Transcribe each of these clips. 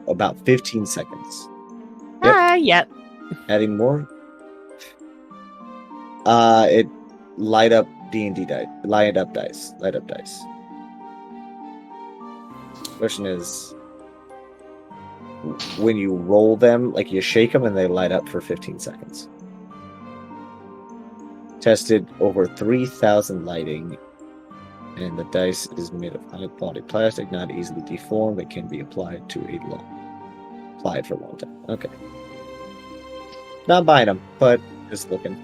About 15 seconds. Yep. Adding more. It light up D&D dice. Light up dice. Question is, when you roll them, like you shake them and they light up for 15 seconds. Tested over 3,000 lighting, and the dice is made of high-quality plastic, not easily deformed. It can be applied for a long time. Okay. Not buying them, but just looking.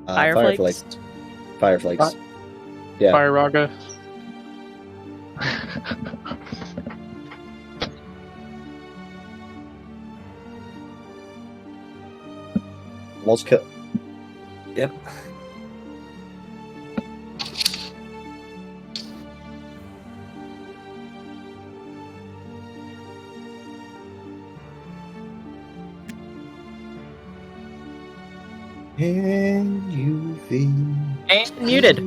Fireflakes. Fireflakes. Yeah. Fire Raga. Almost kill. Yep. Can you feel? And muted.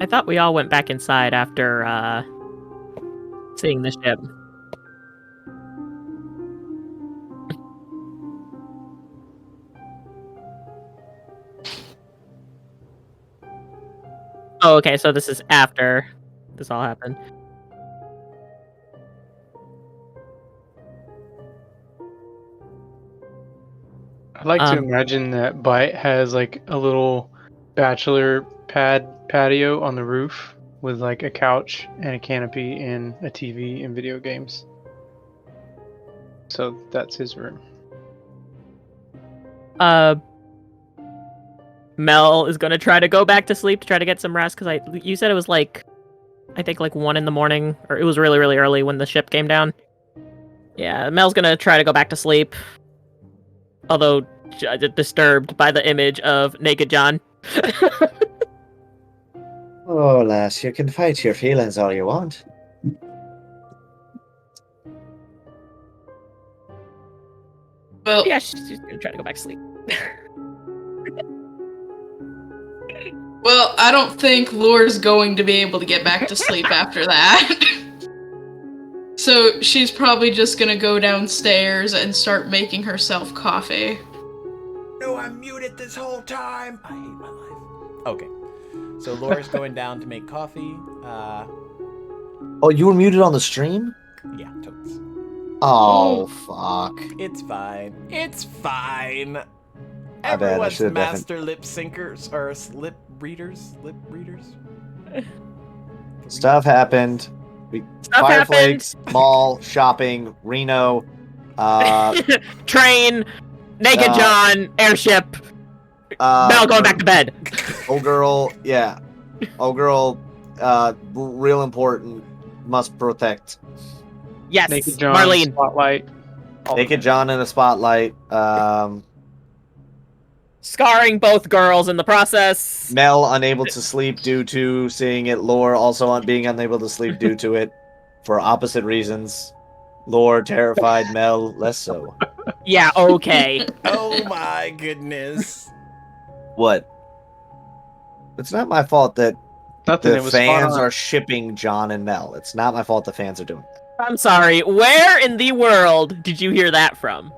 I thought we all went back inside after seeing the ship. Oh, okay, so this is after this all happened. I'd like to imagine that Bite has like a little bachelor patio on the roof with like a couch and a canopy and a TV and video games. So that's his room. Mel is gonna try to go back to sleep to try to get some rest because you said it was like, I think like 1 a.m, or it was really really early when the ship came down. Yeah, Mel's gonna try to go back to sleep, although disturbed by the image of naked John. Oh, lass, you can fight your feelings all you want. Well, yeah, she's gonna try to go back to sleep. Well, I don't think Lore's going to be able to get back to sleep after that. So she's probably just gonna go downstairs and start making herself coffee. No, I'm muted this whole time. I hate my life. Okay. So Laura's going down to make coffee. Oh, you were muted on the stream? Yeah, totes. Oh, fuck. It's fine. It's fine. My bad, I Everyone's should've master lip syncers or lip readers. Lip readers. Stuff happened. Stuff Fireflakes, mall, shopping, Reno. Train, naked John, airship. Mel going back to bed. Old girl, yeah. Old girl, real important. Must protect. Yes, Naked John, Marlene. Spotlight. Naked John in the spotlight. Scarring both girls in the process. Mel unable to sleep due to seeing it. Lore also being unable to sleep due to it for opposite reasons. Lore terrified, Mel less so. Yeah, okay. Oh my goodness. What? It's not my fault that Nothing. the It was spot fans on. are shipping John and Mel. It's not my fault the fans are doing it. I'm sorry. Where in the world did you hear that from?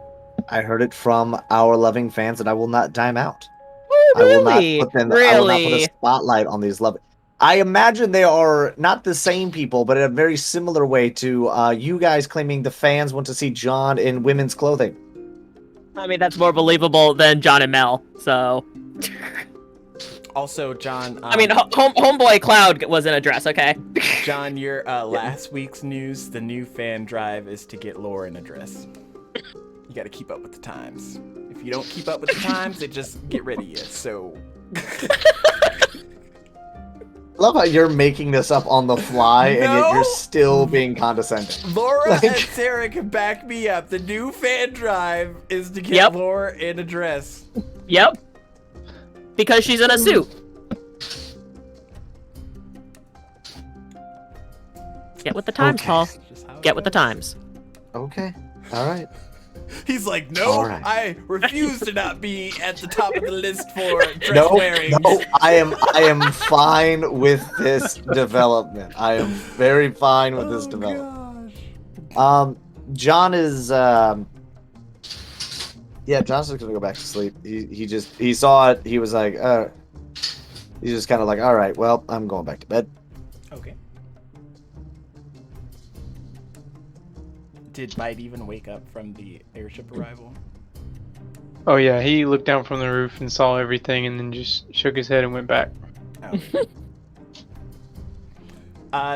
I heard it from our loving fans, and I will not dime out. Oh, really? I will not put them. Really? I will not put a spotlight on these loving. I imagine they are not the same people, but in a very similar way to you guys claiming the fans want to see John in women's clothing. I mean, that's more believable than John and Mel. So, Also, John. I mean, Homeboy Cloud was in a dress. Okay. John, your last week's news, the new fan drive is to get Lore in a dress. You gotta keep up with the times. If you don't keep up with the times, they just get rid of you. So. I love how you're making this up on the fly, and yet No. you're still being condescending. Laura Like- and Sarah can back me up. The new fan drive is to get Yep. Laura in a dress. Yep. Because she's in a suit. Get with the times, Okay. Paul. Just how it Get with the goes. times. Okay. All right. He's like, no, All right. I refuse to not be at the top of the list for dress No, wearing. no, I am fine with this development. I am very fine with this development. Gosh. John is yeah, John's just gonna go back to sleep. He saw it, he was like, he's just kinda like, alright, well, I'm going back to bed. Okay. Did Bite even wake up from the airship arrival? Oh yeah, he looked down from the roof and saw everything, and then just shook his head and went back. Okay.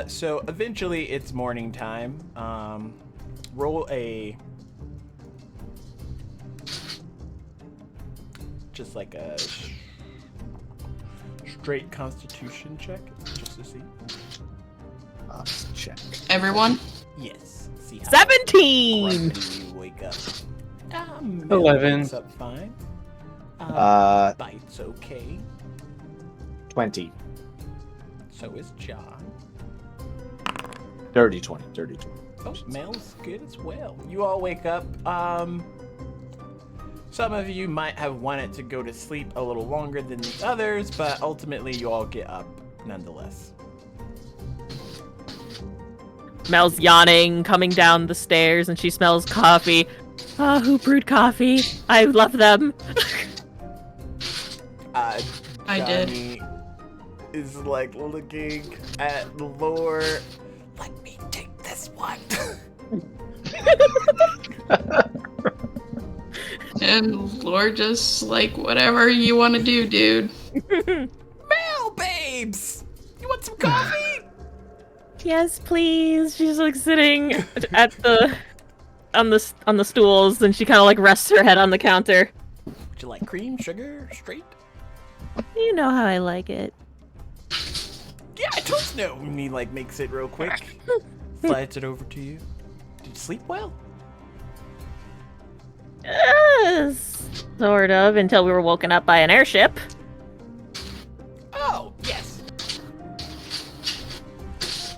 So eventually it's morning time. Roll just like a straight Constitution check, just to see. Let's check. Everyone? Yes. See how 17. grumpy you wake up. 11. Wakes up fine. Bite's okay. 20. So is John. Dirty 20. Dirty 20. Oh, Mel's good as well. You all wake up. Some of you might have wanted to go to sleep a little longer than the others, but ultimately you all get up nonetheless. Mel's yawning, coming down the stairs, and she smells coffee. Oh, who brewed coffee? I love them. I did. Johnny is like looking at the lore. Let me take this one. And Lord just like, whatever you want to do, dude. Mel, babes, you want some coffee? Yes, please. She's like sitting at the on the stools, and she kind of like rests her head on the counter. Would you like cream, sugar, straight? You know how I like it. Yeah, I don't know. And he like makes it real quick, slides it over to you. Did you sleep well? Sort of, until we were woken up by an airship. Oh, yes.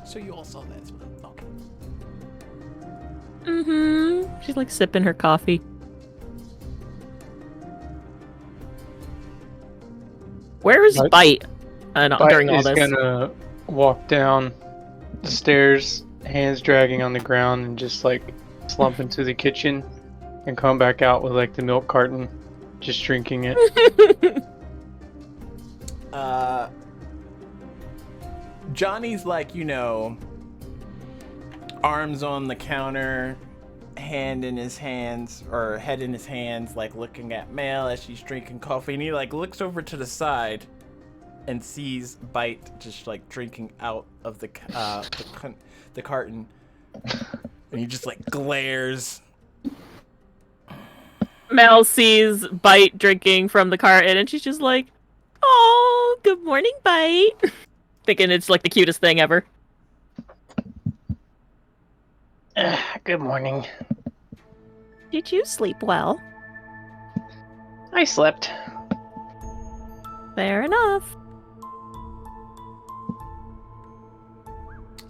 So you all saw that as well. Okay. Mm-hmm. She's like sipping her coffee. Where is Bite? Bite during Bite all is this? gonna walk down the stairs, hands dragging on the ground, and just like slump into the kitchen and come back out with like the milk carton, just drinking it. Johnny's like, arms on the counter, hand in his hands, or head in his hands, like looking at Mel as she's drinking coffee, and he like looks over to the side and sees Bite just like drinking out of the carton, and he just like glares. Mel sees Bite drinking from the carton, and she's just like, "Oh, good morning, Bite." Thinking it's like the cutest thing ever. Good morning. Did you sleep well? I slept. Fair enough.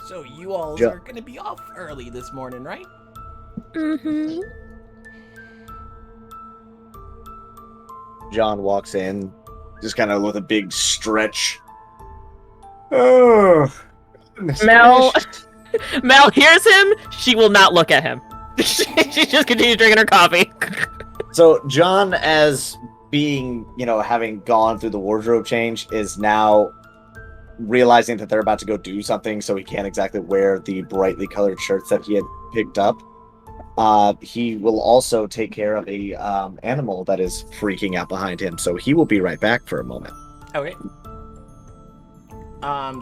So you all Yeah. are gonna be off early this morning, right? Mm-hmm. John walks in, just kind of with a big stretch. Oh, goodness Mel- gracious. Mel hears him. She will not look at him. She just continues drinking her coffee. So John, as being, having gone through the wardrobe change, is now realizing that they're about to go do something, so he can't exactly wear the brightly colored shirts that he had picked up. He will also take care of a animal that is freaking out behind him, so he will be right back for a moment. Okay.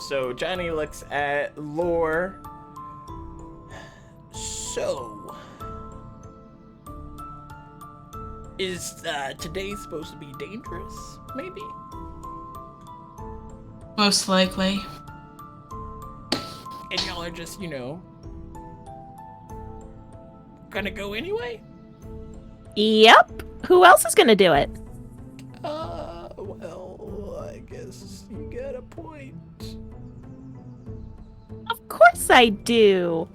So Johnny looks at Lore. So, is today supposed to be dangerous? Maybe. Most likely. And y'all are just, gonna go anyway? Yep. Who else is gonna do it? Well, I guess you got a point. Of course I do.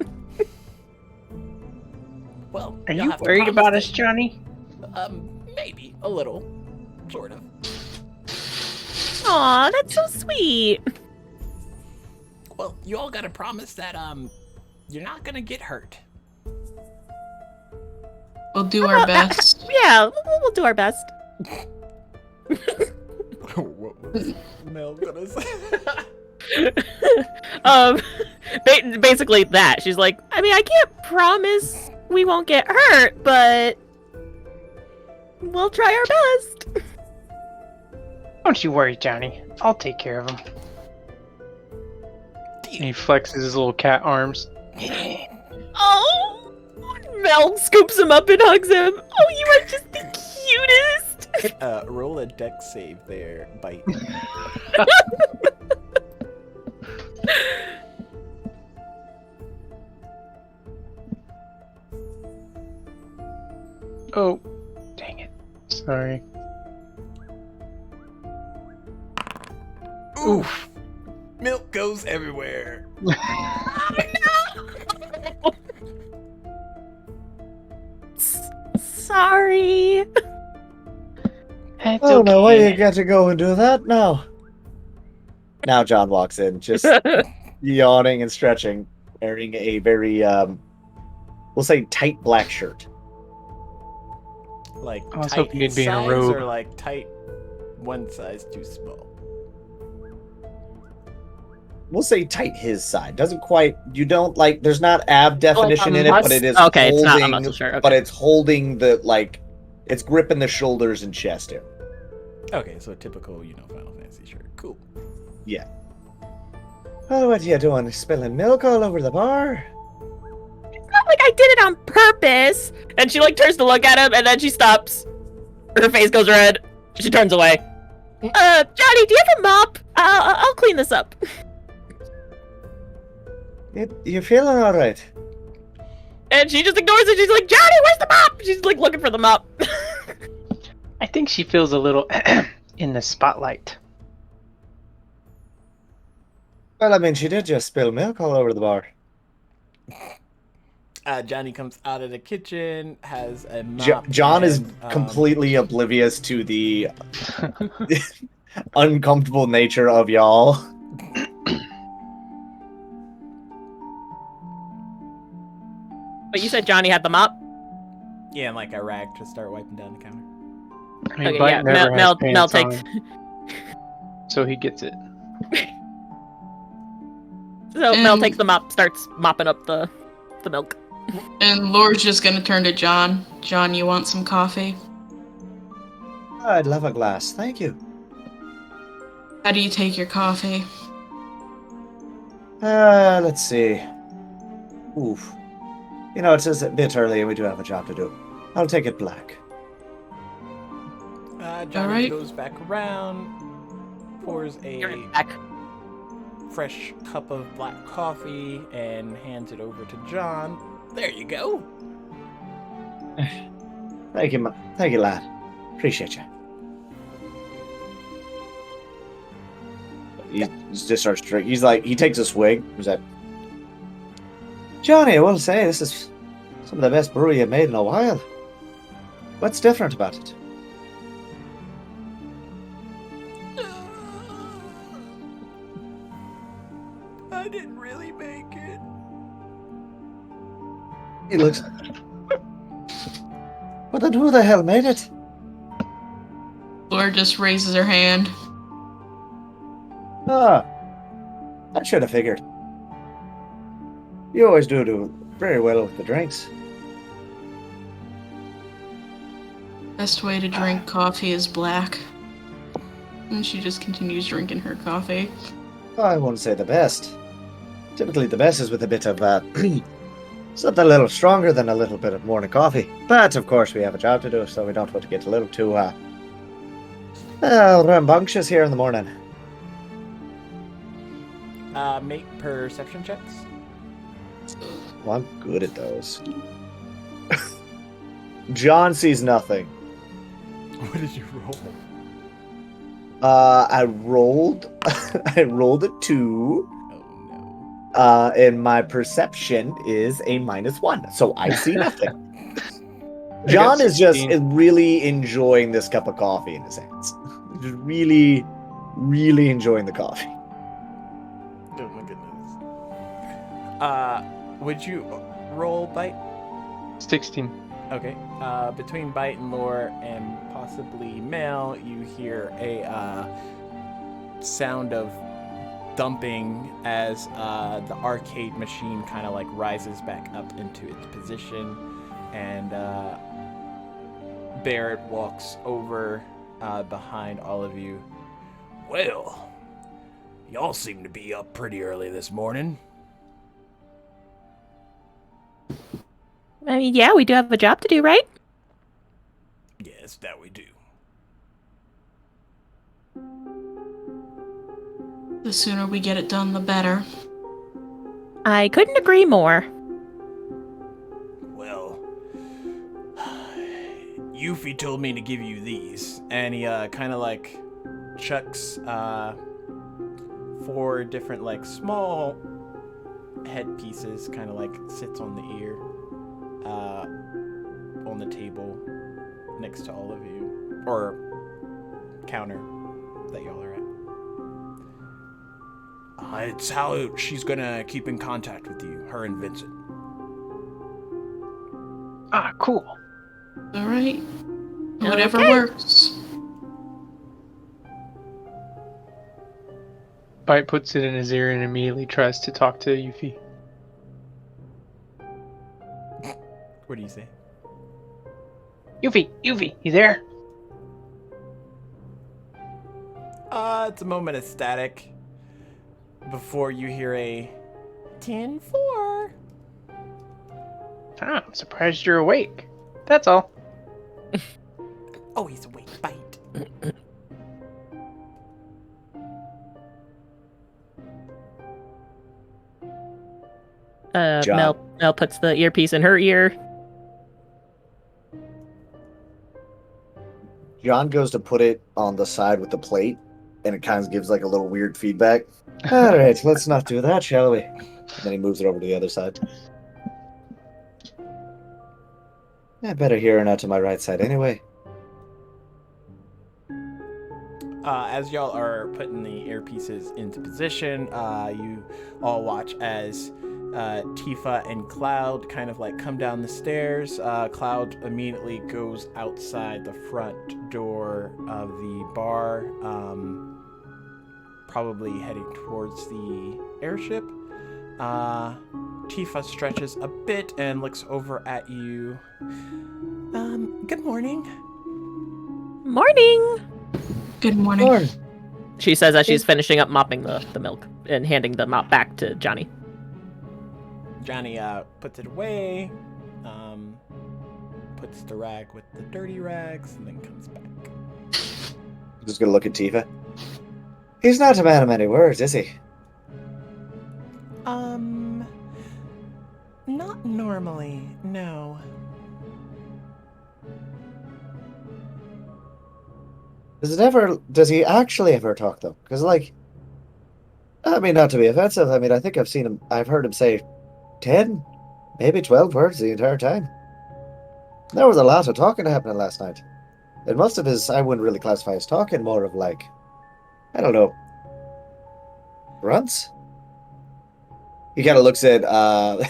Well, Are you'll you have to worried promise about that- us, Johnny? Maybe. A little. Sort of. Aw, that's so sweet. Well, you all gotta promise that, you're not gonna get hurt. We'll do our best. Yeah, we'll do our best. What was Mel gonna say? Basically that. She's like, I mean, I can't promise we won't get hurt, but we'll try our best. Don't you worry, Johnny. I'll take care of him. And he flexes his little cat arms. Oh, Mel scoops him up and hugs him. Oh, you are just the cutest. Roll a dex save there, Bite. Oh, dang it. Sorry. Oof! Milk goes everywhere. Sorry. It's Oh no, why okay. you got to go and do that now? Now John walks in, just yawning and stretching, wearing a very, we'll say tight black shirt. Like I was tight hoping you'd his be in a size robe. or like tight one size too small. We'll say tight his side. Doesn't quite, you don't like, there's not ab definition a in it, but mus- it is okay, holding, it's not a muscle shirt, okay. but it's holding the, it's gripping the shoulders and chest area. Okay, so a typical, Final Fantasy shirt. Cool. Oh, what are you doing? Spilling milk all over the bar? It's not like I did it on purpose. And she turns to look at him, and then she stops. Her face goes red. She turns away. Johnny, do you have a mop? I'll clean this up. You feeling all right? And she just ignores it. She's like, Johnny, where's the mop? She's looking for the mop. I think she feels a little in the spotlight. Well, I mean, she did just spill milk all over the bar. Johnny comes out of the kitchen, has a mop. John is and, completely oblivious to the uncomfortable nature of y'all. But you said Johnny had the mop? Yeah, and like a rag to start wiping down the counter. I mean, Okay, Bite yeah, never has Mel pants takes. on, so he gets it. So Mel And- takes the mop, starts mopping up the milk. And Laura's just gonna turn to John. John, you want some coffee? I'd love a glass, thank you. How do you take your coffee? Let's see. Oof. You know, it's a bit early and we do have a job to do. I'll take it black. Johnny Alright. goes back around, pours a Back. fresh cup of black coffee, and hands it over to John. There you go. Thank you, lad. Appreciate you. He just starts drinking. He's like, he takes a swig. He's like, Johnny, I will say this is some of the best brew you've made in a while. What's different about it? I didn't really make it. He looks. But then who the hell made it? Laura just raises her hand. Ah, I should have figured. You always do very well with the drinks. Best way to drink coffee is black. And she just continues drinking her coffee. I won't say the best. Typically, the best is with a bit of something a little stronger than a little bit of morning coffee. But of course, we have a job to do, so we don't want to get a little too rambunctious here in the morning. Make perception checks. Well, I'm good at those. John sees nothing. What did you roll? I rolled I rolled a 2. Oh no. And my perception is a -1, so I see nothing. John is just 16. really enjoying this cup of coffee in his hands. Just really, really enjoying the coffee. Oh my goodness. Would you roll bite? 16. Okay. Between Bite and Lore and possibly Mel, you hear a sound of thumping as the arcade machine kind of like rises back up into its position, and Barrett walks over behind all of you. Well, y'all seem to be up pretty early this morning. I mean, yeah, we do have a job to do, right? Yes, that we do. The sooner we get it done, the better. I couldn't agree more. Well, Yuffie told me to give you these, and he kind of like chucks 4 different like small headpieces, kind of like sits on the ear, on the table next to all of you, or counter that y'all are at. It's how she's gonna keep in contact with you, her and Vincent. Ah, cool. Alright. Whatever Okay. works. Bite puts it in his ear and immediately tries to talk to Yuffie. What do you say? Yuffie, you there? It's a moment of static before you hear a 10-4. Ah, I'm surprised you're awake. That's all. Oh, he's awake. Bite. John. Mel puts the earpiece in her ear. John goes to put it on the side with the plate, and it kind of gives like a little weird feedback. All right, let's not do that, shall we? And then he moves it over to the other side. Yeah, better here or not to my right side anyway. As y'all are putting the earpieces into position, you all watch as Tifa and Cloud kind of like come down the stairs. Cloud immediately goes outside the front door of the bar, probably heading towards the airship. Tifa stretches a bit and looks over at you. Good morning. Morning! Good morning. Lord, She says as she's finishing up mopping the milk and handing the mop back to Johnny. Johnny puts it away, puts the rag with the dirty rags, and then comes back. I'm just gonna look at Tifa. He's not a man of many words, is he? Not normally, no. Does he actually ever talk, though? Because, like, I mean, not to be offensive, I mean, I think I've heard him say 10, maybe 12 words the entire time. There was a lot of talking happening last night. And most of his, I wouldn't really classify as talking, more of like, I don't know, grunts? He kind of looks at,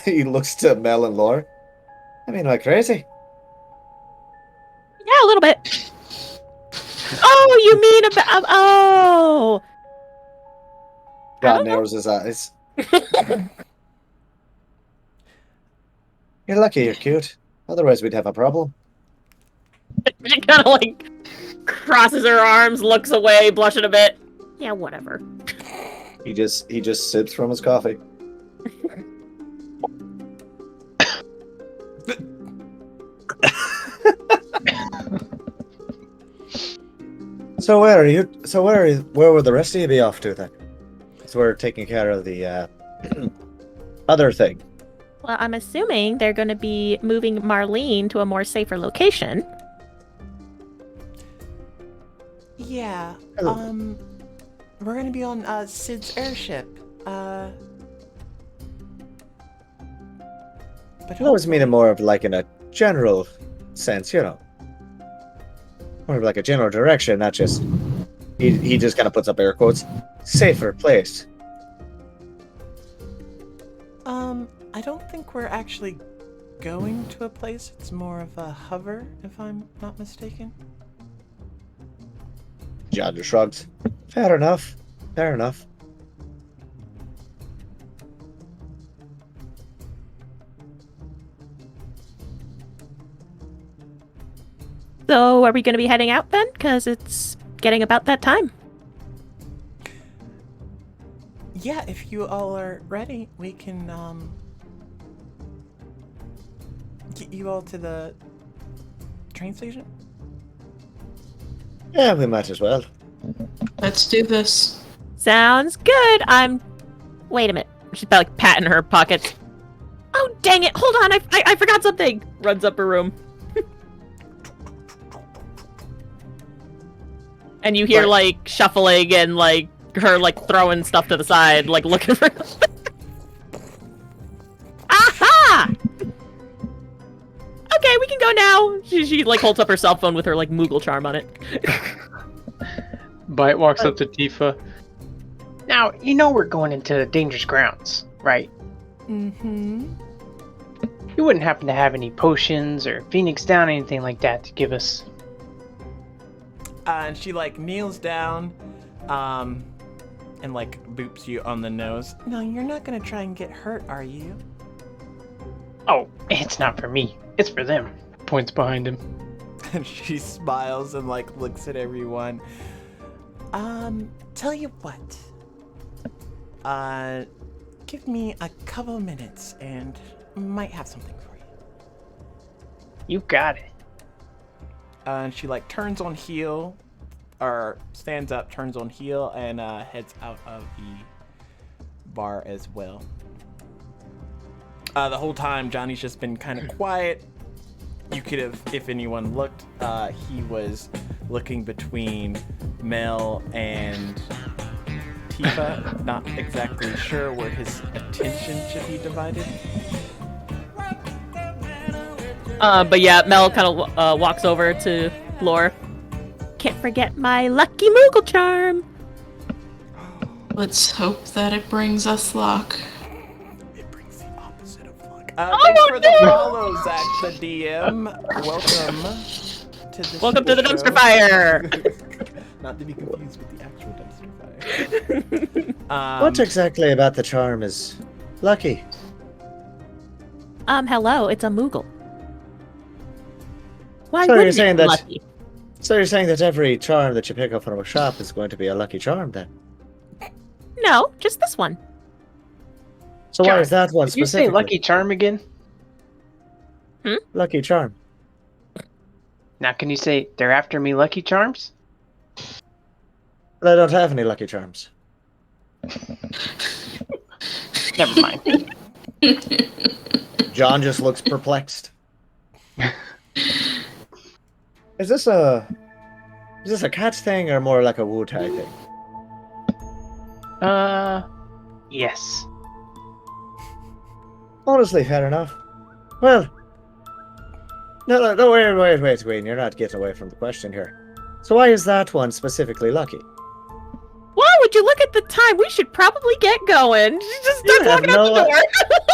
he looks to Mel and Laura. I mean, am I crazy? Yeah, a little bit. Oh, you mean about... Oh! God narrows his eyes. You're lucky you're cute. Otherwise, we'd have a problem. She kind of like crosses her arms, looks away, blushing a bit. Yeah, whatever. He just sips from his coffee. So where are you? Where would the rest of you be off to then? So we're taking care of the other thing. Well, I'm assuming they're going to be moving Marlene to a more safer location. Yeah, Hello. we're gonna be on, Sid's airship, but I was meaning more of like in a general sense, you know. More of like a general direction, not just... He just kind of puts up air quotes. Safer place. I don't think we're actually going to a place. It's more of a hover, if I'm not mistaken. John just shrugs. Fair enough. Fair enough. So, are we going to be heading out then? Because it's getting about that time. Yeah, if you all are ready, we can, get you all to the train station? Yeah, we might as well. Let's do this. Sounds good. Wait a minute. She's like patting her pockets. Oh, dang it. Hold on. I forgot something. Runs up her room. And you hear, Right. like, shuffling and, like, her, like, throwing stuff to the side, like, looking for... Aha! Okay, we can go now. She, like, holds up her cell phone with her, like, Moogle charm on it. Bite walks up to Tifa. Now, you know we're going into dangerous grounds, right? Mm-hmm. You wouldn't happen to have any potions or Phoenix Down, anything like that to give us? And she, like, kneels down, and, like, boops you on the nose. No, you're not gonna try and get hurt, are you? Oh, it's not for me. It's for them. Points behind him. And she smiles and, like, looks at everyone. Tell you what. Give me a couple minutes and might have something for you. You got it. And she, like, turns on heel, or stands up, turns on heel, and heads out of the bar as well. The whole time, Johnny's just been kind of quiet. You could have, if anyone looked, he was looking between Mel and Tifa, not exactly sure where his attention should be divided. But yeah, Mel kind of walks over to Lore. Can't forget my lucky Moogle charm. Let's hope that it brings us luck. It brings the opposite of luck. Thanks for the follow, Zach the DM. Welcome to the Dumpster show. Fire. Not to be confused with the actual dumpster fire. What exactly about the charm is lucky? Hello, it's a Moogle. Why So you're wouldn't it saying be that- lucky? So you're saying that every charm that you pick up from a shop is going to be a lucky charm, then? No, just this one. So why John, is that one Did you say specifically? Lucky Charm again? Lucky charm. Now, can you say they're after me, Lucky Charms? But I don't have any lucky charms. Never mind. John just looks perplexed. Is this a cat thing or more like a Wu-Tai thing? Yes. Honestly, fair enough. Well, no, wait, Queen. You're not getting away from the question here. So why is that one specifically lucky? Why would you look at the time? We should probably get going. Just You start have walking out no- the door.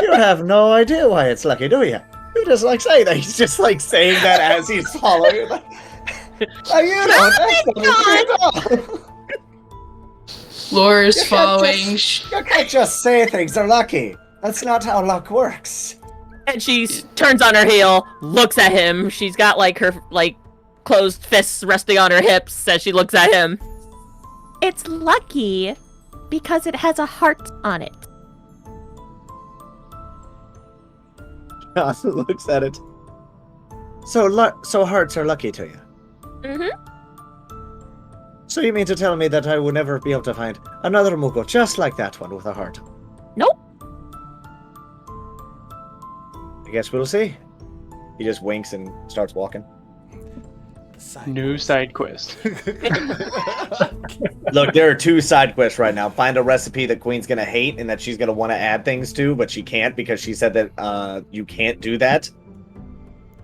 You have no idea why it's lucky, do you? You just like say that. He's just like saying that as he's following. Like, oh, you know, that's not at all. Laura's You can't following. You can't just say things are lucky. That's not how luck works. And she turns on her heel, looks at him. She's got like her closed fists resting on her hips as she looks at him. It's lucky because it has a heart on it. Johnson looks at it. So hearts are lucky to you. Mm-hmm. So you mean to tell me that I will never be able to find another Moogle just like that one with a heart? Nope. I guess we'll see. He just winks and starts walking. New side quest. Look, there are 2 side quests right now. Find a recipe that Queen's gonna hate and that she's gonna want to add things to, but she can't because she said that you can't do that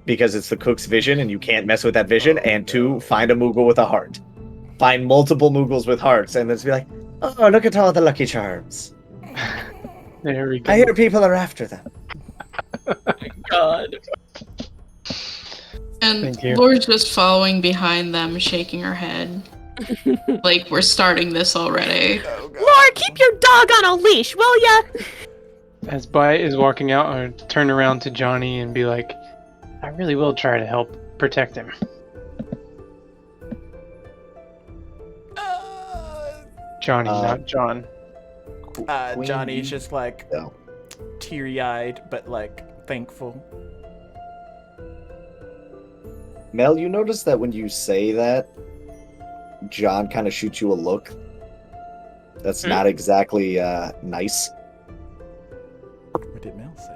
because it's the cook's vision and you can't mess with that vision. And 2, find a Moogle with a heart. Find multiple Moogles with hearts and then just be like, oh, look at all the lucky charms. There we go. I hear people are after them. God. And Thank you. Laura's just following behind them, shaking her head. Like, we're starting this already. Laura, keep your dog on a leash, will ya? As Bite is walking out, I turn around to Johnny and be like, I really will try to help protect him. Johnny, not John. Johnny's just like No. teary-eyed, but like thankful. Mel, you notice that when you say that, John kind of shoots you a look that's not exactly nice. What did Mel say?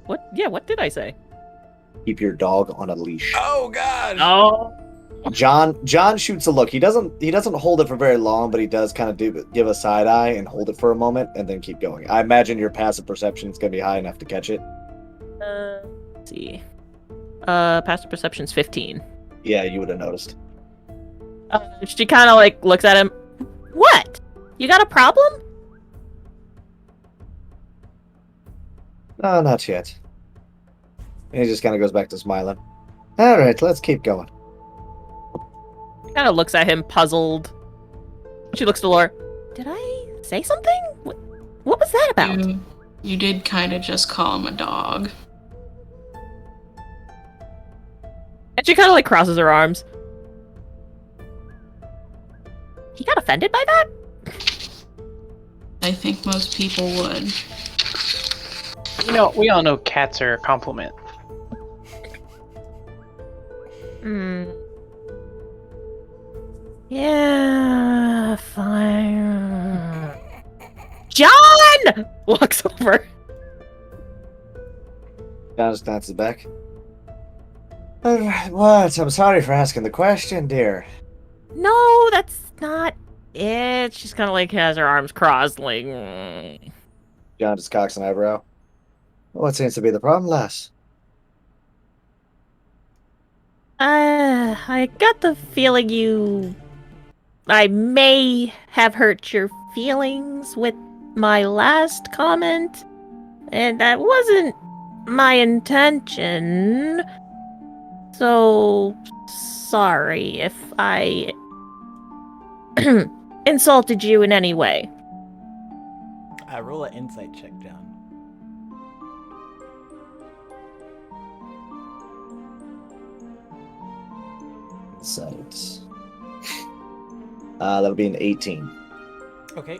What? Yeah, what did I say? Keep your dog on a leash. Oh God! Oh. John shoots a look. He doesn't hold it for very long, but he does kind of give a side eye and hold it for a moment and then keep going. I imagine your passive perception is going to be high enough to catch it. Let's see. Passive perception's 15. Yeah, you would have noticed. She kind of like looks at him. What? You got a problem? No, not yet. And he just kind of goes back to smiling. All right, let's keep going. Kind of looks at him, puzzled. She looks to Laura. Did I say something? What was that about? You did kind of just call him a dog. And she kind of like crosses her arms. He got offended by that? I think most people would. You know, we all know cats are a compliment. Hmm. Yeah, fine. John! Walks over. John just glances back. What? I'm sorry for asking the question, dear. No, that's not it. She's kind of like has her arms crossed, like. John just cocks an eyebrow. What seems to be the problem, lass? I got the feeling I may have hurt your feelings with my last comment, and that wasn't my intention. So sorry if I insulted you in any way. I roll an insight check, John. insight. That'll be an 18. Okay.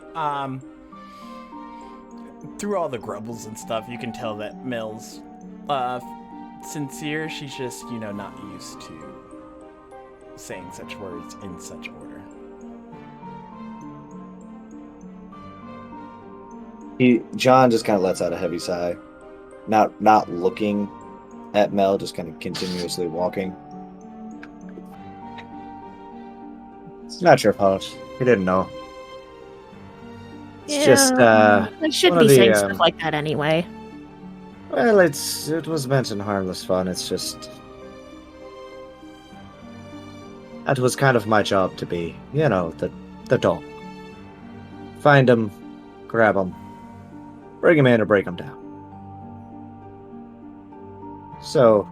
Through all the grumbles and stuff, you can tell that Mel's sincere. She's just, not used to saying such words in such order. John just kind of lets out a heavy sigh, not looking at Mel, just kind of continuously walking. It's not your fault. He didn't know. It's just I should one be of the, saying stuff like that anyway. well, it was meant in harmless fun. It's just that was kind of my job to be, the dog. Find him, grab him, bring him in, or break him down. So,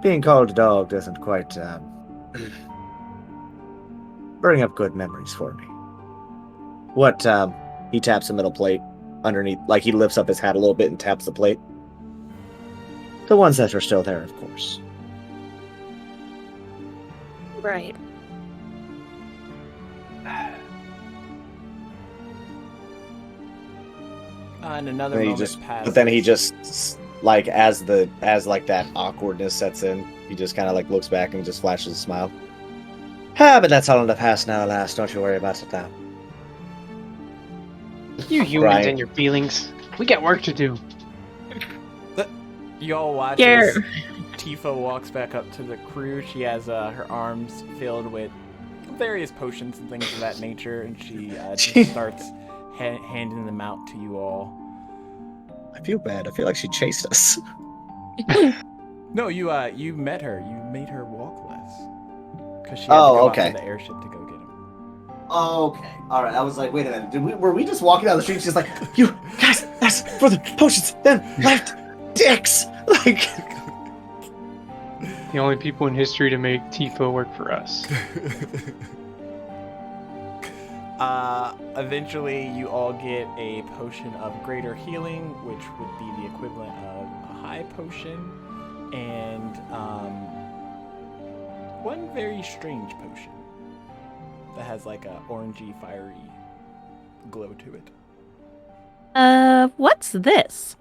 being called a dog doesn't quite bring up good memories for me. What, he taps the middle plate underneath, like he lifts up his hat a little bit and taps the plate. The ones that are still there, of course. Right. And another And he moment just, passes. but then he just, like, as that awkwardness sets in, he just kind of, like, looks back and just flashes a smile. But that's all in the past now, alas. Don't you worry about it now. You humans Right. and your feelings. We got work to do. You all watch Yeah. as Tifa walks back up to the crew. She has her arms filled with various potions and things of that nature, and she just starts handing them out to you all. I feel bad. I feel like she chased us. No, you met her. You made her walk less because she had Oh, to go okay. out to the airship to go get him. Okay. All right. I was like, wait a minute. Were we just walking down the street? She's like, you guys, that's for the potions. Then left dicks. Like, The only people in history to make Tifa work for us. Eventually, you all get a potion of greater healing, which would be the equivalent of a high potion, and one very strange potion that has like a orangey, fiery glow to it. What's this?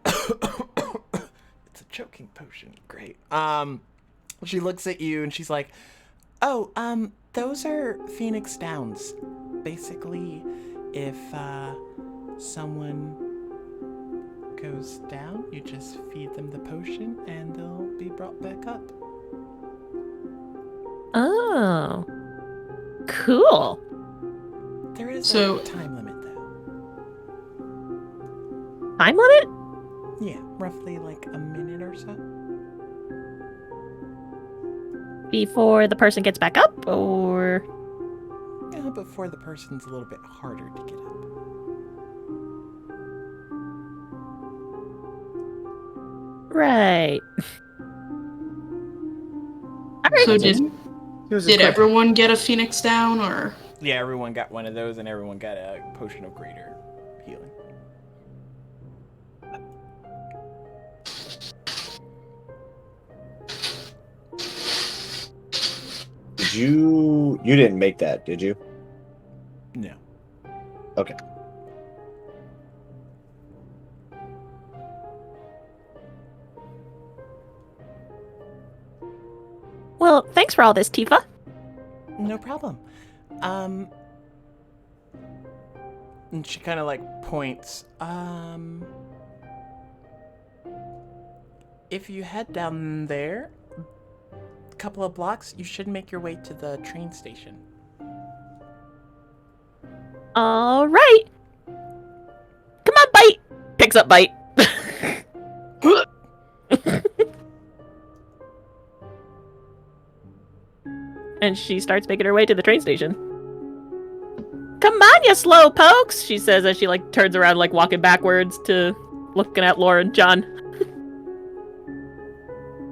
It's a choking potion. Great. She looks at you and she's like, "Oh, those are Phoenix Downs. Basically, if someone goes down, you just feed them the potion and they'll be brought back up." Oh. Cool. There is So- a time limit though. Time limit? Yeah, roughly like a minute or so. Before the person gets back up, or... Yeah, before the person's a little bit harder to get up. Right. Alright. So did Here's a did quick- everyone get a Phoenix down, or Yeah, everyone got one of those and everyone got a potion of greater healing. You didn't make that, did you? No. Okay. Well, thanks for all this, Tifa. No problem. And she kind of like points. If you head down there, a couple of blocks, you should make your way to the train station. All right. Come on, Bite. Picks up Bite. And she starts making her way to the train station. Come on, you slow pokes, she says as she like turns around, like walking backwards to looking at Laura and John.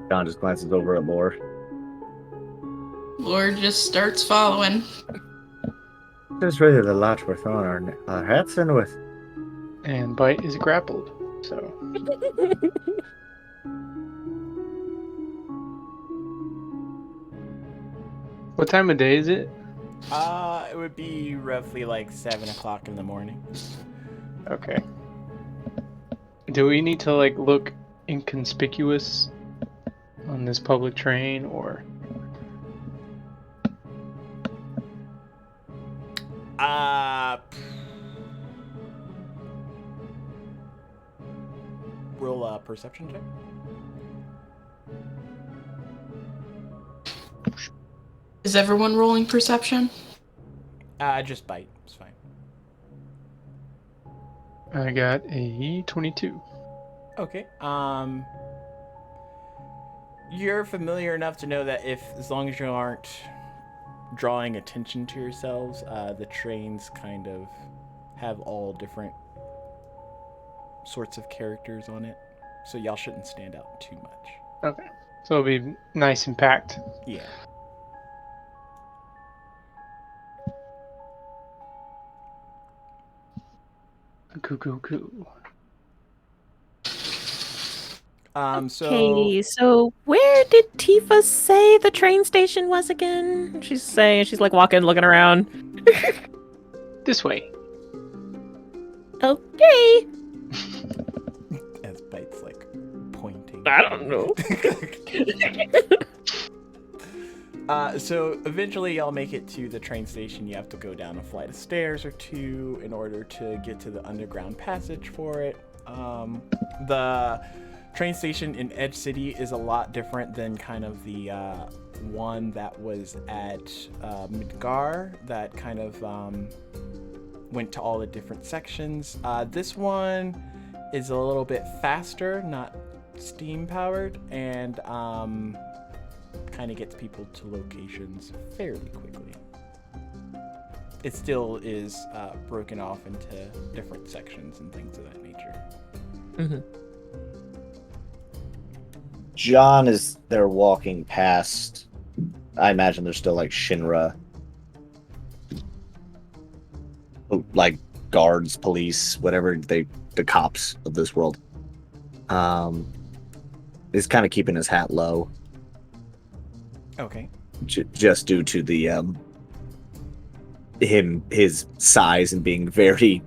John just glances over at Lore. Lord just starts following? There's really the lot we're throwing our hats in with. And Bite is grappled, so. What time of day is it? It would be roughly like 7 o'clock in the morning. Okay. Do we need to like look inconspicuous on this public train, or? Roll a perception check. Is everyone rolling perception? Just bite. It's fine. I got a 22. Okay. You're familiar enough to know that as long as you aren't drawing attention to yourselves, the trains kind of have all different sorts of characters on it, so y'all shouldn't stand out too much. Okay. So it'll be nice and packed. Yeah. Cool. Okay, so where did Tifa say the train station was again? She's like walking, looking around. This way. Okay. As Bite's like pointing. I don't know. So eventually y'all make it to the train station. You have to go down a flight of stairs or two in order to get to the underground passage for it. The train station in Edge City is a lot different than kind of the one that was at Midgar that kind of went to all the different sections. This one is a little bit faster, not steam powered, and kind of gets people to locations fairly quickly. It still is broken off into different sections and things of that nature. Mm-hmm. John, as they're walking past, I imagine there's still like Shinra, like guards, police, whatever the cops of this world. Is kind of keeping his hat low. Okay. Just due to the his size and being fairly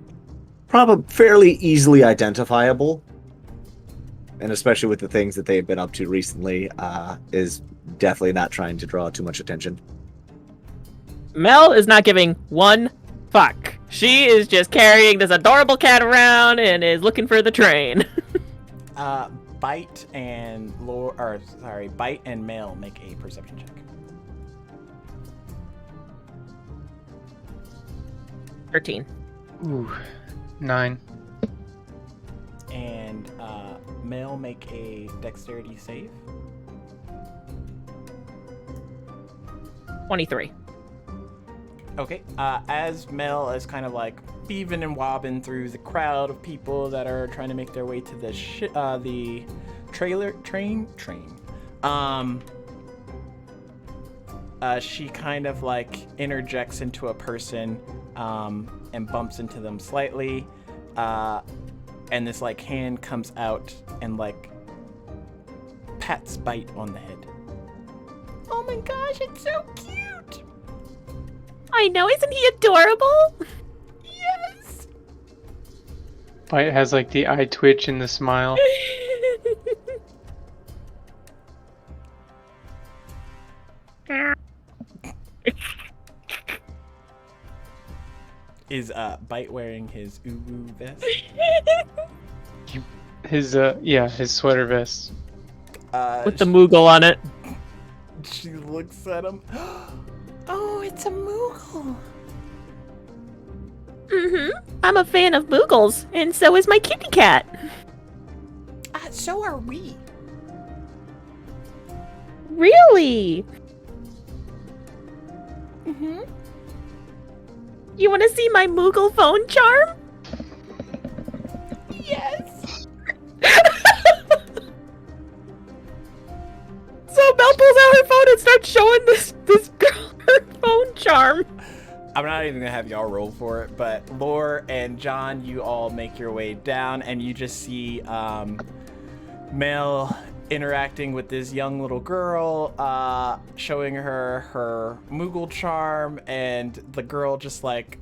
easily identifiable, and especially with the things that they've been up to recently, is definitely not trying to draw too much attention. Mel is not giving one fuck. She is just carrying this adorable cat around and is looking for the train. Bite and Bite and Male make a perception check. 13. Ooh, 9. And Male make a dexterity save. 23. Okay. As Mel is kind of like beaving and wobbing through the crowd of people that are trying to make their way to the train. She kind of like interjects into a person and bumps into them slightly, and this like hand comes out and like pats Bite on the head. Oh my gosh, it's so cute! I know, isn't he adorable? Yes! Bite has like the eye twitch and the smile. Is Bite wearing his uwu vest? His sweater vest. With the Moogle on it. She looks at him. Oh, it's a Moogle. Mm-hmm. I'm a fan of Moogles, and so is my kitty cat. So are we. Really? Mm-hmm. You want to see my Moogle phone charm? Yes. So Mel pulls out her phone and starts showing this girl her phone charm. I'm not even gonna have y'all roll for it, but Lore and John, you all make your way down, and you just see Mel interacting with this young little girl, showing her Moogle charm, and the girl just like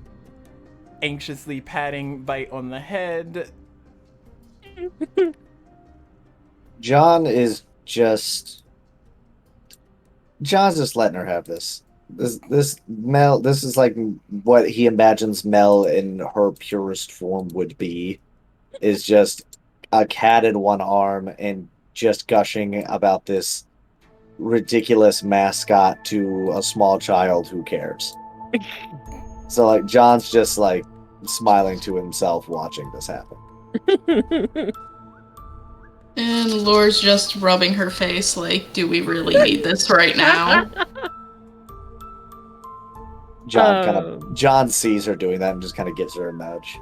anxiously patting Bite on the head. John's just letting her have this. This Mel, this is like what he imagines Mel in her purest form would be, is just a cat in one arm and just gushing about this ridiculous mascot to a small child who cares. So like John's just like smiling to himself watching this happen. And Lore's just rubbing her face like, do we really need this right now? John sees her doing that and just kind of gives her a nudge.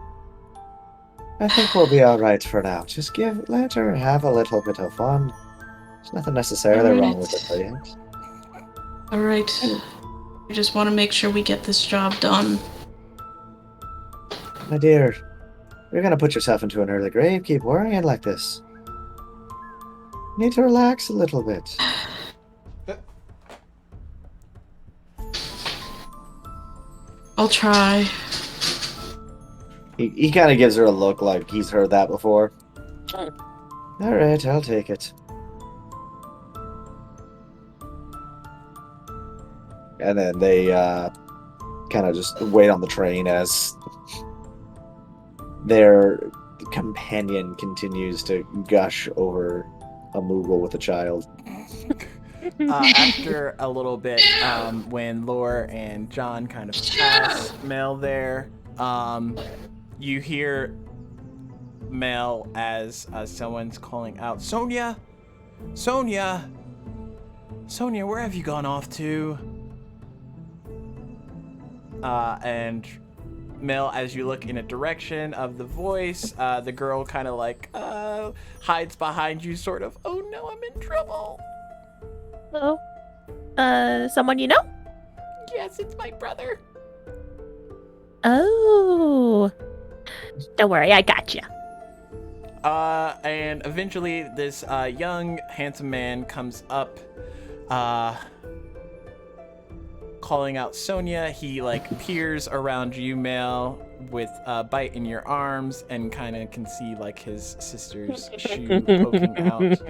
I think we'll be all right for now. Just let her have a little bit of fun. There's nothing necessarily wrong with it, please. Alright. I just want to make sure we get this job done. My dear, you're gonna put yourself into an early grave. Keep worrying like this. You need to relax a little bit. I'll try. He kind of gives her a look like he's heard that before. Alright, I'll take it. And then they kind of just wait on the train as their companion continues to gush over a Moogle with a child. After a little bit, when Lore and John kind of pass Mel there, you hear Mel as someone's calling out, Sonia! Sonia! Sonia, where have you gone off to? And Mel, as you look in a direction of the voice, the girl kind of like hides behind you, sort of, oh no, I'm in trouble. Hello? Someone you know? Yes, it's my brother. Oh. Don't worry, I got you. And eventually this young, handsome man comes up, calling out Sonia. He like peers around you, Mel, with Bite in your arms, and kind of can see like his sister's shoe poking out.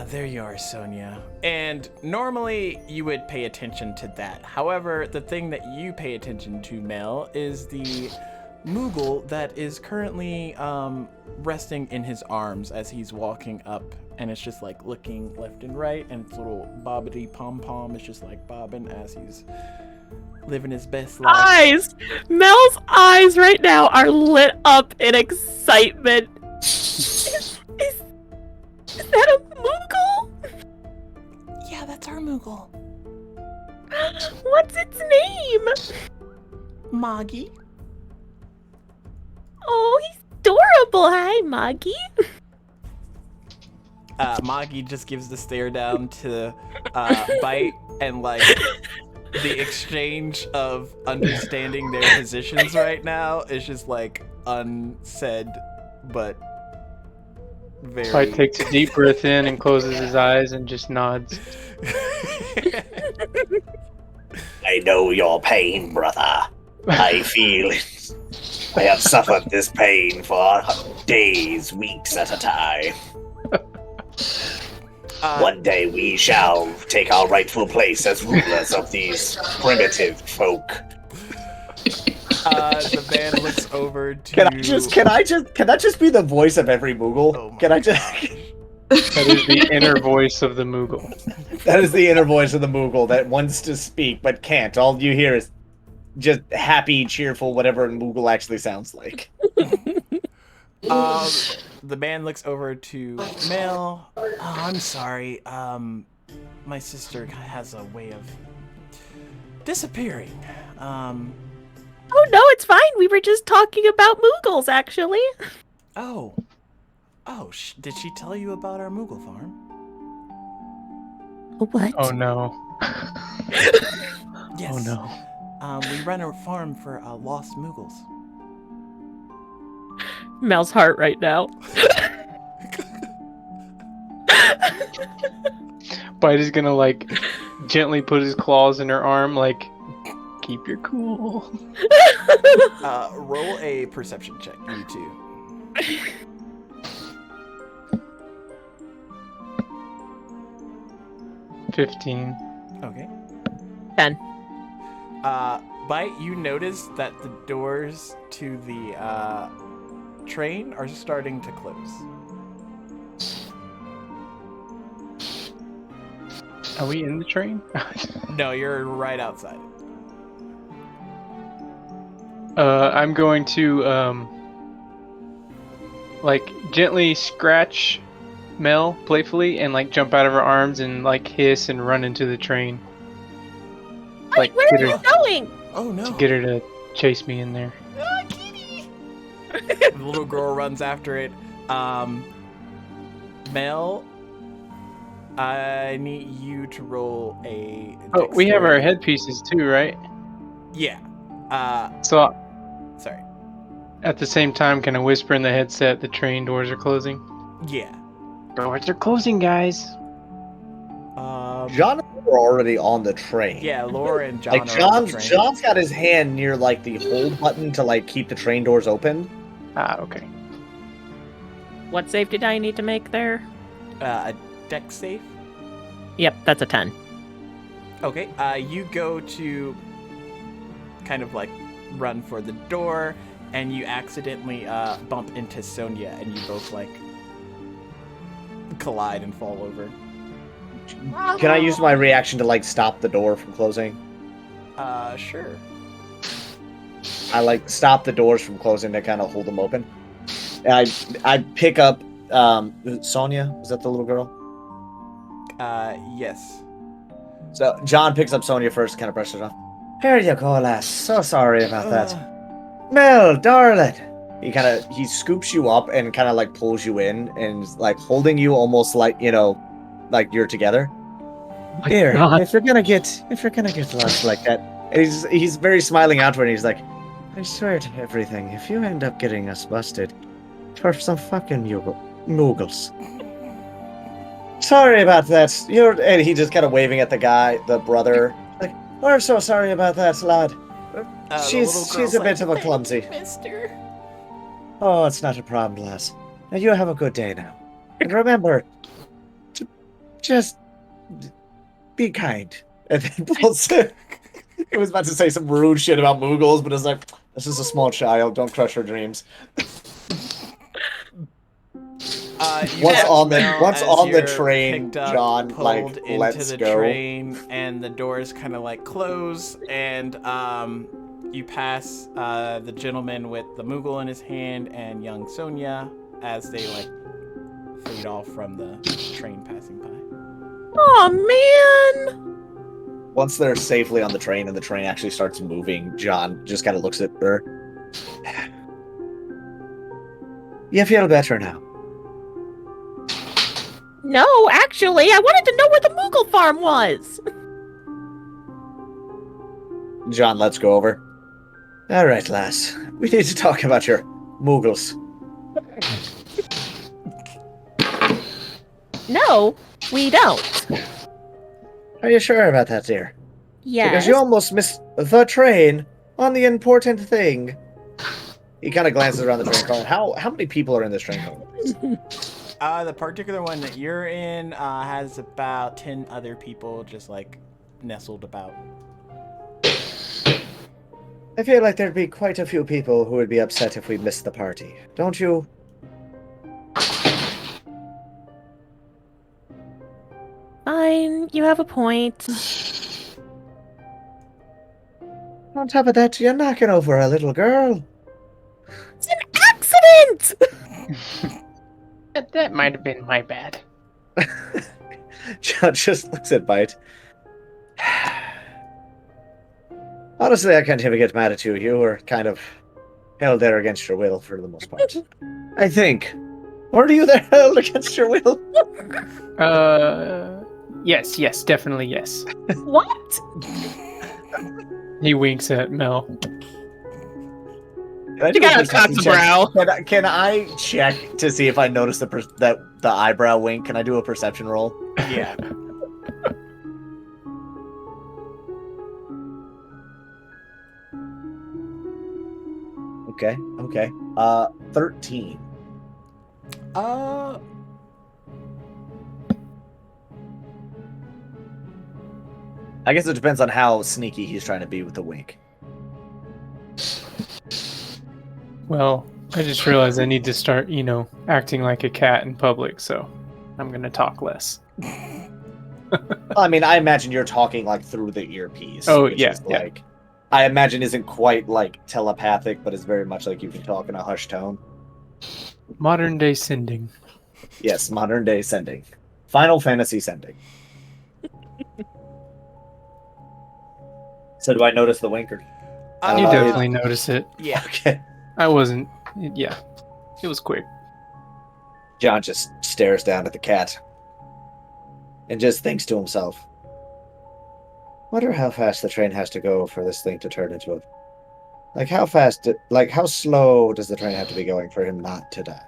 There you are, Sonia. And normally you would pay attention to that. However, the thing that you pay attention to, Mel, is the Moogle that is currently resting in his arms as he's walking up, and it's just like looking left and right, and its little bobbity pom-pom is just like bobbing as he's living his best life. Eyes! Mel's eyes right now are lit up in excitement. Is that a Moogle? Yeah, that's our Moogle. What's its name? Moggy. Oh, he's adorable. Hi, Moggy. Moggy just gives the stare down to Bite, and like the exchange of understanding their positions right now is just like unsaid, but very. Bite takes a deep breath in and closes his eyes and just nods. I know your pain, brother. I feel it. I have suffered this pain for days, weeks at a time. One day we shall take our rightful place as rulers of these primitive folk. The man looks over to. Can that just be the voice of every Moogle? Oh my Can I just? That is the inner voice of the Moogle. That is the inner voice of the Moogle that wants to speak but can't. All you hear is just happy, cheerful, whatever Moogle actually sounds like. The man looks over to Mel. Oh, I'm sorry. My sister has a way of disappearing. Oh, no, it's fine. We were just talking about Moogles, actually. Oh, did she tell you about our Moogle farm? What? Oh no. Yes. Oh no. We run a farm for lost Moogles. Mel's heart right now. Bite is gonna like gently put his claws in her arm, like keep your cool. Roll a perception check, you two. 15. Okay. 10. Bite, you notice that the doors to the train are starting to close. Are we in the train? No, you're right outside. I'm going to like gently scratch Mel playfully and like jump out of her arms and like hiss and run into the train. Like Where are get you her going? Oh no! to get her to chase me in there. The little girl runs after it. Mel, I need you to roll a. Oh, we have our dexterity. headpieces too, right? Yeah. So Sorry. at the same time, can I whisper in the headset the train doors are closing? Yeah. Doors are closing, guys. John and Laura are already on the train. Yeah, Laura and John Like are on the John's train. got his hand near like the hold button to like keep the train doors open. Ah, okay. What save did I need to make there? A deck safe. Yep, that's a 10. Okay. You go to kind of like run for the door, and you accidentally bump into Sonia, and you both like collide and fall over. Can I use my reaction to like stop the door from closing? Sure. I like stop the doors from closing to kind of hold them open. And I pick up Sonia. Is that the little girl? Yes. So John picks up Sonia first, kind of brushes it off. Here you go, lass. So sorry about that. Mel, darling. He scoops you up and kind of like pulls you in and is, like holding you almost like, you know, like you're together. Here, God. if you're gonna get lost like that, and he's very smiling outward. And he's like, I swear to everything, if you end up getting us busted for some fucking Muggles. Sorry about that. And he just kind of waving at the guy, the brother. Like, we're so sorry about that, lad. She's a bit of a clumsy. Mister. Oh, it's not a problem, lass. Now you have a good day now. And remember, just be kind. And then I was about to say some rude shit about Muggles, but it's like, this is a small child. Don't crush her dreams. Once on the train, John like lets the go. train, and the doors kind of like close, and you pass the gentleman with the Moogle in his hand and young Sonia as they like fade off from the train passing by. Oh man! Once they're safely on the train and the train actually starts moving, John just kind of looks at her. You feel better now? No, actually, I wanted to know where the Moogle farm was. John lets go over. All right, lass. We need to talk about your Muggles. No, we don't. Are you sure about that, dear? Yes. Because you almost missed the train on the important thing. He kind of glances around the train car. How many people are in this train car? The particular one that you're in has about 10 other people just like nestled about. I feel like there'd be quite a few people who would be upset if we missed the party. Don't you? Fine, you have a point. On top of that, you're knocking over a little girl. It's an accident! That might have been my bad. John just looks at Bite. Honestly, I can't even get mad at you. You were kind of held there against your will for the most part. I think. Or are you there held against your will? Yes, definitely yes. What? He winks at Mel. Can I You do a gotta perception cock check? brow. Can I check to see if I notice the eyebrow wink? Can I do a perception roll? Yeah. Okay. 13. Uh, I guess it depends on how sneaky he's trying to be with the wink. Well, I just realized I need to start, acting like a cat in public, so I'm gonna talk less. I mean, I imagine you're talking like through the earpiece. Oh, which yeah, is like, I imagine isn't quite like telepathic, but is very much like you can talk in a hushed tone. Modern day sending. Yes, modern day sending. Final Fantasy sending. So do I notice the winker? I don't You know, definitely notice it. yeah. Okay. I wasn't. Yeah, it was quick. John just stares down at the cat and just thinks to himself, wonder how fast the train has to go for this thing to turn into a... Like, how fast... how slow does the train have to be going for him not to die?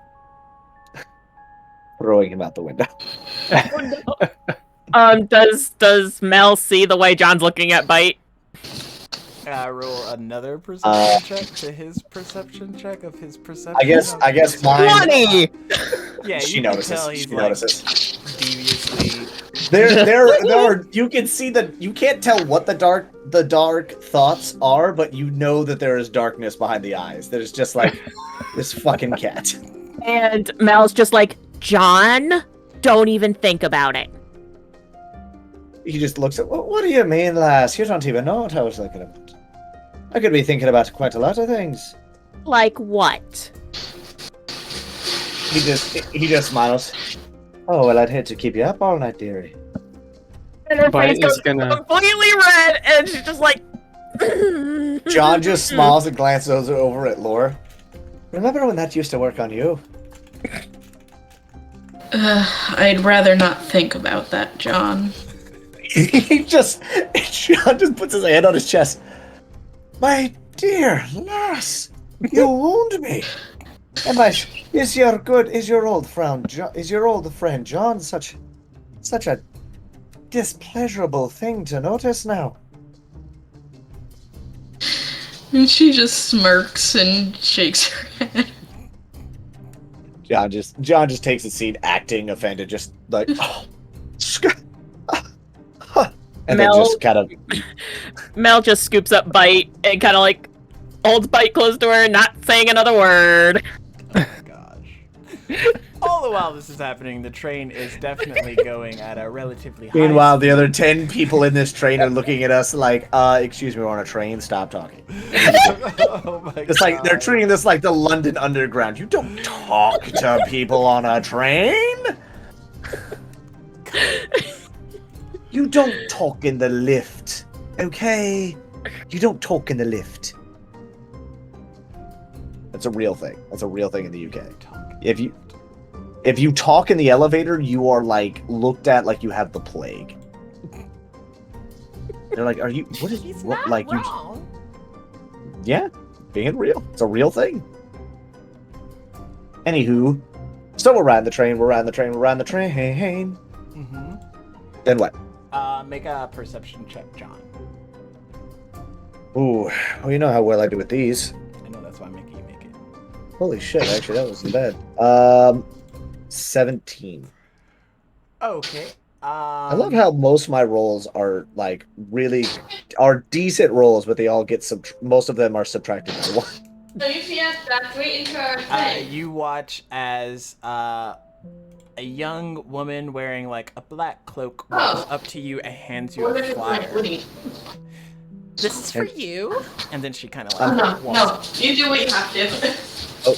Throwing him out the window. Does Mel see the way John's looking at Bite? Roll another perception check to his perception check of his perception. I guess mine... 20! Yeah, She you notices. can tell he's She like notices. deviously. There are. You can see that you can't tell what the dark thoughts are, but you know that there is darkness behind the eyes. There's just like this fucking cat. And Mel's just like, John, don't even think about it. He just looks at. What do you mean, lass? You don't even know what I was thinking about. I could be thinking about quite a lot of things. Like what? He just smiles. Oh well, I'd hate to keep you up all night, dearie. And her Bite face goes is gonna- completely red, and she's just like... John just smiles and glances over at Laura. Remember when that used to work on you? I'd rather not think about that, John. John just puts his hand on his chest. My dear lass, you wound me. And is your old friend John such a displeasurable thing to notice now? And she just smirks and shakes her head. John just takes a seat, acting offended, just like, oh, and then just kind of. Mel just scoops up Bite and kind of like holds Bite close to her, not saying another word. Oh my gosh. All the while this is happening, the train is definitely going at a relatively high Meanwhile, speed. the other 10 people in this train are looking at us like, excuse me, we're on a train, stop talking. Oh my It's like they're God. treating this like the London Underground. You don't talk to people on a train. You don't talk in the lift, okay? You don't talk in the lift. That's a real thing. That's a real thing in the UK. If you talk in the elevator, you are like looked at like you have the plague. They're like, "Are you? What is? He's What not like you?" wrong. Yeah, being real. It's a real thing. Anywho, so we're riding the train. Mm-hmm. Then what? Make a perception check, John. Ooh, well, you know how well I do with these. I know that's why I'm making you make it. Holy shit! Actually, that wasn't bad. 17. Okay. I love how most of my rolls are like are decent rolls, but they all get most of them are subtracted by 1. So you see us wait into our thing. You watch as a young woman wearing like a black cloak walks up to you and hands you a flyer. This is for you. And then she kind of like walks. You do what you have to. Oh,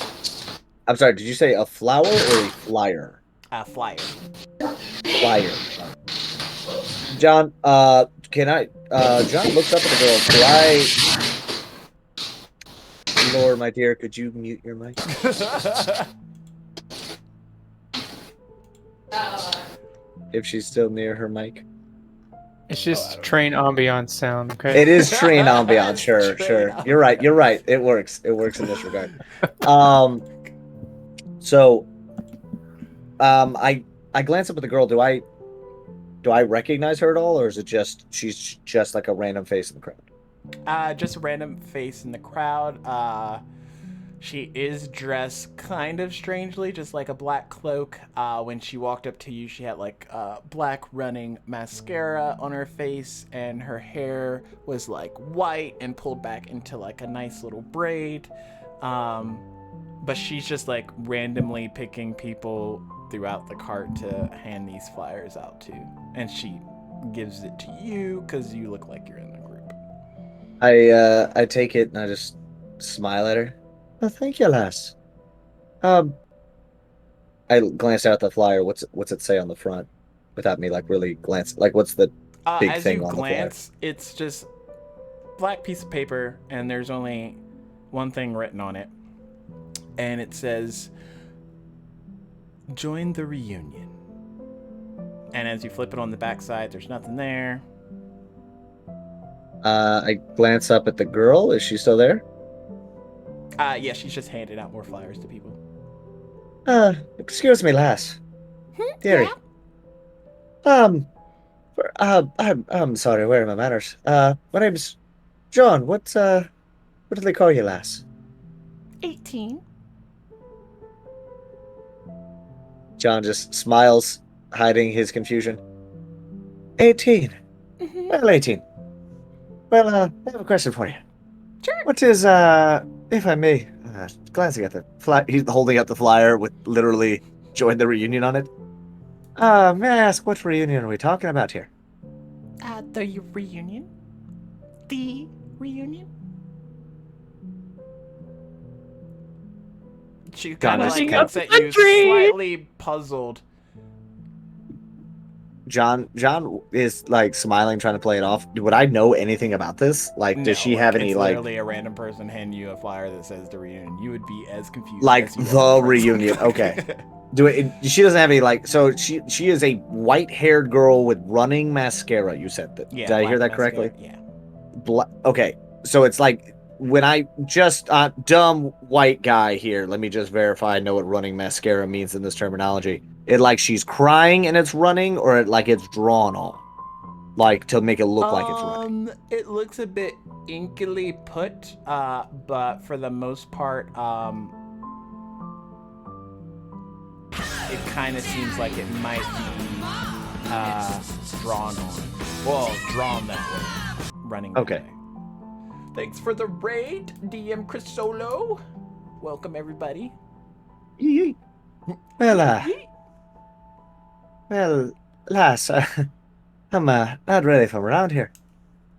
I'm sorry. Did you say a flower or a flyer? Flyer. Flyer. John, can I? John looks up at the girl. Laura, my dear, could you mute your mic? If she's still near her mic. It's just train ambiance sound, okay? It is train ambiance, sure. You're right. It works in this regard. I glance up at the girl. Do I do I recognize her at all, or is it just she's just like a random face in the crowd? Just a random face in the crowd. She is dressed kind of strangely, just like a black cloak. When she walked up to you, she had like black running mascara on her face, and her hair was like white and pulled back into like a nice little braid. But she's just like randomly picking people throughout the cart to hand these flyers out to, and she gives it to you because you look like you're in the group. I take it and I just smile at her. Oh, thank you, lass. I glance out at the flyer. What's it say on the front? Without me like really glance. Like, what's the big As thing you on glance, it's just black piece of paper, and there's only one thing written on it, and it says, "Join the reunion." And as you flip it on the backside, there's nothing there. the flyer? I glance up at the girl. Is she still there? Yeah, she's just handing out more flyers to people. Excuse me, lass. Dearie. I'm sorry. Where are my manners? My name's John. What do they call you, lass? 18. John just smiles, hiding his confusion. 18. Mm-hmm. Well, 18. Well, I have a question for you. Sure. What is, if I may, glancing at the flyer, he's holding up the flyer with literally join the reunion on it. May I ask what reunion are we talking about here? The reunion? The reunion? She kind of like Finishing looks up at you, country. slightly puzzled. John is like smiling, trying to play it off. Would I know anything about this? Like, does she have any it's like literally a random person hand you a flyer that says the reunion. You would be as confused like as you the are. reunion? Okay. She doesn't have any like. So she is a white-haired girl with running mascara. You said that. Yeah, Did I hear black that correctly? mascara, Yeah. Okay, so it's like when I just dumb white guy here. Let me just verify I know what running mascara means in this terminology. It like she's crying and it's running, or it like it's drawn on, like to make it look like it's running. It looks a bit inkily put, but for the most part, it kind of seems like it might be drawn on. Well, drawn that way. Running that Okay. way. Thanks for the raid, DM Chris Solo. Welcome, everybody. Yee. Well, well, lass, I'm not really from around here.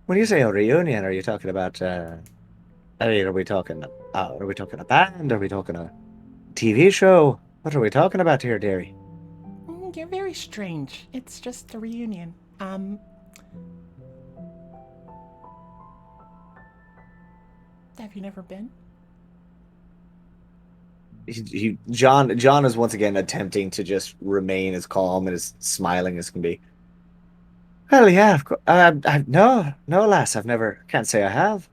When you say a reunion, are you talking about? I mean, are we talking a band? Are we talking a TV show? What are we talking about here, dearie? You're very strange. It's just a reunion. Have you never been? John is once again attempting to just remain as calm and as smiling as can be. Well, yeah, of course. No, lass, I've never. Can't say I have.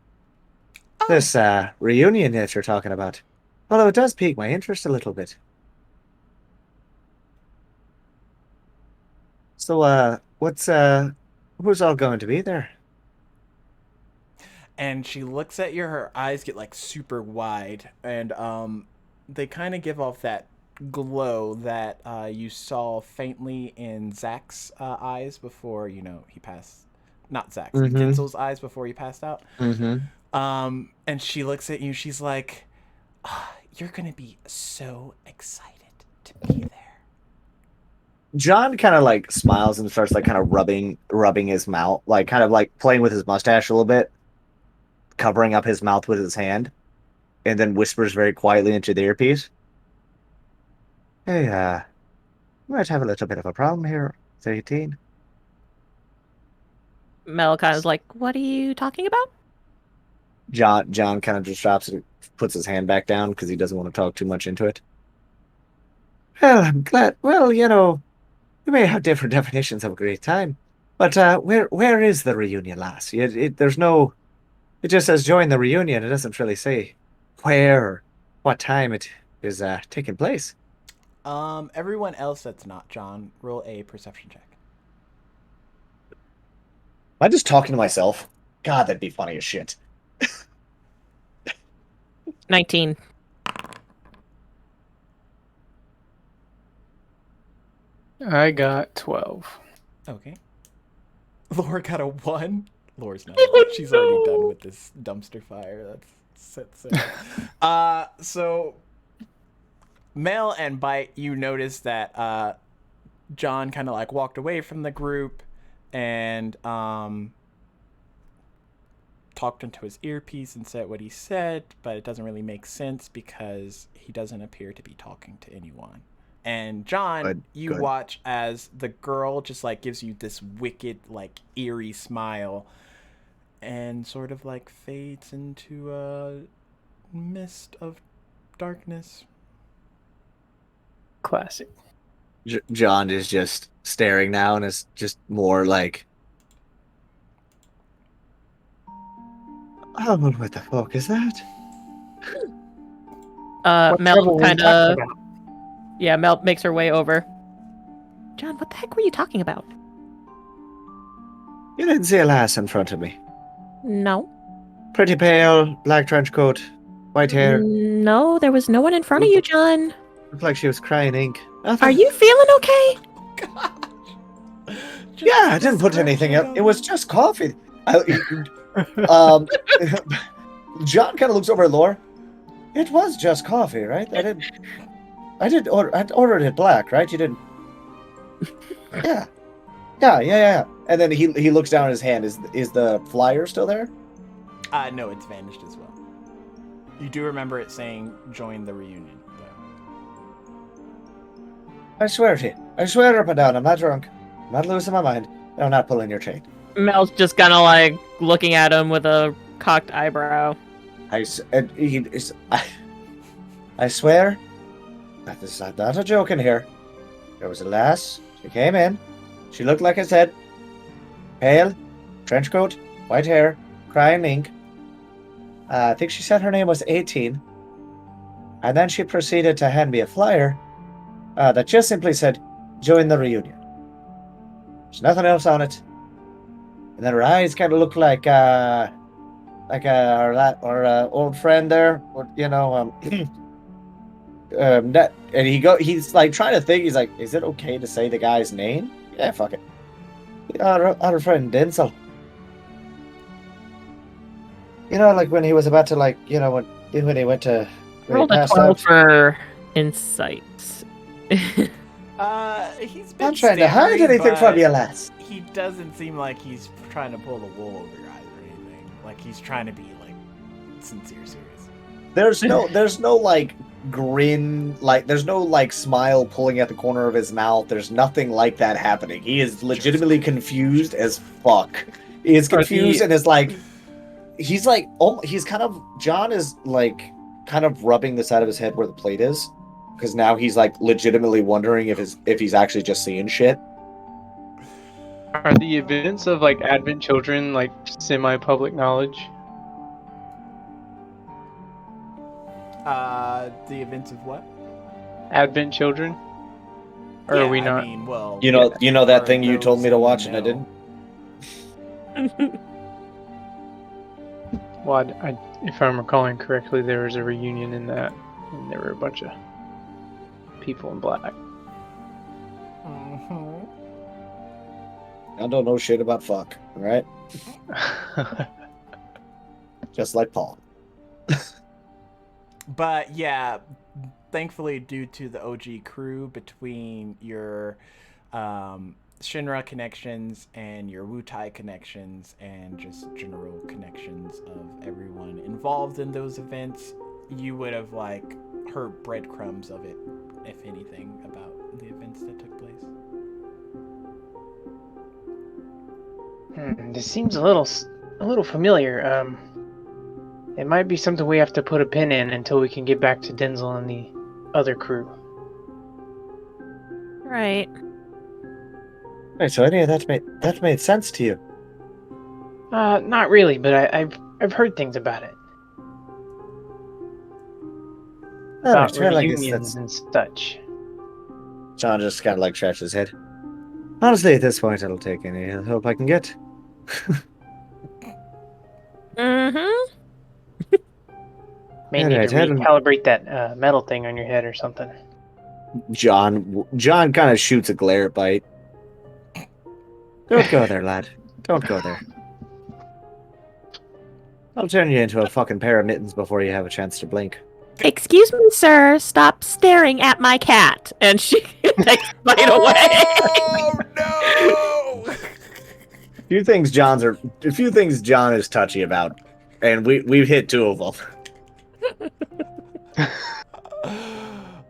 Oh. This reunion that you're talking about, although it does pique my interest a little bit. So, who's all going to be there? And she looks at you, her eyes get like super wide, and they kind of give off that glow that you saw faintly in Zach's eyes before, he passed. Not Zach's, Tinsel's eyes before he passed out. And she looks at you, she's like, you're gonna be so excited to be there. John kind of like smiles and starts like kind of rubbing his mouth, like kind of like playing with his mustache a little bit, covering up his mouth with his hand, and then whispers very quietly into the earpiece. Hey, we might have a little bit of a problem here, 18. Mel kind of is like, what are you talking about? John kind of just drops it, puts his hand back down because he doesn't want to talk too much into it. Well, I'm glad. Well, we may have different definitions of a great time, but where is the reunion, lass? There's no. It just says join the reunion. It doesn't really say where or what time it is taking place. Everyone else that's not John, roll a perception check. I just talking to myself? God, that'd be funny as shit. 19. I got 12. Okay. Laura got a 1. Laura's not. Oh, She's no. already done with this dumpster fire. That's sad. So Mel and Bite, you notice that John kind of like walked away from the group and talked into his earpiece and said what he said, but it doesn't really make sense because he doesn't appear to be talking to anyone. And John, you watch as the girl just like gives you this wicked, like eerie smile and sort of like fades into a mist of darkness. Classic. John is just staring now and is just more like, oh, what the fuck is that? What Mel trouble were you kind talking of. about? Yeah, Mel makes her way over. John, what the heck were you talking about? You didn't see a lass in front of me. No. Pretty pale, black trench coat, white hair. No, there was no one in front of you, John. Looked like she was crying ink. Are you feeling okay? Yeah, I didn't put anything up. It was just coffee. John kind of looks over at Laura. It was just coffee, right? I ordered it black, right? You didn't. Yeah. And then he looks down at his hand. Is the flyer still there? No, it's vanished as well. You do remember it saying "Join the reunion," though. I swear to you. I swear up and down. I'm not drunk. I'm not losing my mind. I'm not pulling your chain. Mel's just kind of like looking at him with a cocked eyebrow. I swear, that is not a joke in here. There was a lass. She came in. She looked like I said. Pale, trench coat, white hair, crying ink. I think she said her name was 18. And then she proceeded to hand me a flyer that just simply said, "Join the reunion." There's nothing else on it. And then her eyes kind of look like our old friend there, he's like trying to think. He's like, is it okay to say the guy's name? Yeah, fuck it. Our friend Denzel. Like when he was about to when he went to Rolled a passed 12 out. for insight. He's been Not trying to hide staring, anything from but you, lass. He doesn't seem like he's trying to pull the wool over your eyes or anything. Like he's trying to be like sincere, serious. There's no like grin, like there's no like smile pulling at the corner of his mouth. There's nothing like that happening. He is legitimately confused as fuck. He is confused and is like, John is like kind of rubbing the side of his head where the plate is, because now he's like legitimately wondering if he's actually just seeing shit. Are the events of like Advent Children like semi-public knowledge? The events of what? Advent Children? Or are we not? I mean, well, You know that are thing you told me to those watch who and I didn't? Well, if I'm recalling correctly, there was a reunion in that, and there were a bunch of people in black. Mhm. I don't know shit about fuck, alright? Just like Paul. But yeah, thankfully, due to the OG crew, between your Shinra connections and your Wutai connections and just general connections of everyone involved in those events, you would have like heard breadcrumbs of it, if anything, about the events that took place. This seems a little familiar. It might be something we have to put a pin in until we can get back to Denzel and the other crew. Right. Right, so any of that made sense to you? Not really, but I've heard things about it. About Alright, I guess reunions and such. John just kind of like scratches his head. Honestly, at this point, I'll take any help I can get. Mm-hmm. May need Alright, to recalibrate that metal thing on your head or something. John kind of shoots a glare at Bite. Don't go there, lad. Don't go there. I'll turn you into a fucking pair of mittens before you have a chance to blink. Excuse me, sir. Stop staring at my cat. And she takes Bite away. Oh no! A few things John is touchy about, and we've hit 2 of them.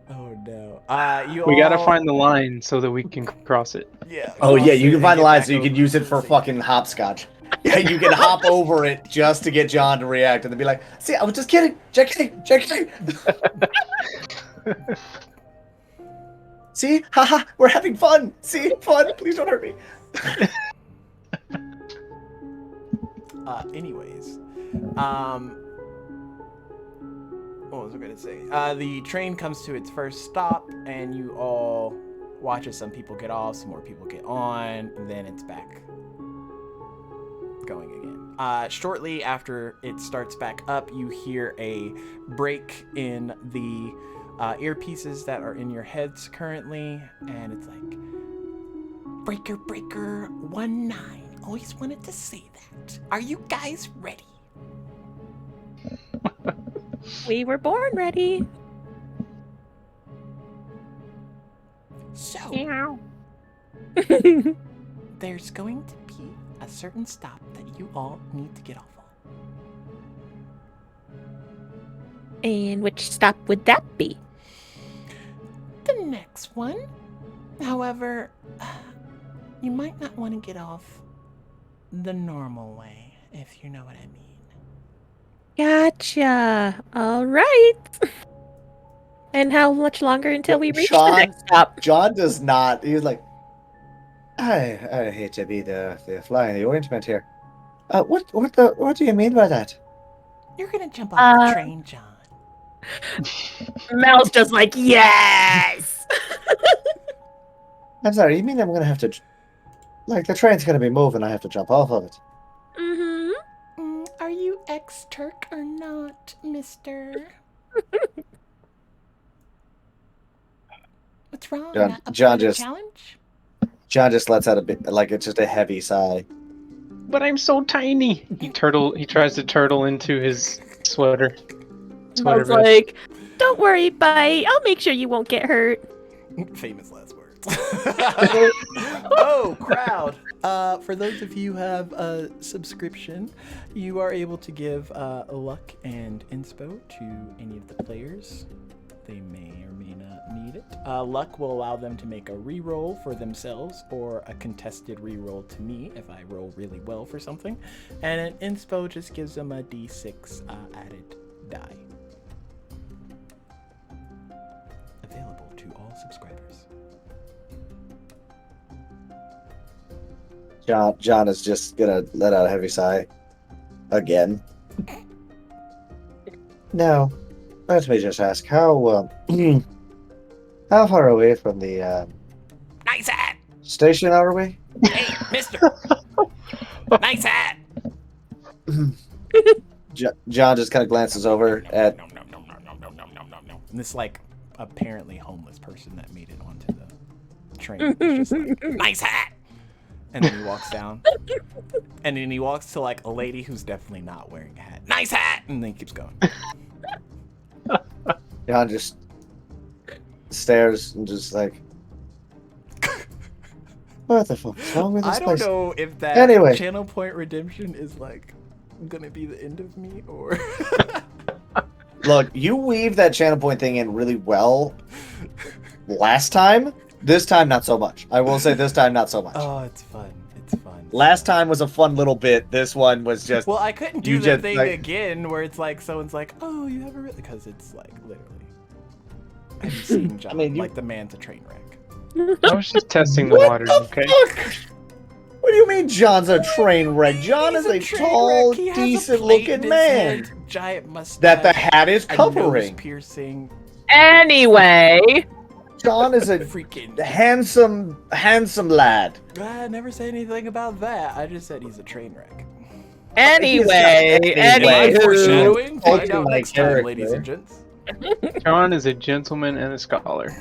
Oh no. We gotta find the line so that we can cross it. Yeah. Oh yeah, cross you it can and find the get line back so you can over use to it the for sea. fucking hopscotch. Yeah, you can hop over it just to get John to react and then be like, "See, I was just kidding, JK." See, haha, we're having fun. See, fun. Please don't hurt me. Anyways, what was I gonna say? The train comes to its first stop, and you all watch as some people get off, some more people get on, and then it's back going again. Shortly after it starts back up, you hear a break in the earpieces that are in your heads currently, and it's like, breaker, breaker, 1-9. Always wanted to say that. Are you guys ready? We were born ready. So, Meow. there's going to be a certain stop that you all need to get off on. And which stop would that be? The next one. However, you might not want to get off the normal way, if you know what I mean. Gotcha. All right. And how much longer until we reach the Sean? next stop? John does not. He was like, I hate to be the fly in the ointment here. What do you mean by that? You're gonna jump off the train, John. Mel's just like, yes! I'm sorry. You mean I'm gonna have to, like, the train's gonna be moving? I have to jump off of it. Mm-hmm. Are you ex-Turk or not, mister? What's wrong? John- Not up John for the just- challenge? John just lets out a bit, like it's just a heavy sigh. But I'm so tiny. He tries to turtle into his sweater. Mel's vest. like, don't worry, Bite. I'll make sure you won't get hurt. Famous last words. Oh, crowd. For those of you who have a subscription, you are able to give luck and inspo to any of the players. They may or may not need it. Luck will allow them to make a reroll for themselves or a contested reroll to me if I roll really well for something. And an inspo just gives them a d6 added die. Available to all subscribers. John is just gonna let out a heavy sigh. Again. Now, let me just ask, how far away from the Nice hat! station are we? Hey, mister! Nice hat! John just kind of glances over at. No. And this, like, apparently homeless person that made it onto the train is just like, nice hat! And then he walks down. And then he walks to, like, a lady who's definitely not wearing a hat. Nice hat! And then he keeps going. John just stares and just like, what the fuck is wrong with this I don't place? know if that Anyway. channel point redemption is, like, gonna be the end of me, or... Look, you weave that channel point thing in really well last time. This time, not so much. I will say this time, not so much. Oh, it's fun. It's fun. Last time was a fun little bit. This one was just. Well, I couldn't do You the just, thing like- again where it's like someone's like, "Oh, you have a really," because it's like literally. Have you seen John? mean, you- Like the man's a train wreck. I was just testing the What waters, the okay? fuck? What do you mean John's a train wreck? John is He's a train tall, wreck. He has a decent plate looking in his man. head, giant mustache. That the hat is a nose covering. piercing. Anyway, John is a Freaking. handsome lad. I never said anything about that. I just said he's a train wreck. Anyway, Am I anywho. foreshadowing? Find Taking out my next time, character. ladies and gents. John is a gentleman and a scholar.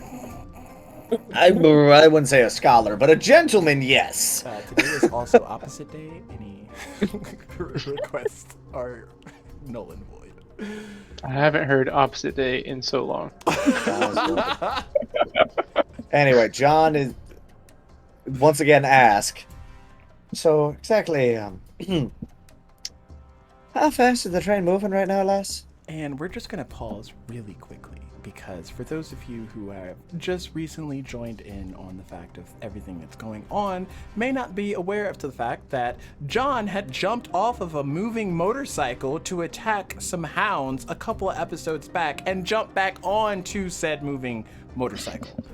I wouldn't say a scholar, but a gentleman, yes. Today is also opposite day. Any requests are null and void. I haven't heard opposite day in so long. Anyway, John is once again ask. So exactly, how fast is the train moving right now, lass? And we're just going to pause really quickly because for those of you who have just recently joined in on the fact of everything that's going on, may not be aware of the fact that John had jumped off of a moving motorcycle to attack some hounds a couple of episodes back and jumped back onto said moving motorcycle.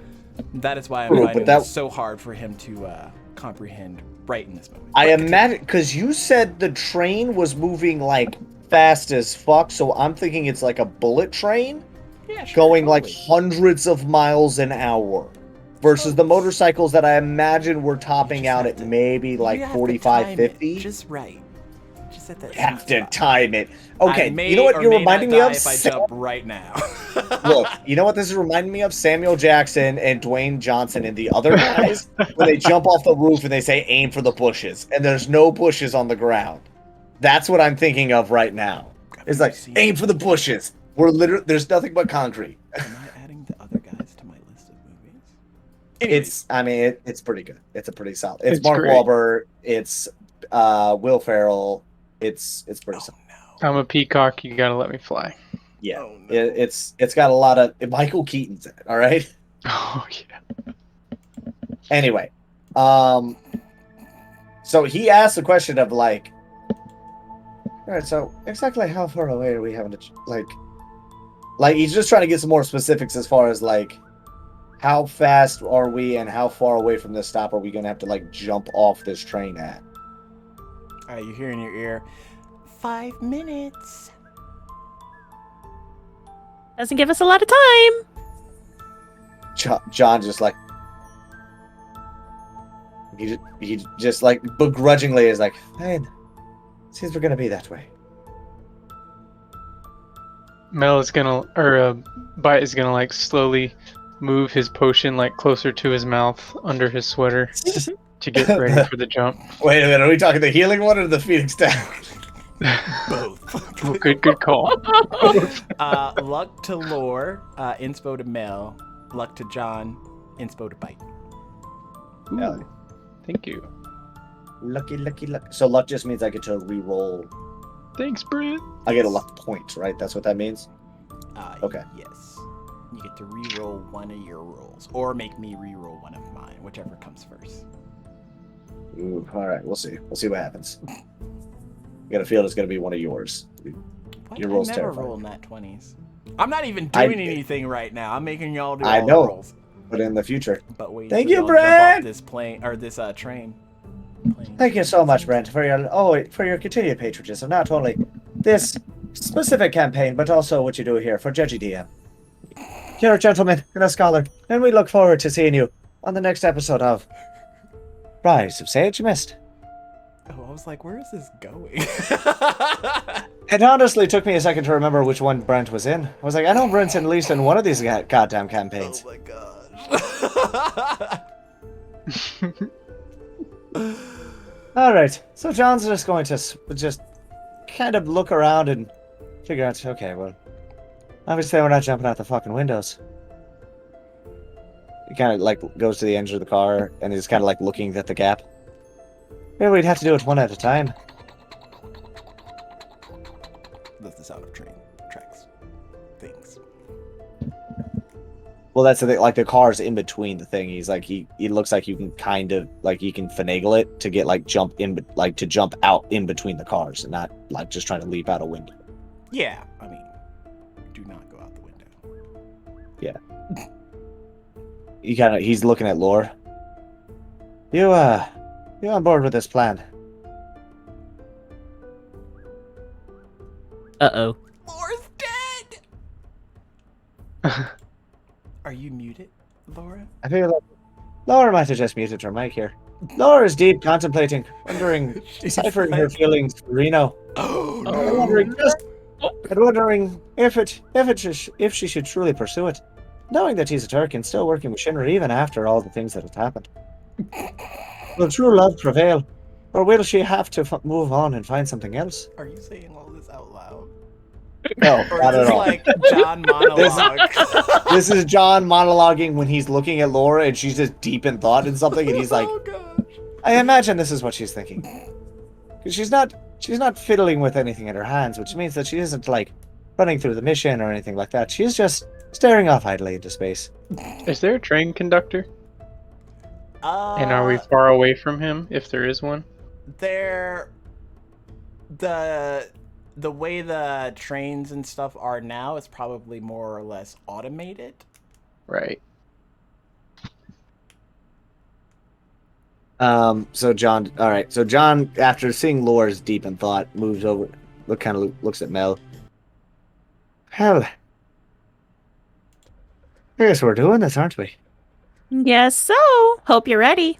That is why I'm finding this so hard for him to comprehend right in this moment. I imagine, because you said the train was moving like fast as fuck, so I'm thinking it's like a bullet train going like hundreds of miles an hour versus the motorcycles that I imagine were topping out at maybe like 45, 50. Just right. Just at that. You have to time it. Okay, I you know what you're reminding me of? if I jump right now. Look, you know what this is reminding me of? Samuel Jackson and Dwayne Johnson and the other guys when they jump off the roof and they say aim for the bushes and there's no bushes on the ground. That's what I'm thinking of right now. It's like aim for the bushes. We're literally there's nothing but concrete. Am I adding the other guys to my list of movies? Anyways. It's pretty good. It's a pretty solid. It's It's Mark great. Wahlberg. It's Will Ferrell. It's pretty solid. No. I'm a peacock. You gotta let me fly. Yeah, Oh, no. it's got a lot of Michael Keaton's in it. All right. Oh yeah. Anyway, so he asked the question of like, all right, so exactly how far away are we having to like he's just trying to get some more specifics as far as like how fast are we and how far away from this stop are we gonna have to like jump off this train at? All right, you hear in your ear, 5 minutes. Doesn't give us a lot of time. John just like he just like begrudgingly is like, fine, seems we're gonna be that way. Mel is gonna, or Bite is gonna like slowly move his potion like closer to his mouth under his sweater to get ready for the jump. Wait a minute, are we talking the healing one or the Phoenix Down? Both. Well, good call. Luck to Lore, inspo to Mel. Luck to John, inspo to Bite. Ooh, thank you. Lucky. So luck just means I get to re-roll. Thanks, Brent. I get a luck point, right? That's what that means? Okay. Yes. You get to re-roll one of your rolls, or make me re-roll one of mine, whichever comes first. Ooh, all right, we'll see. We'll see what happens. I got a feel it's going to be one of yours. Why Your do roll's I never terrifying. roll nat 20s? I'm not even I- doing anything right now. I'm making y'all do I all know. the rolls. But in the future. But wait, Thank till you, y'all jump Brent! off this plane or this train. Plane. Thank you so much, Brent, for your continued patronage of not only this specific campaign, but also what you do here for Judgy DM. You're a gentleman and a scholar, and we look forward to seeing you on the next episode of Rise of Sage Mist. Oh, I was like, where is this going? It honestly took me a second to remember which one Brent was in. I was like, I know Brent's at least in one of these goddamn campaigns. Oh my gosh. All right, so John's just going to just kind of look around and figure out, okay, well, obviously we're not jumping out the fucking windows. He kind of like goes to the engine of the car and is kind of like looking at the gap. Maybe we'd have to do it one at a time. That's the sound of train tracks. Things. Well, that's the thing. Like the car's in between the thing. He's like he looks like you can kind of like you can finagle it to get like jump out in between the cars and not like just trying to leap out a window. Yeah, I mean, do not go out the window. He's looking at Lore. You on board with this plan? Uh-oh. Lore's dead! Are you muted? Laura? I feel like Laura might have just muted her mic here. Laura is deep contemplating, wondering, She's deciphering her like- feelings for Reno. Oh And no! wondering if she should truly pursue it, knowing that he's a Turk and still working with Shinra even after all the things that have happened. Will true love prevail, or will she have to move on and find something else? Are you saying all this out loud? No, Or not is at this all. like John monologue? This is John monologuing when he's looking at Laura and she's just deep in thought and something, and he's like, oh gosh. I imagine this is what she's thinking. Because she's not fiddling with anything in her hands, which means that she isn't like running through the mission or anything like that. She's just staring off idly into space. Is there a train conductor? And are we far away from him, if there is one? The way the trains and stuff are now is probably more or less automated. Right. So John, all right. So John, after seeing Laura's deep in thought, moves over, looks at Mel. Hell, I guess we're doing this, aren't we? Yes, so hope you're ready.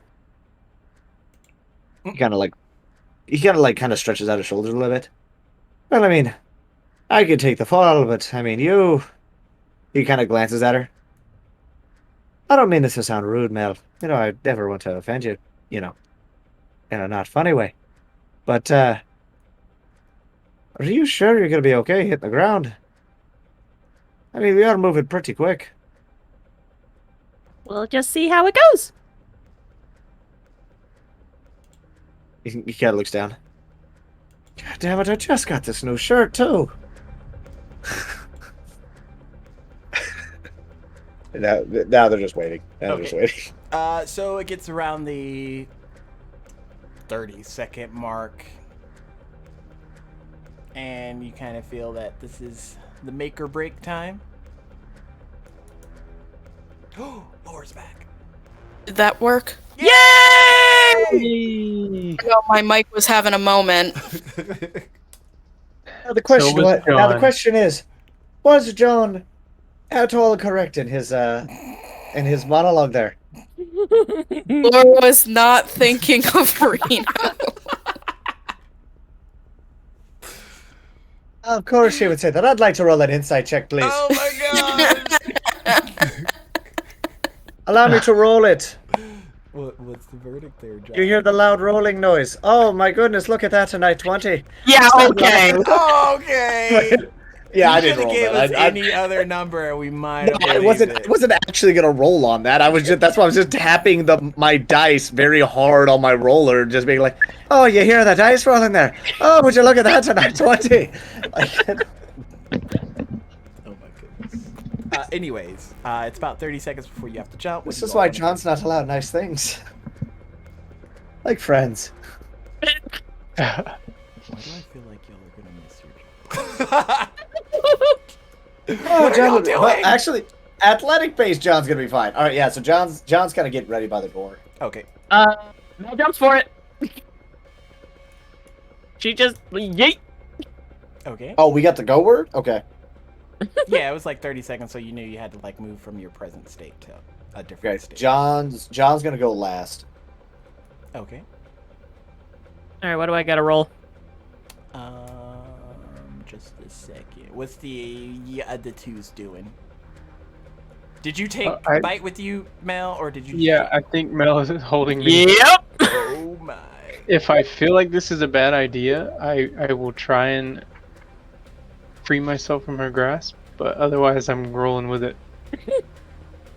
He kind of stretches out his shoulders a little bit. Well, I mean, I could take the fall, but I mean, He kind of glances at her. I don't mean this to sound rude, Mel. You know, I never want to offend you. You know, in a not funny way. But are you sure you're gonna be okay hitting the ground? I mean, we are moving pretty quick. We'll just see how it goes. He kind of looks down. God damn it, I just got this new shirt, too. now they're just waiting. So it gets around the 30-second mark. And you kind of feel that this is the make or break time. Oh, Laura's back. Did that work? Yay! No, my mic was having a moment. Now the question is, was John at all correct in his monologue there? Laura was not thinking of Reno. Of course she would say that. I'd like to roll an insight check, please. Oh my god! Allow me to roll it. What's the verdict there, John? You hear the loud rolling noise. Oh my goodness, look at that tonight, 20. Yeah, okay. Okay. Yeah, I You didn't could've roll gave that. us any other number, we might have I believed wasn't. it. I wasn't actually gonna roll on that. That's why I was just tapping my dice very hard on my roller, just being like, "Oh, you hear the dice rolling there? Oh, would you look at that tonight, 20?" Like, Oh my goodness. Anyways, it's about 30 seconds before you have to jump. this is why John's not allowed nice things. Like friends. Why do I feel like y'all are gonna miss your job? Oh, What are y'all doing? well, actually, athletic-based John's gonna be fine. All right, yeah. So John's kind of getting ready by the door. Okay. Mel jumps for it. She just yeet. Okay. Oh, we got the go word. Okay. Yeah, it was like 30 seconds, so you knew you had to like move from your present state to a different Okay. state. John's gonna go last. Okay. All right, what do I gotta roll? Just a second. What's the other twos doing? Did you take Bite with you, Mel, or did you? Yeah, I think Mel is holding me. Yep. Oh my. If I feel like this is a bad idea, I will try and free myself from her grasp, but otherwise I'm rolling with it.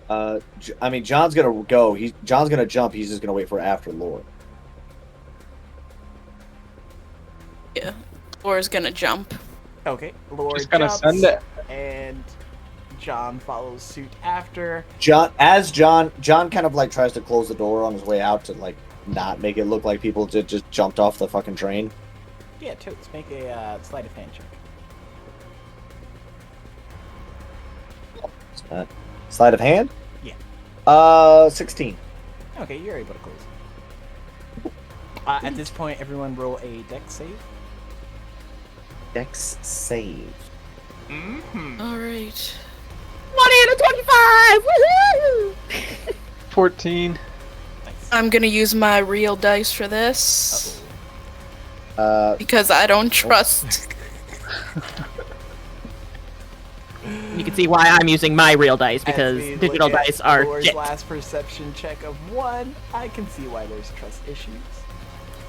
I mean, John's gonna go. John's gonna jump. He's just gonna wait for after Laura. Yeah. Laura's gonna jump. Okay. Laura Just gonna jumps, send it. and John follows suit after. John kind of like tries to close the door on his way out to like not make it look like people just jumped off the fucking train. Yeah, totes. Make a sleight of hand check. Sleight of hand? Yeah. 16. Okay, you're able to close. At this point, everyone roll a dex save. Dex save. Mm-hmm. All right. 20 and a 25! Woohoo! 14. I'm gonna use my real dice for this because I don't trust. You can see why I'm using my real dice, because As we digital look at dice are Lore's shit. last perception check of 1, I can see why there's trust issues.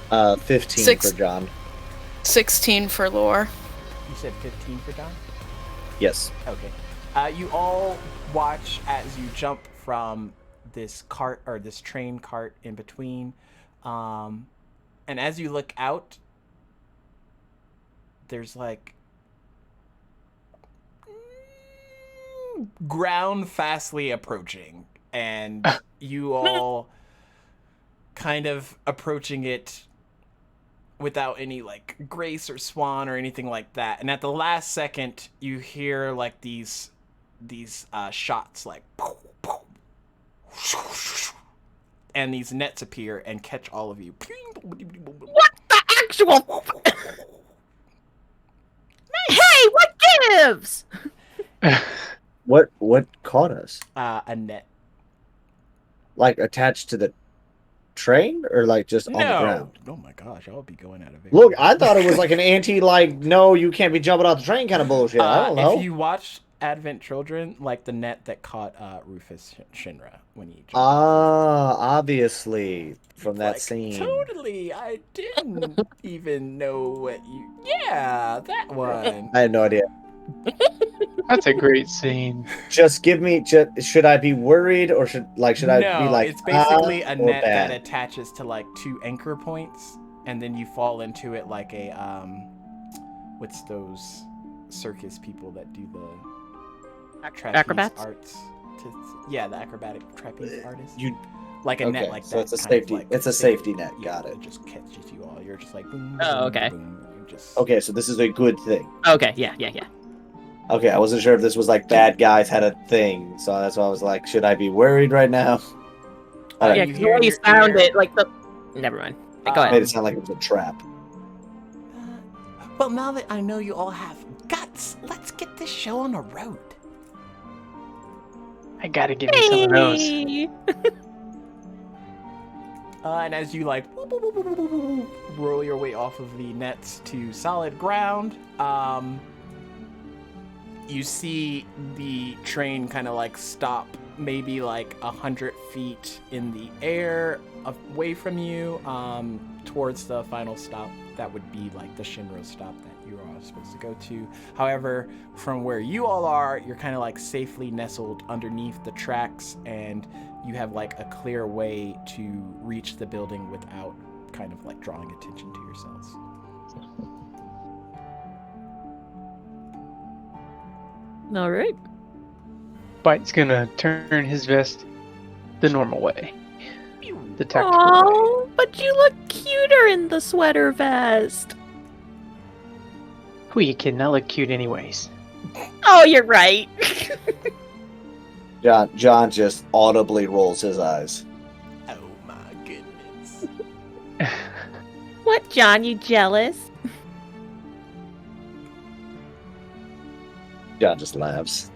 15 Six. for John. 16 for lore. You said 15 for John? Yes. Okay. You all watch as you jump from this cart or this train cart in between, and as you look out, there's like ground fastly approaching, and you all kind of approaching it without any like grace or swan or anything like that. And at the last second, you hear like these shots, like, and these nets appear and catch all of you. What the actual? Hey, what gives? What caught us? A net. Like attached to the train, or like just on the ground? Oh my gosh, I'll be going out of it. Look, I thought it was like an anti, like, no, you can't be jumping off the train kind of bullshit. I don't know. If you watched Advent Children, like the net that caught Rufus Shinra when he jumped. Obviously from that Like, scene. Totally, I didn't even know what you. Yeah, that one. I had no idea. That's a great scene. Just give me. Should I be worried, or should I be like? It's basically a or net bad? that attaches to like 2 anchor points, and then you fall into it like a what's those circus people that do the trapeze Acrobats? arts? The acrobatic trapeze artists. You like a net okay? like that. So it's a kind of safety. like It's a safety net. Got it. It just catches you all. You're just like boom. Oh, boom, okay. Boom, you just Okay, so this is a good thing. Okay, yeah. Okay, I wasn't sure if this was like bad guys had a thing, so that's why I was like, should I be worried right now? I don't Yeah, know. because the way you sounded, like the. Never mind. Go Made ahead. it sound like it was a trap. Well, now that I know you all have guts, let's get this show on the road. I gotta give you some of those. Hey! And as you like roll your way off of the nets to solid ground, you see the train kind of like stop maybe like 100 feet in the air away from you, towards the final stop. That would be like the Shinra stop that you are all supposed to go to. However, from where you all are, you're kind of like safely nestled underneath the tracks, and you have like a clear way to reach the building without kind of like drawing attention to yourselves. All right. Bite's gonna turn his vest the normal way. The tactical way. Oh, but you look cuter in the sweater vest. Who you kidding? I look cute anyways. Oh, you're right. John just audibly rolls his eyes. Oh my goodness. What, John? You jealous? John just laughs.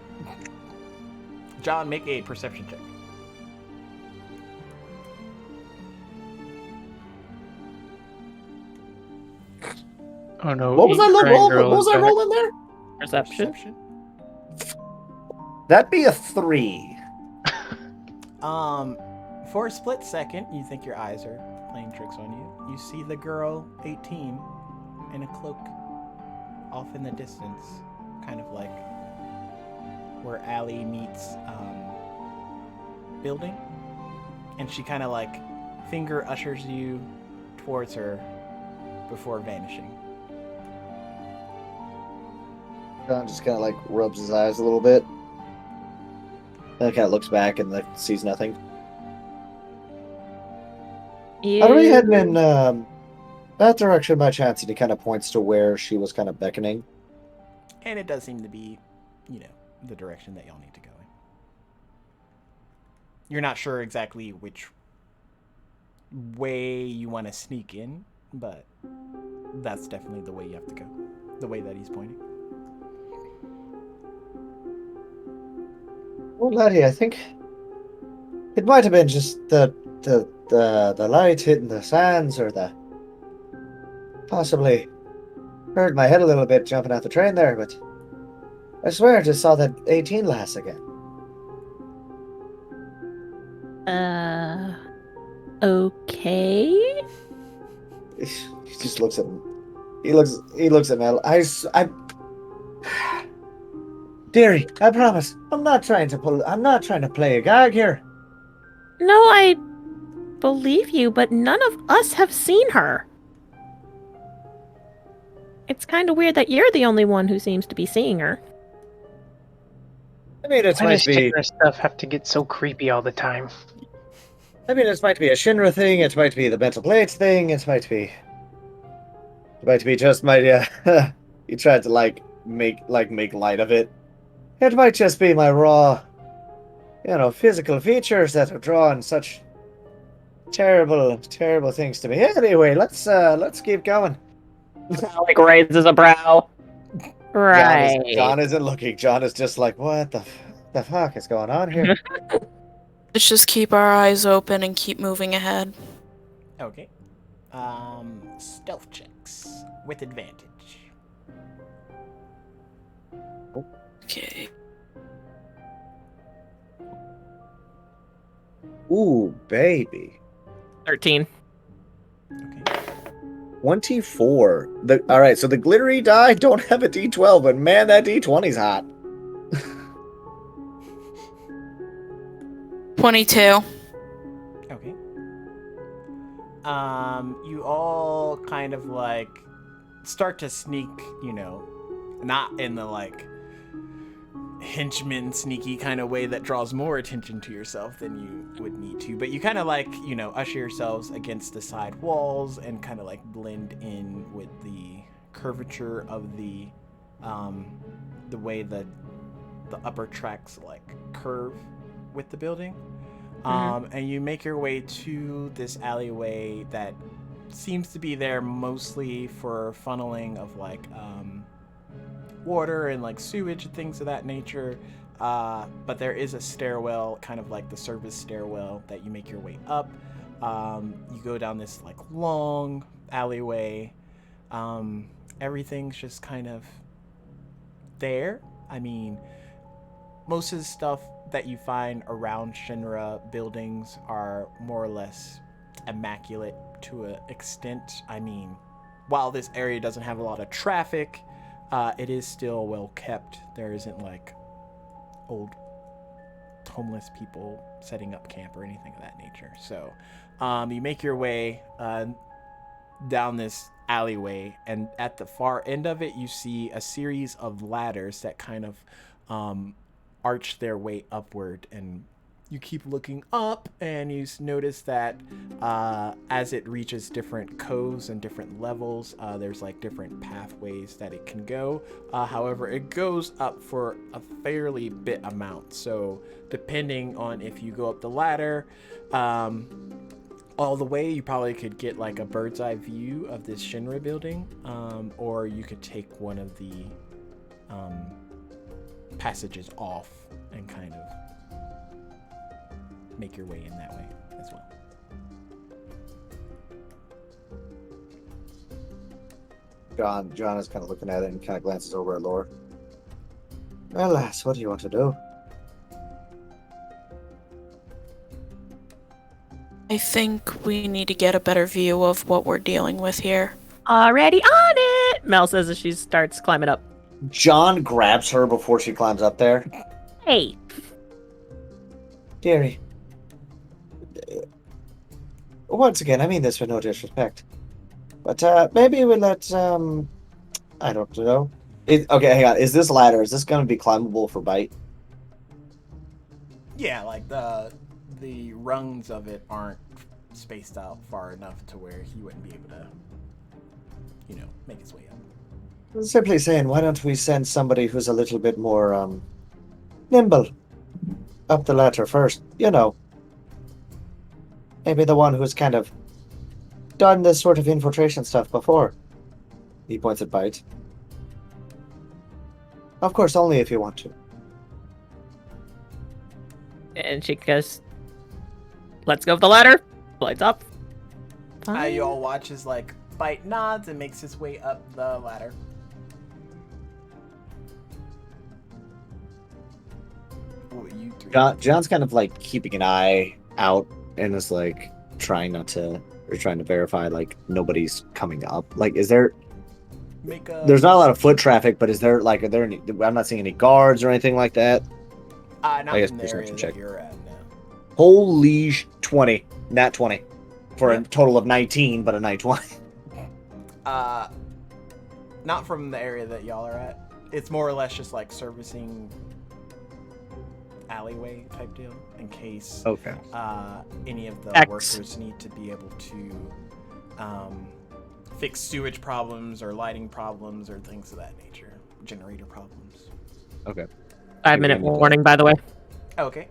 John, make a perception check. Oh no! What was eat I crying rolling? girl What was is I back. rolling there? Perception. That'd be a 3. For a split second, you think your eyes are playing tricks on you. You see the girl, 18, in a cloak, off in the distance, kind of like where Allie meets building, and she kind of like finger ushers you towards her before vanishing. John just kind of like rubs his eyes a little bit. Then kind of looks back and like sees nothing. Are we heading in that direction by chance? And he kind of points to where she was kind of beckoning. And it does seem to be, the direction that y'all need to go in. You're not sure exactly which way you want to sneak in, but that's definitely the way you have to go. The way that he's pointing. Well, laddie, I think it might have been just the light hitting the sands, or the possibly hurt my head a little bit jumping out the train there. But I swear I just saw that 18 lass again. Okay. He just looks at him. He looks at Mel. Dearie, I promise. I'm not trying to play a gag here. No, I believe you, but none of us have seen her. It's kind of weird that you're the only one who seems to be seeing her. I mean, it Why might does be. Shinra stuff have to get so creepy all the time? I mean, it might be a Shinra thing. It might be the mental plates thing. It might be just my. He tried to make light of it. It might just be my raw, physical features that have drawn such terrible things to me. Anyway, let's keep going. Like raises a brow. Right. John isn't looking. John is just like, what the fuck is going on here? Let's just keep our eyes open and keep moving ahead. Okay. Stealth checks with advantage. Okay. Ooh, baby. 13. Okay. 24. All right, so the glittery die don't have a D12, but man, that D20's hot. 22. Okay. You all kind of start to sneak, not in the henchman sneaky kind of way that draws more attention to yourself than you would need to, but you kind of usher yourselves against the side walls and kind of blend in with the curvature of the way that the upper tracks curve with the building. And you make your way to this alleyway that seems to be there mostly for funneling of water and sewage and things of that nature, but there is a stairwell, kind of like the service stairwell, that you make your way up. You go down this long alleyway. Everything's just kind of there. I mean, most of the stuff that you find around Shinra buildings are more or less immaculate to an extent. I mean, while this area doesn't have a lot of traffic, it is still well kept. There isn't old homeless people setting up camp or anything of that nature. So you make your way down this alleyway, and at the far end of it you see a series of ladders that kind of arch their way upward, and you keep looking up and you notice that as it reaches different coves and different levels, there's different pathways that it can go. However, it goes up for a fairly bit amount. So depending on if you go up the ladder all the way, you probably could get a bird's eye view of this Shinra building, or you could take one of the passages off and kind of make your way in that way as well. John is kind of looking at it and kind of glances over at Laura. Well, lass, what do you want to do? I think we need to get a better view of what we're dealing with here. Already on it, Mel says as she starts climbing up. John grabs her before she climbs up there. Hey. Dearie. Once again, I mean this with no disrespect. But maybe we let, I don't know. Okay, hang on. Is this ladder, is this going to be climbable for Bite? Yeah, the rungs of it aren't spaced out far enough to where he wouldn't be able to, make his way up. Simply saying, why don't we send somebody who's a little bit more, nimble up the ladder first? Maybe the one who's kind of done this sort of infiltration stuff before. He points at Bite. Of course, only if you want to. And she goes, let's go with the ladder. Lights up. You all watch as like Bite nods and makes his way up the ladder. What you three? John's kind of like keeping an eye out and is like trying to verify like nobody's coming up. Like, is there? There's not a lot of foot traffic, but is there like? Are there any? I'm not seeing any guards or anything like that. Not I guess from the perception area check. that you're at now. Holy 20, nat 20, for a total of 19, but a nat 20. Not from the area that y'all are at. It's more or less just like servicing alleyway type deal in case Okay. any of the X. workers need to be able to fix sewage problems or lighting problems or things of that nature, generator problems. Okay. 5-minute warning, by the way. Okay.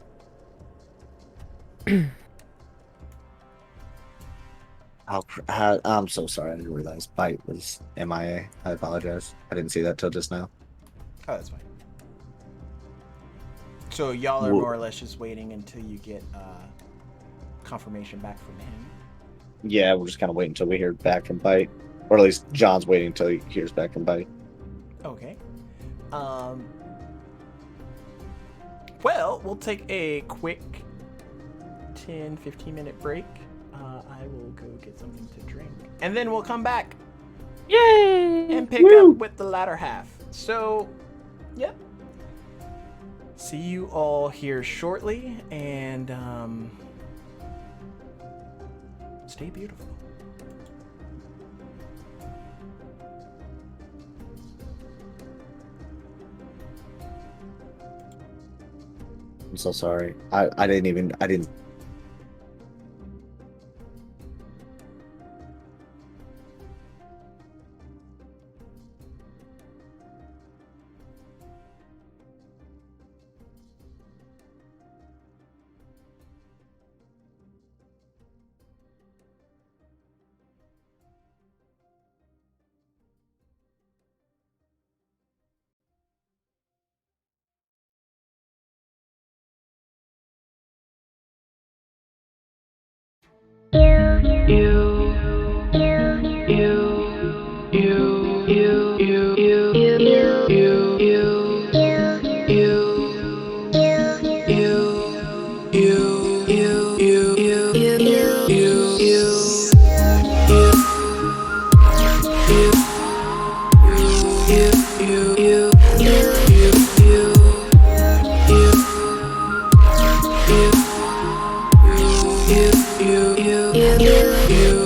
I'm so sorry. I didn't realize Bite was MIA. I apologize. I didn't see that till just now. Oh, that's fine. So y'all are Whoa. more or less just waiting until you get confirmation back from him. Yeah, we're just kind of waiting until we hear back from Bite, or at least John's waiting until he hears back from Bite. Okay. Well, we'll take a quick 10-15 minute break. I will go get something to drink. And then we'll come back Yay! and pick up with the latter half. So, yep. See you all here shortly, and stay beautiful. I'm so sorry. I didn't. You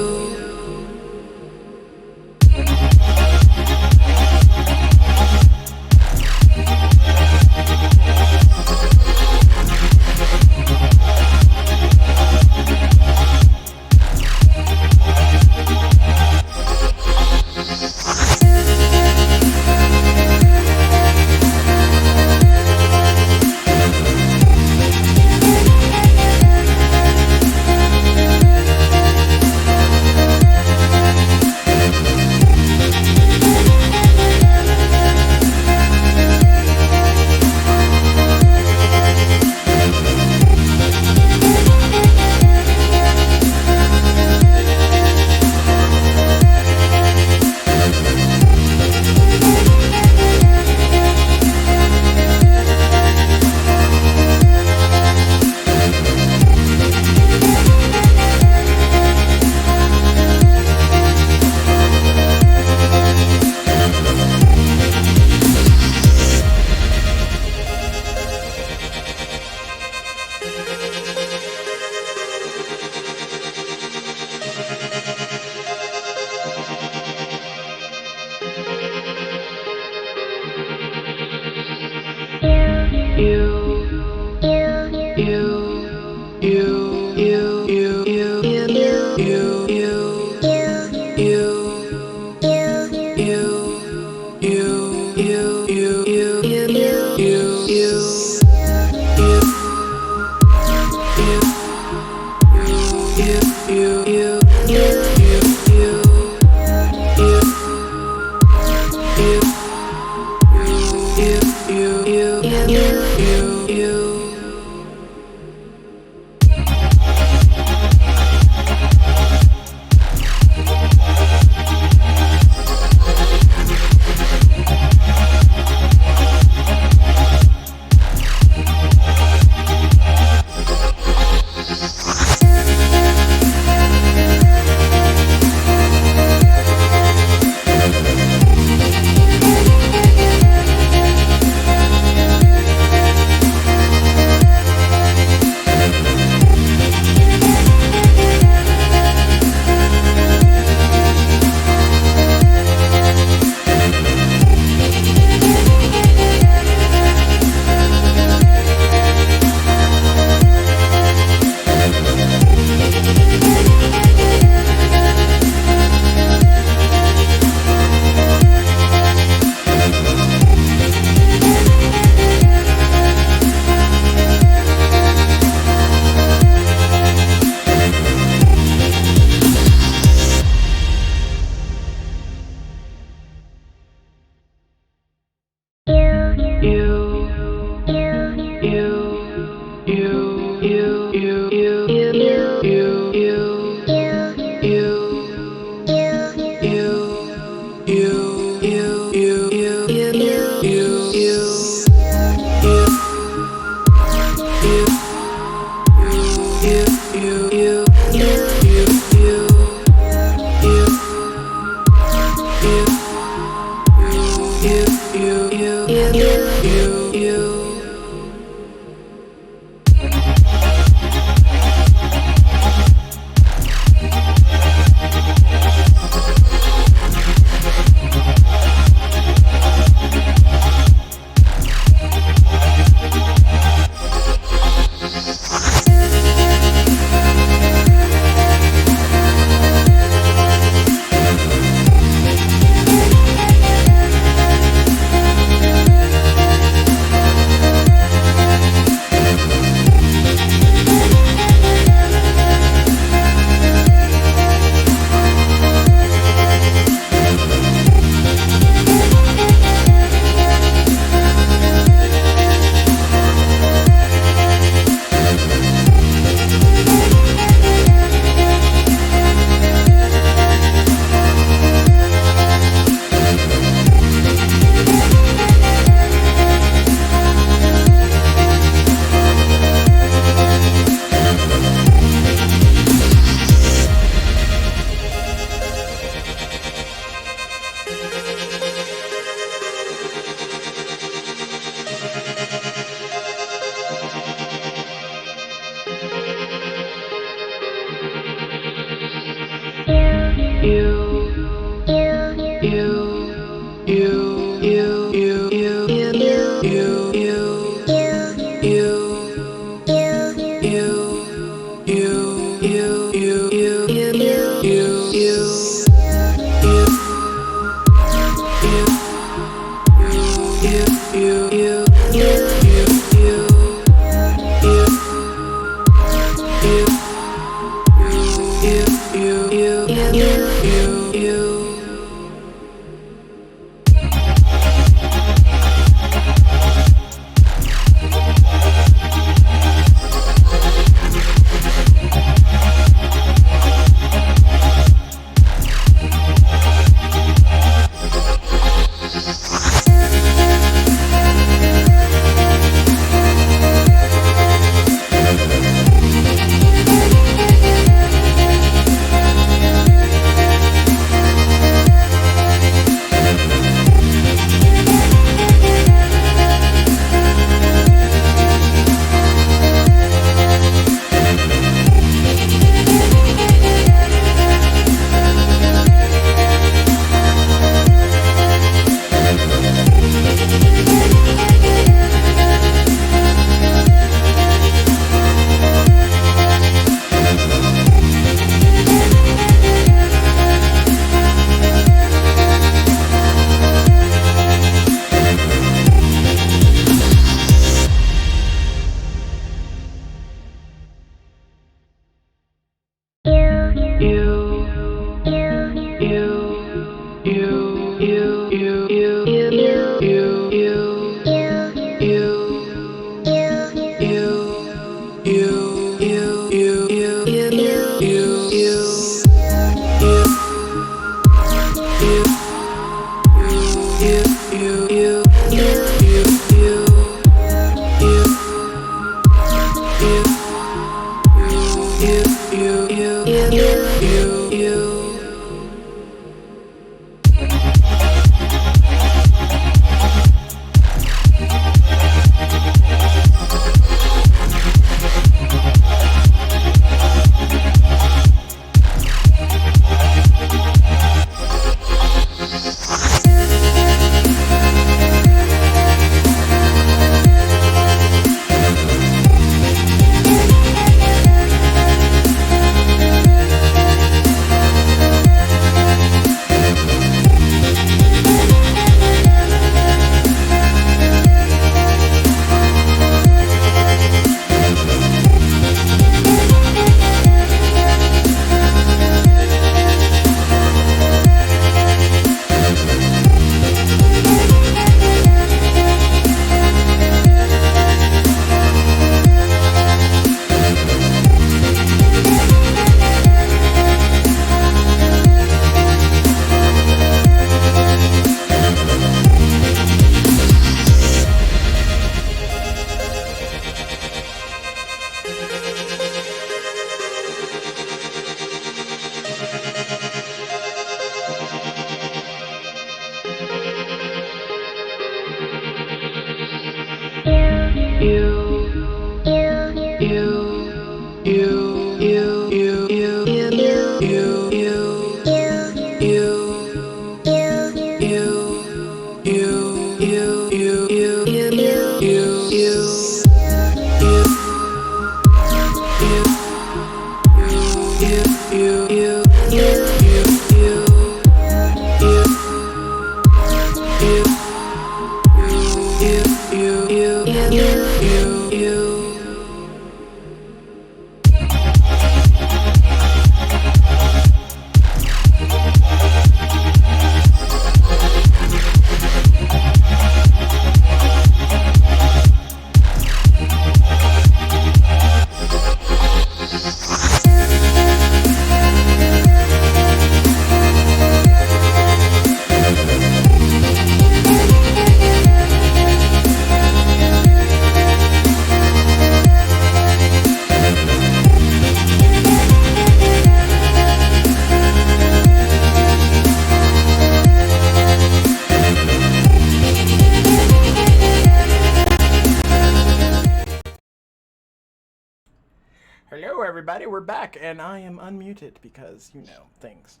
Hello, everybody. We're back, and I am unmuted because, you know, things.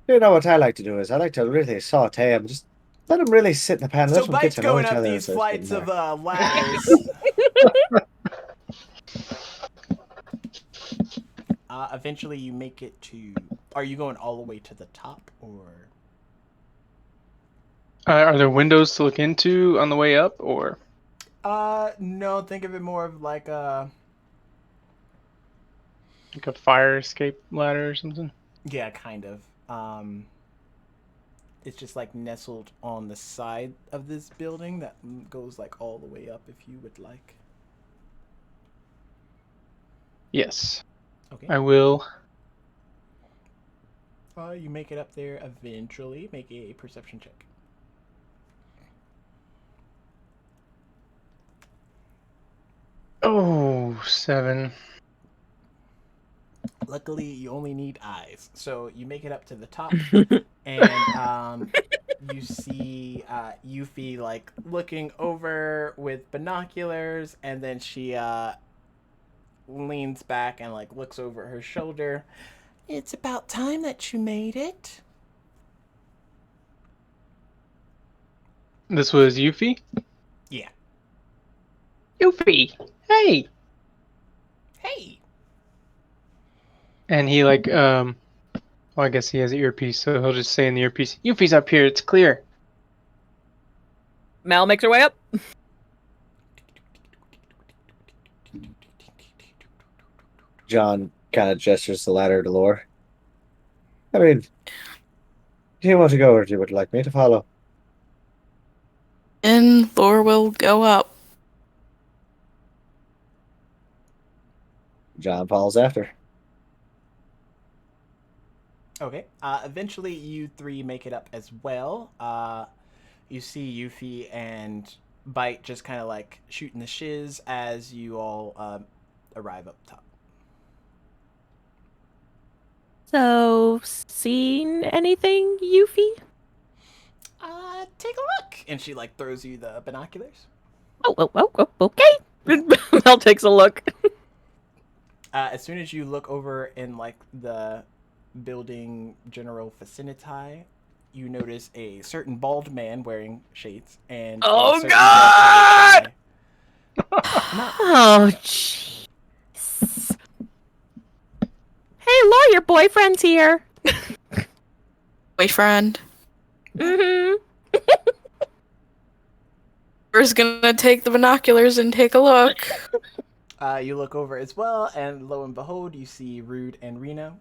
You know what I like to do is I like to really saute them. Just let them really sit in the pan. So Let them get Bite's to know going each up other these as they're sitting flights of there. ladders. Eventually, you make it to. Are you going all the way to the top, or? Are there windows to look into on the way up, or? No. Think of it more of like a. Like a fire escape ladder or something? Yeah, kind of. It's just like nestled on the side of this building that goes like all the way up, if you would like. Yes. Okay. I will. You make it up there eventually. Make a perception check. Oh, 7. Luckily, you only need eyes, so you make it up to the top, and you see Yuffie like looking over with binoculars, and then she leans back and like looks over her shoulder. It's about time that you made it. This was Yuffie? Yeah. Yuffie! Hey! Hey. And he well, I guess he has an earpiece, so he'll just say in the earpiece, Yuffie's up here, it's clear. Mal makes her way up. John kind of gestures the ladder to Lore. I mean, do you want to go or do you would like me to follow? And Lore will go up. John follows after. Okay. Eventually, you three make it up as well. You see Yuffie and Bite just kind of like shooting the shiz as you all arrive up top. So, seen anything, Yuffie? Take a look. And she like throws you the binoculars. Oh, okay. Mel takes a look. As soon as you look over in like the building general vicinity, you notice a certain bald man wearing shades and Oh, a certain God! Not Oh, jeez. Hey, Law, your boyfriend's here. Boyfriend. Mm-hmm. We're gonna take the binoculars and take a look. You look over as well, and lo and behold, you see Rude and Reno.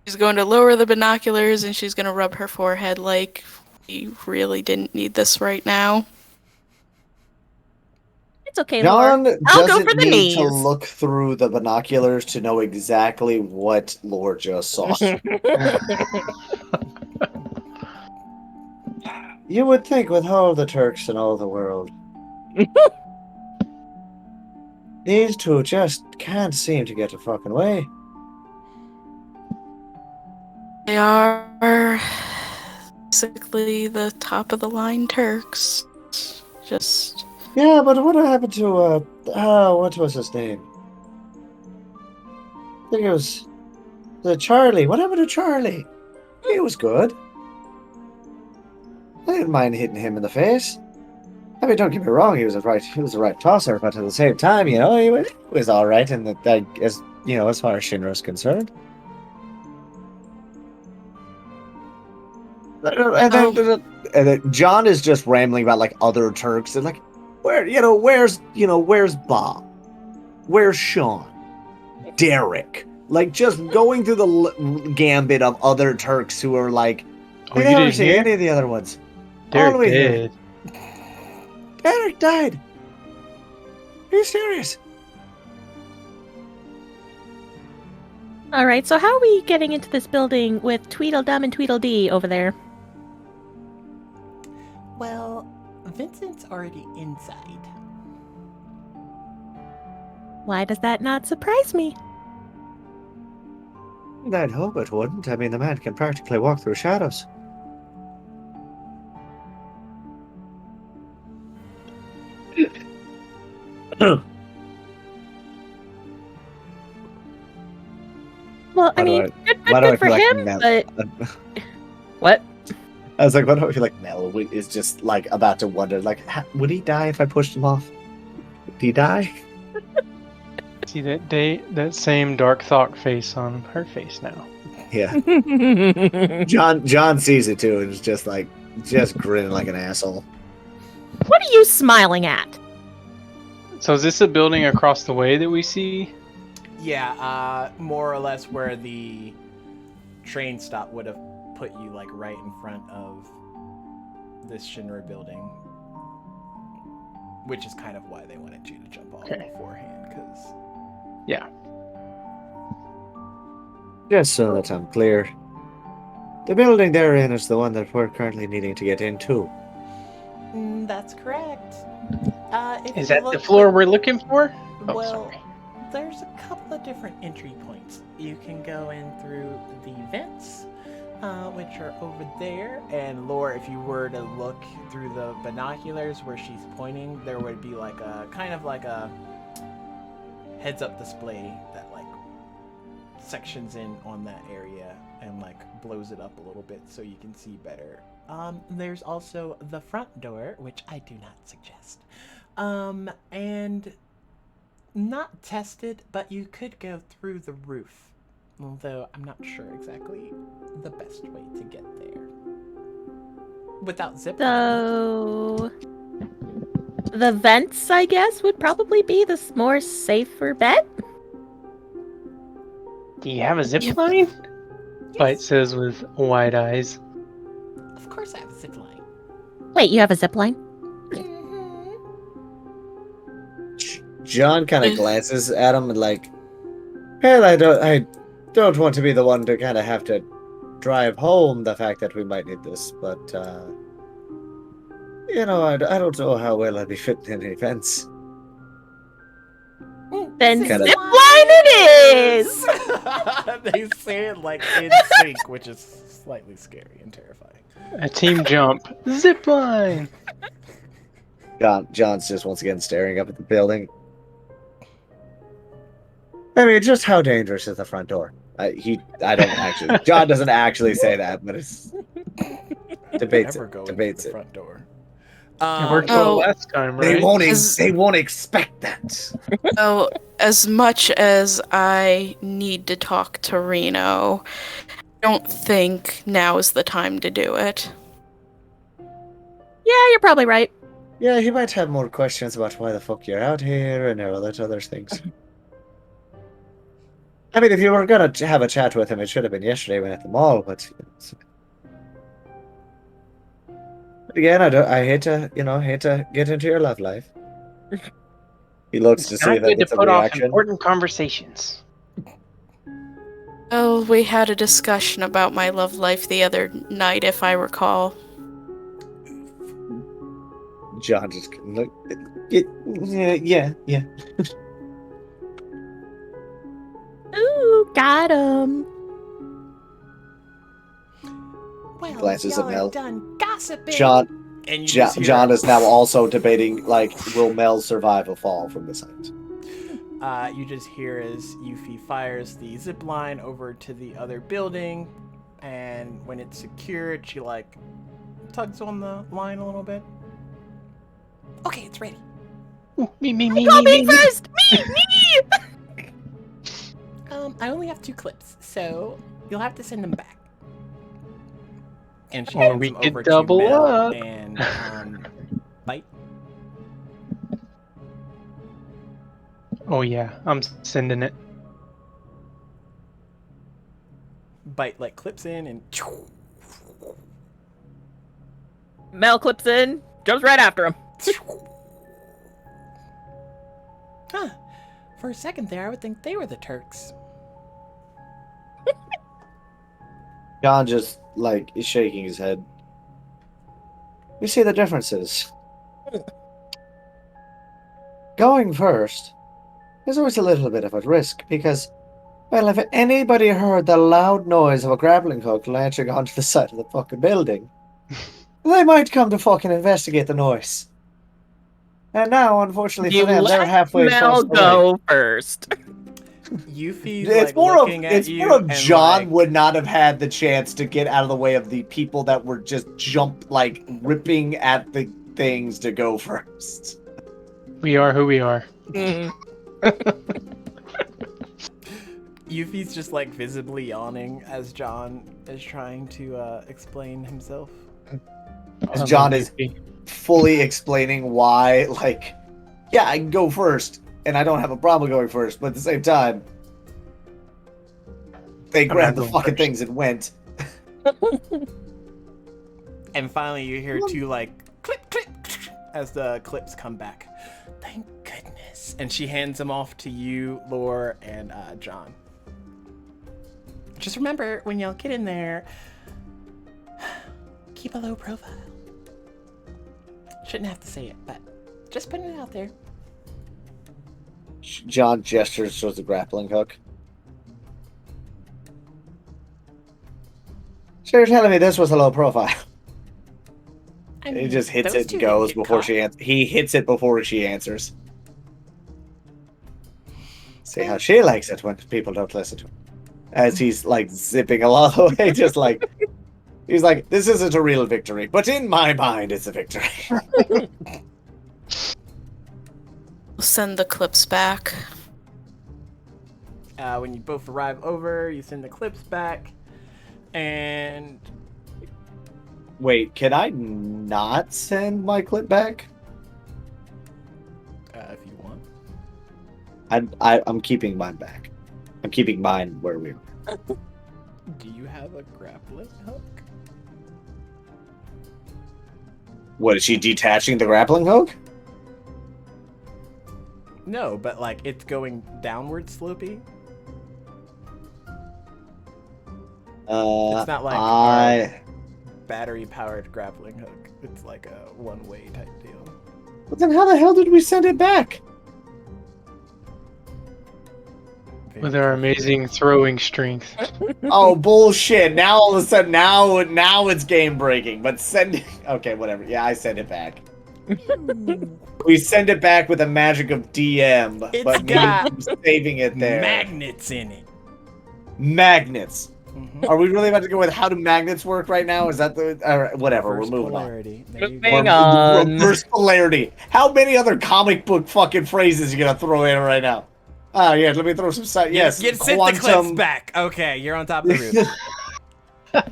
She's going to lower the binoculars and she's gonna rub her forehead like, we really didn't need this right now. It's okay, John Lore. I'll go doesn't for the need to knees. look through the binoculars to know exactly what Lore just saw. You would think with all the Turks in all the world, these two just can't seem to get a fucking way. They are basically the top of the line Turks. Just Yeah, but what happened to, what was his name? I think it was the Charlie. What happened to Charlie? He was good. I didn't mind hitting him in the face. I mean, don't get me wrong, he was the right tosser, but at the same time, he was all right in that, as far as Shinra's concerned. And then John is just rambling about like other Turks and like, where's Bob? Where's Sean? Derek? Like just going through the gambit of other Turks who are like, Oh, you I never didn't see hear? any of the other ones. Derek all the way here. dead. Derek died. Are you serious? All right, so how are we getting into this building with Tweedledum and Tweedledee over there? Well, Vincent's already inside. Why does that not surprise me? I'd hope it wouldn't. I mean, the man can practically walk through shadows. Well, I Why do mean, I- good, why do I good for feel like him, Mel- but what? I was like, why do I feel like Mel is just like about to wonder, like, would he die if I pushed him off? Would he die? See that same dark thought face on her face now. Yeah. John sees it too and is just grinning like an asshole. What are you smiling at? So is this a building across the way that we see? Yeah, more or less where the train stop would have put you, like, right in front of this Shinra building. Which is kind of why they wanted you to jump off beforehand, because... Yeah. Just so that I'm clear. The building they're in is the one that we're currently needing to get into. That's correct. Is that the floor we're looking for? Oh, Well, sorry. there's a couple of different entry points. You can go in through the vents, which are over there. And Laura, if you were to look through the binoculars where she's pointing, there would be like a kind of like a heads-up display that like sections in on that area and like blows it up a little bit so you can see better. There's also the front door, which I do not suggest. And not tested, but you could go through the roof. Although I'm not sure exactly the best way to get there. Without zip So, the vents, I guess, would probably be the more safer bet. Do you have a zip line? Bite says with wide eyes. Of course I have a zip line. Wait, you have a zip line? John kind of glances at him and like, well, I don't want to be the one to kind of have to drive home the fact that we might need this, but you know, I don't know how well I'd be fitting in any fence. Then Kinda- zip line it is! They say it like in sync, which is slightly scary and terrifying. A team jump. Zip line! John's just once again staring up at the building. I mean, just how dangerous is the front door? I don't actually. John doesn't actually say that, but it's debates Never it. go Debates into the it. front door. It worked well Oh. last time, They right? won't. As- They won't expect that. So, as much as I need to talk to Reno, I don't think now is the time to do it. Yeah, you're probably right. Yeah, he might have more questions about why the fuck you're out here and all that other things. I mean, if you were gonna have a chat with him, it should have been yesterday when at the mall. But again, I hate to get into your love life. He looks to It's see not if that good to gets a put off reaction. important conversations. Oh, we had a discussion about my love life the other night, if I recall. John just look. Yeah. Ooh, got him. Well, Glances at y'all Mel. are done gossiping. John And you just hear, John is now also debating, like, will Mel survive a fall from this height? You just hear as Yuffie fires the zip line over to the other building, and when it's secured, she like tugs on the line a little bit. Okay, it's ready. Ooh, me, Go me first! Me! I only have 2 clips, so you'll have to send them back. And she Or hands we them could over double to Mel up. and Bite. Oh yeah, I'm sending it. Bite like clips in and Mel clips in, jumps right after him. huh. For a second there, I would think they were the Turks. John just, like, is shaking his head. You see the differences. Going first is always a little bit of a risk, because, well, if anybody heard the loud noise of a grappling hook latching onto the side of the fucking building, they might come to fucking investigate the noise. And now, unfortunately You for them, they're let halfway Mel across the way. go first. Yuffie's It's like more of looking at it's you more of and, John like, would not have had the chance to get out of the way of the people that were just ripping at the things to go first. We are who we are. Yuffie's just like visibly yawning as John is trying to explain himself. As John is fully explaining why, like, yeah, I can go first, and I don't have a problem going first, but at the same time, they grabbed the fucking things and went. And finally, you hear two like clip clip as the clips come back. Thank goodness. And she hands them off to you, Lore, and John. Just remember, when y'all get in there, keep a low profile. Shouldn't have to say it, but just putting it out there. John gestures towards the grappling hook. So you're telling me this was a low profile? I mean, He just hits those it two and didn't goes get before caught. she answers. He hits it before she answers. See how she likes it when people don't listen to him. As he's like zipping along the way, just like he's like, "This isn't a real victory, but in my mind, it's a victory." We'll send the clips back. When you both arrive over, you send the clips back, and Wait, can I not send my clip back? if you want. I'm keeping mine back. I'm keeping mine where we were. Do you have a grappling hook? What is she detaching the grappling hook? No, but like it's going downward slopey. It's not like our battery-powered grappling hook. It's like a one-way type deal. But then how the hell did we send it back? With our amazing throwing strength. Oh bullshit! Now all of a sudden, now it's game breaking. But sending, okay, whatever. Yeah, I send it back. We send it back with the magic of DM, It's but got me saving it there. magnets in it. Magnets. Mhm. Are we really about to go with how do magnets work right now? Is that the whatever? Reverse we're moving polarity. There you Moving go. on. Reverse polarity. How many other comic book fucking phrases you gonna throw in right now? Oh yeah, let me throw some side. Yes, Get sent the clips back. Okay, you're on top of the roof.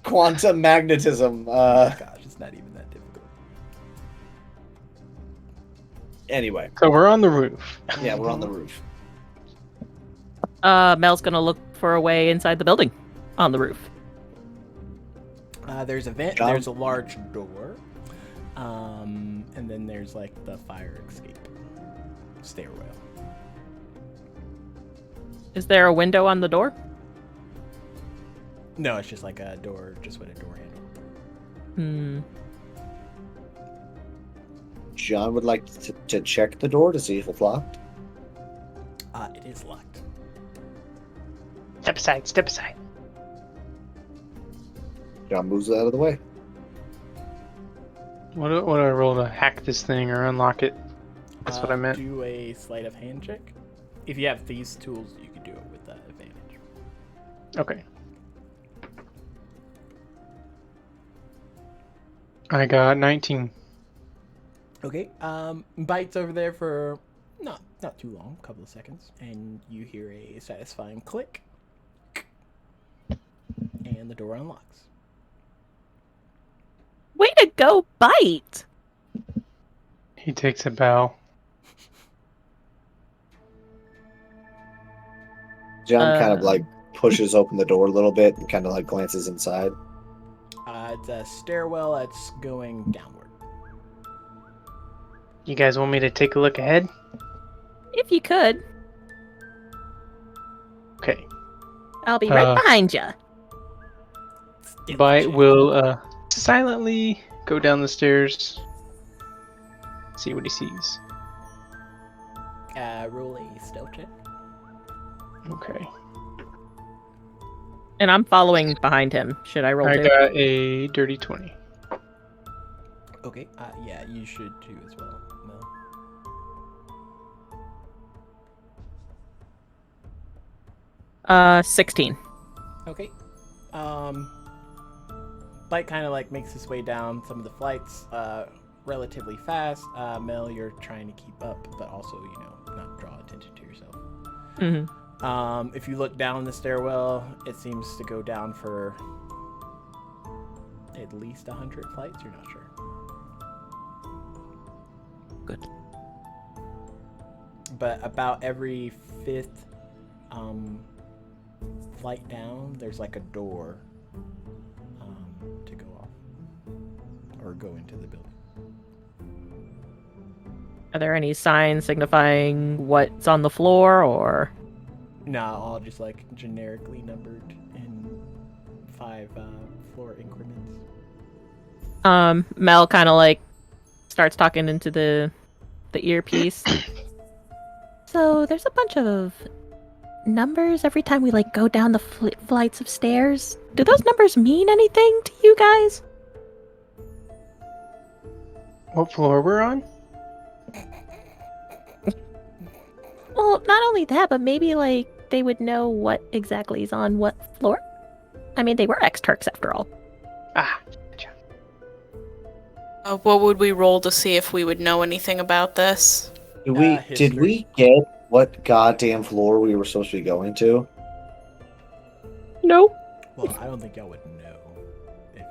Quantum magnetism. Gosh, it's not even that difficult. Anyway, So we're on the roof. yeah, we're on the roof. Mel's gonna look for a way inside the building on the roof. There's a vent. John? There's a large door, and then there's like the fire escape stairwell. Is there a window on the door? No, it's just like a door, just with a door handle. John would like to check the door to see if it's locked. It is locked. Step aside, step aside. John moves it out of the way. What do I roll to hack this thing or unlock it? That's what I meant. Do a sleight of hand check. If you have these tools, you can do it with that advantage. Okay. I got 19. Okay. Bites over there for not too long, a couple of seconds, and you hear a satisfying click, and the door unlocks. Way to go, Bite! He takes a bow. John kind of like pushes open the door a little bit and kind of like glances inside. It's a stairwell that's going downward. You guys want me to take a look ahead? If you could, Okay. I'll be right behind you. Bite will silently go down the stairs. See what he sees. Roll a stealth check. Okay. And I'm following behind him. Should I roll I too? got a dirty 20. Okay. Yeah, you should too as well. No. 16. Okay. Bite kind of like makes his way down some of the flights relatively fast. Mel, you're trying to keep up, but also, you know, not draw attention to yourself. Mm-hmm. If you look down the stairwell, it seems to go down for at least 100 flights. You're not sure. Good. But about every fifth flight down, there's like a door to go off or go into the building. Are there any signs signifying what's on the floor, or? No, all just like generically numbered in 5 floor increments. Mel kind of like starts talking into the earpiece. So there's a bunch of numbers every time we like go down the flights of stairs. Do those numbers mean anything to you guys? What floor we're on? Well, not only that, but maybe like they would know what exactly is on what floor. I mean, they were ex-Turks after all. Ah, What would we roll to see if we would know anything about this? Did History. we get what goddamn floor we were supposed to be going to? No. Well, I don't think y'all would know if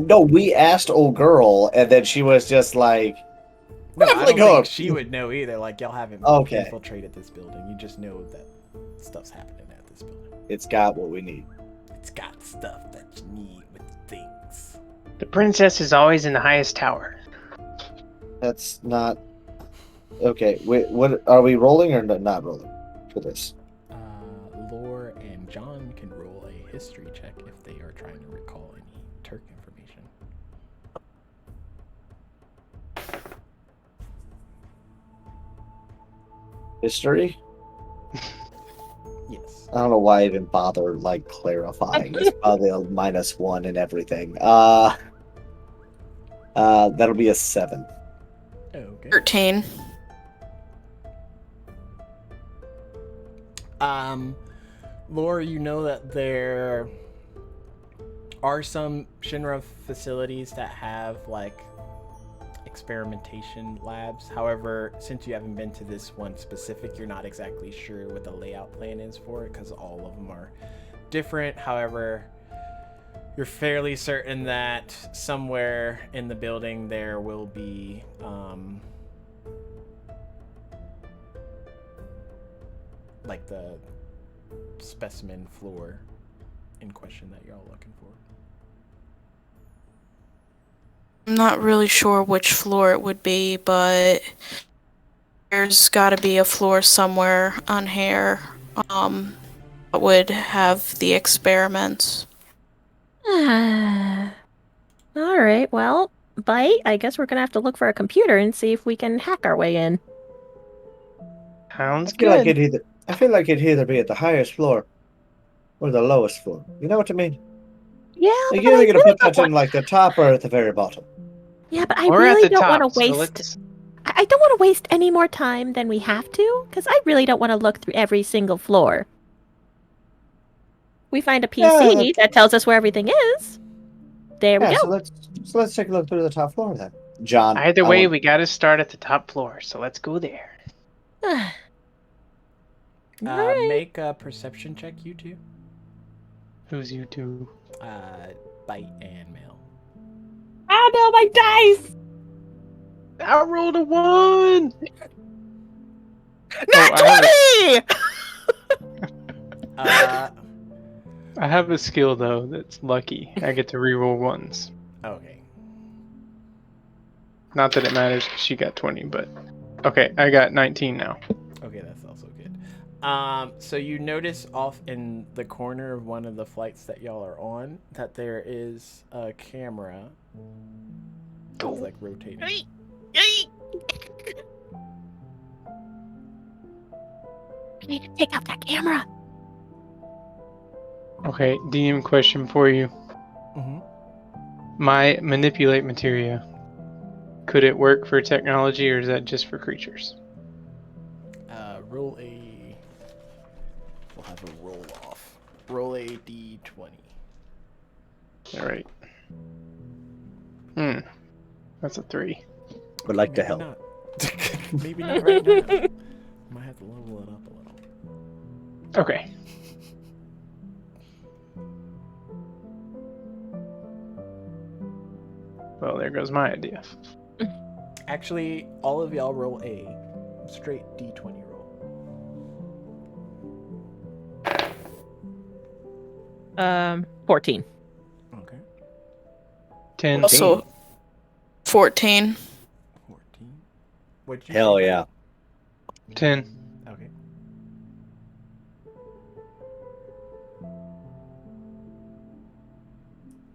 y'all. We asked old girl, and then she was just like, No, I Probably don't think go. she would know either. Like, y'all haven't Okay. infiltrated this building. You just know that stuff's happening at this building. it's got what we need. It's got stuff that you need with things. The princess is always in the highest tower. That's not okay. Wait, what are we rolling or not rolling for this? Lore and John can roll a history check if they are trying to recall any Turk information. History? Yes. I don't know why I even bother like clarifying. It's probably a -1 and everything. That'll be a 7. Okay. 13. Lore, you know that there are some Shinra facilities that have like experimentation labs. However, since you haven't been to this one specific, you're not exactly sure what the layout plan is for it because all of them are different. However, you're fairly certain that somewhere in the building there will be like the specimen floor in question that you're all looking for. I'm not really sure which floor it would be, but there's got to be a floor somewhere on here that would have the experiments. All right, well, Bite, I guess we're gonna have to look for a computer and see if we can hack our way in. Sounds I feel like good. I feel like it'd either be at the highest floor or the lowest floor. You know what I mean? Yeah, Like but you're I either gonna really put don't that in like the top or at the very bottom. Yeah, but I We're at really the don't want top, to so waste. let's... I don't want to waste any more time than we have to, because I really don't want to look through every single floor. We find a PC that tells us where everything is. There we Yeah, go. so let's take a look through the top floor then. John. Either I way, want- we gotta start at the top floor, so let's go there. All right. Make a perception check, you two. who's you two? Bite and Male. Oh no, my dice! I rolled a 1. Not 20! I have a skill though that's lucky. I get to reroll ones. Okay. Not that it matters 'cause she got 20, but okay, I got 19 now. Okay, that's also good. So you notice off in the corner of one of the flights that y'all are on that there is a camera that's like rotating. We need to take out that camera. Okay, DM question for you. Mm-hmm. My manipulate materia. Could it work for technology or is that just for creatures? Roll a. We'll have a roll off. Roll a d20. All right. That's a 3. Would like to Maybe help. not. Maybe not right now. Might have to level it up a little. Okay. Well, there goes my idea. Actually, all of y'all roll a straight d20 roll. 14. Okay. 10. Also, 14. 14. What'd you Hell say, yeah. 10. buddy? Okay.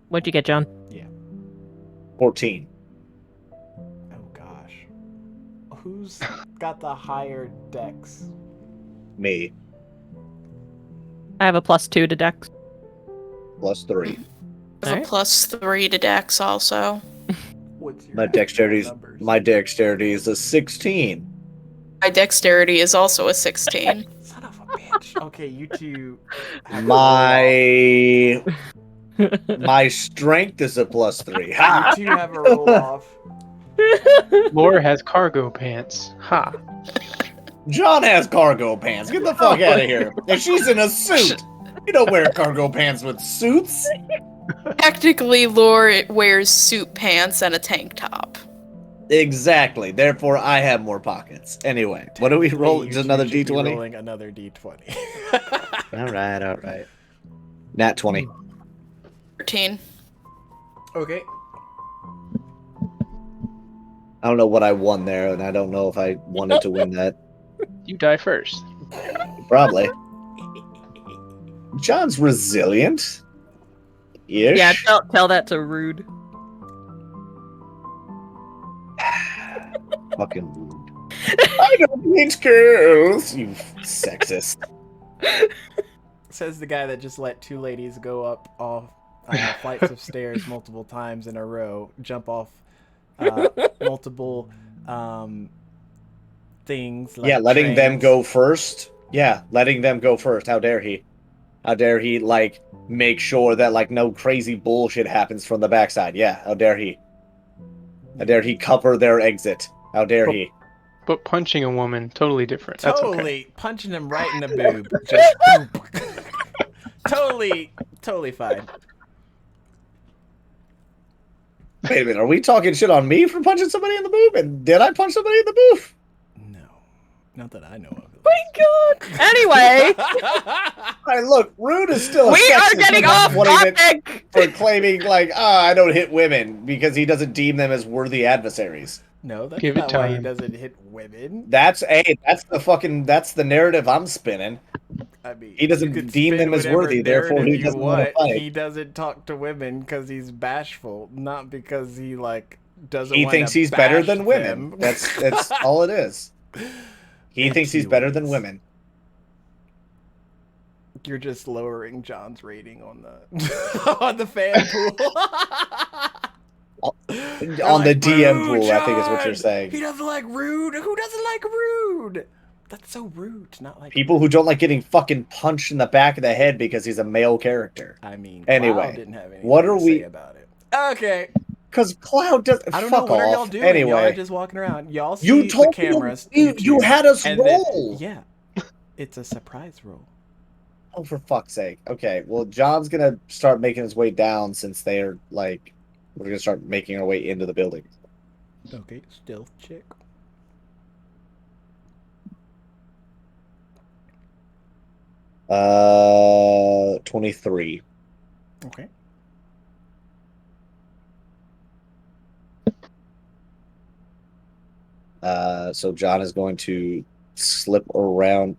What'd you get, John? Yeah. 14. Oh gosh. Who's got the higher dex? Me. I have a +2 to Dex. +3. I have Alright. a +3 to Dex also. What's your My actual dexterity's numbers? my dexterity is a 16. My dexterity is also a 16. Son of a bitch. Okay, you two have My my strength is a +3. you Ha! two have a roll off. Laura has cargo pants. Ha. John has cargo pants. Get the fuck out of here. And she's in a suit. You don't wear cargo pants with suits. Technically, Lore wears suit pants and a tank top. Exactly. Therefore, I have more pockets. Anyway, what do we roll? You Just two another should be D20? rolling another d20. All right. Nat 20. 13. Okay. I don't know what I won there, and I don't know if I wanted to win that. You die first. Probably. John's resilient. Ish. Yeah, tell that to Rude. Fucking rude. I don't hate girls, you sexist. Says the guy that just let two ladies go up off flights of stairs multiple times in a row, jump off multiple things. Like Yeah, letting them trains. go first. Yeah, letting them go first. How dare he? How dare he, like, make sure that, like, no crazy bullshit happens from the backside. Yeah, how dare he? How dare he cover their exit? How dare he? But punching a woman, totally different. That's okay. Totally punching him right in the boob. Just totally fine. Wait a minute, are we talking shit on me for punching somebody in the boob? And did I punch somebody in the boob? No, not that I know of. My God. Anyway, Alright, look, Rude is still a we are sexist getting for not off wanting it- topic. for claiming, like, I don't hit women because he doesn't deem them as worthy adversaries. No, that's Give it not why he time. doesn't hit women. That's the narrative I'm spinning. I mean, He doesn't you could deem spin them as whatever worthy, therefore he narrative you doesn't wanna want. fight. He doesn't talk to women because he's bashful, not because he like doesn't. He wanna thinks he's better bash than women. them. That's all it is. He thinks he's better than Anyways. women. You're just lowering John's rating on the on the fan pool. You're On the like, DM "Boo, pool, I think is what you're John! saying. He doesn't like Rude. Who doesn't like Rude? That's so rude to not like People who don't like getting fucking punched in the back of the head because he's a male character. I mean, Anyway, Cloud didn't have anything what are to we- say about it. Okay, Because Cloud does. I don't know Fuck what are y'all off. doing. Y'all are Anyway, just walking around. Y'all see you told the cameras. me you two, had us and then- roll. yeah, it's a surprise roll. Oh, for fuck's sake. Okay, well, John's gonna start making his way down since they're like, we're gonna start making our way into the building. Okay, stealth check. Uh, 23. Okay. So John is going to slip around.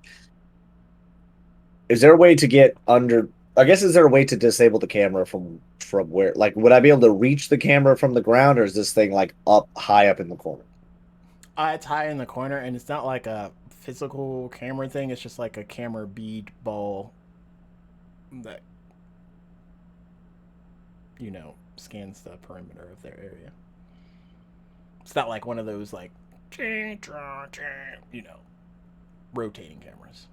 Is there a way to get under? I guess is there a way to disable the camera from where? Like, would I be able to reach the camera from the ground, or is this thing like up high up in the corner? It's high in the corner, and it's not like a physical camera thing. It's just like a camera bead ball that, you know, scans the perimeter of their area. It's not like one of those, like, you know, rotating cameras.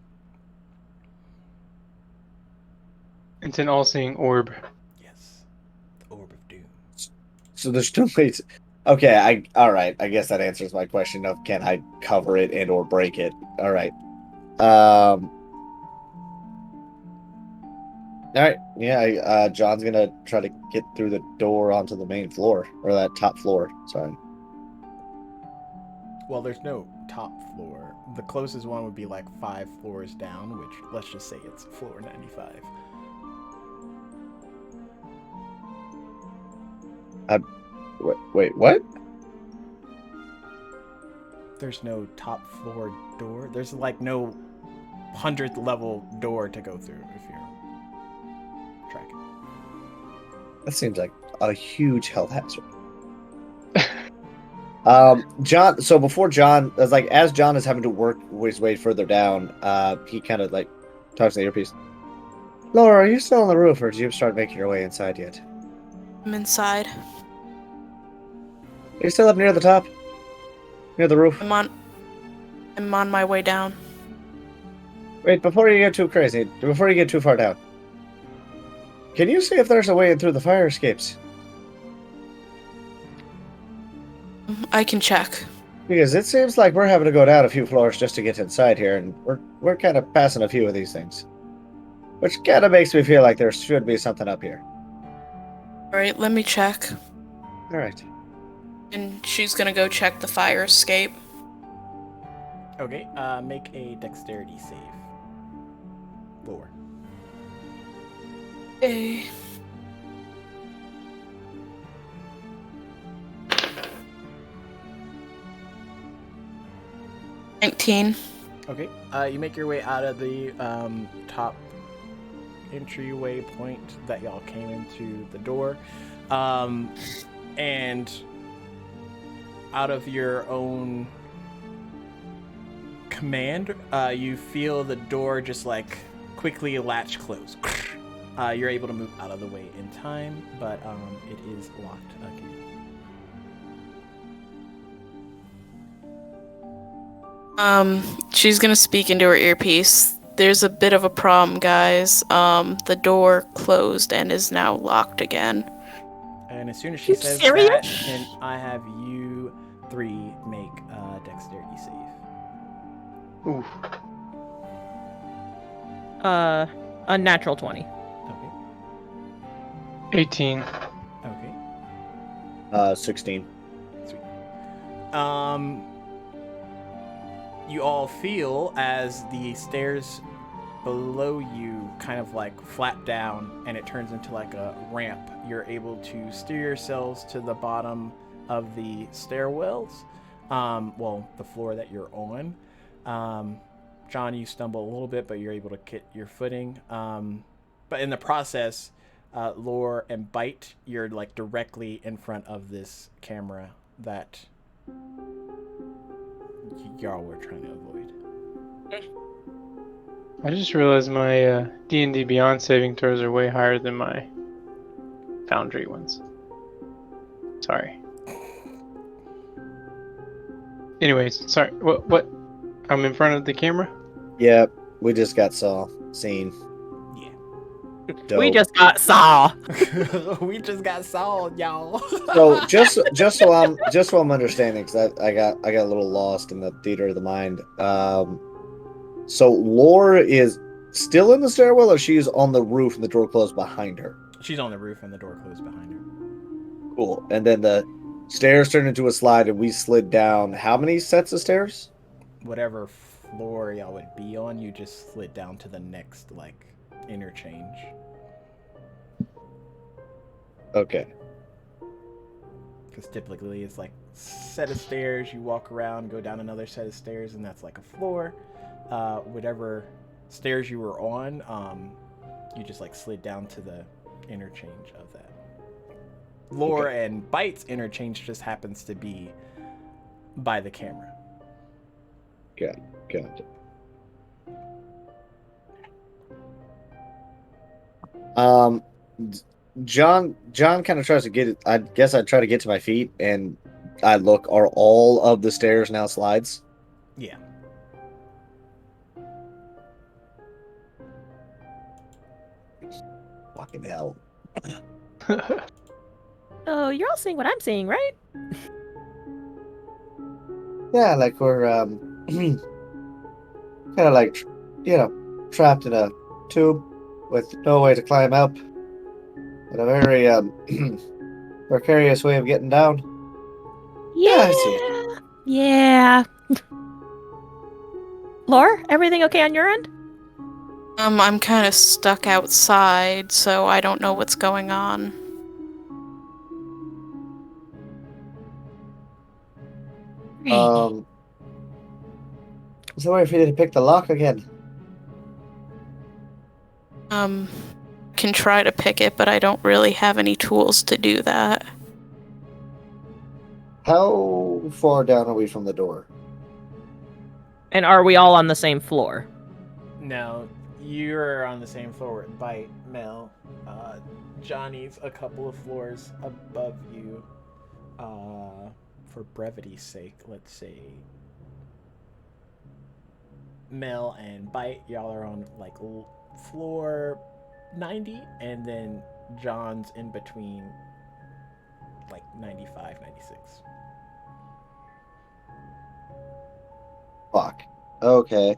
It's an all-seeing orb. Yes. The Orb of Doom. So there's two ways. Okay, all right. I guess that answers my question of can I cover it and or break it. All right. All right. Yeah. John's gonna try to get through the door onto the main floor or that top floor. Sorry. Well, there's no top floor. The closest one would be like 5 floors down, which let's just say it's floor 95. Wait. What? There's no top floor door. There's like no 100th level door to go through if you're tracking. That seems like a huge health hazard. John. So before John, as John is having to work his way further down, he kind of like talks to the earpiece. Laura, are you still on the roof, or did you start making your way inside yet? I'm inside. Are you still up near the top, near the roof? I'm on my way down. Wait, before you get too crazy, before you get too far down, can you see if there's a way in through the fire escapes? I can check. Because it seems like we're having to go down a few floors just to get inside here, and we're kind of passing a few of these things. Which kind of makes me feel like there should be something up here. Alright, let me check. Alright. And she's gonna go check the fire escape. Okay, make a dexterity save. Lower. Okay. $19. Okay, you make your way out of the top entryway point that y'all came into the door. And out of your own command, you feel the door just like quickly latch close. You're able to move out of the way in time, but it is locked again. She's gonna speak into her earpiece. There's a bit of a problem, guys. The door closed and is now locked again. And as soon as she says serious? that, then I have you 3 make a dexterity save. Oof. A natural 20. Okay. 18. Okay. 16. Sweet. You all feel as the stairs below you kind of like flap down and it turns into like a ramp. You're able to steer yourselves to the bottom of the stairwells. Well, the floor that you're on. John, you stumble a little bit, but you're able to get your footing. But in the process, Lore and Bite, you're like directly in front of this camera that y'all were trying to avoid. I just realized my D&D Beyond saving throws are way higher than my Foundry ones. Sorry. Anyways, sorry. What? I'm in front of the camera? Yep, we just got seen. Yeah. Dope. We just got saw. We just got sold, y'all. So just so I'm understanding, because I got a little lost in the theater of the mind. So Lore is still in the stairwell, or she's on the roof and the door closed behind her? She's on the roof and the door closed behind her. Cool. And then the stairs turned into a slide, and we slid down. How many sets of stairs? Whatever floor y'all would be on, you just slid down to the next like interchange. Okay. Because typically it's like set of stairs, you walk around, go down another set of stairs, and that's like a floor. Whatever stairs you were on, you just like slid down to the interchange of that. Lore and Bite's interchange just happens to be by the camera. Got it. John kind of tries to get it. I guess I try to get to my feet, and I look. Are all of the stairs now slides? Yeah. Fucking hell. Oh, you're all seeing what I'm seeing, right? Yeah, like we're kind of like, trapped in a tube with no way to climb up, and a very precarious way of getting down. Yeah, I see. Yeah. Lore, everything okay on your end? I'm kind of stuck outside, so I don't know what's going on. Is there a way for you to pick the lock again? Can try to pick it, but I don't really have any tools to do that. How far down are we from the door? And are we all on the same floor? No, you're on the same floor with Bite, Mel. Johnny's a couple of floors above you. For brevity's sake, let's say Mel and Bite, y'all are on like floor 90, and then John's in between like 95, 96. Fuck. Okay.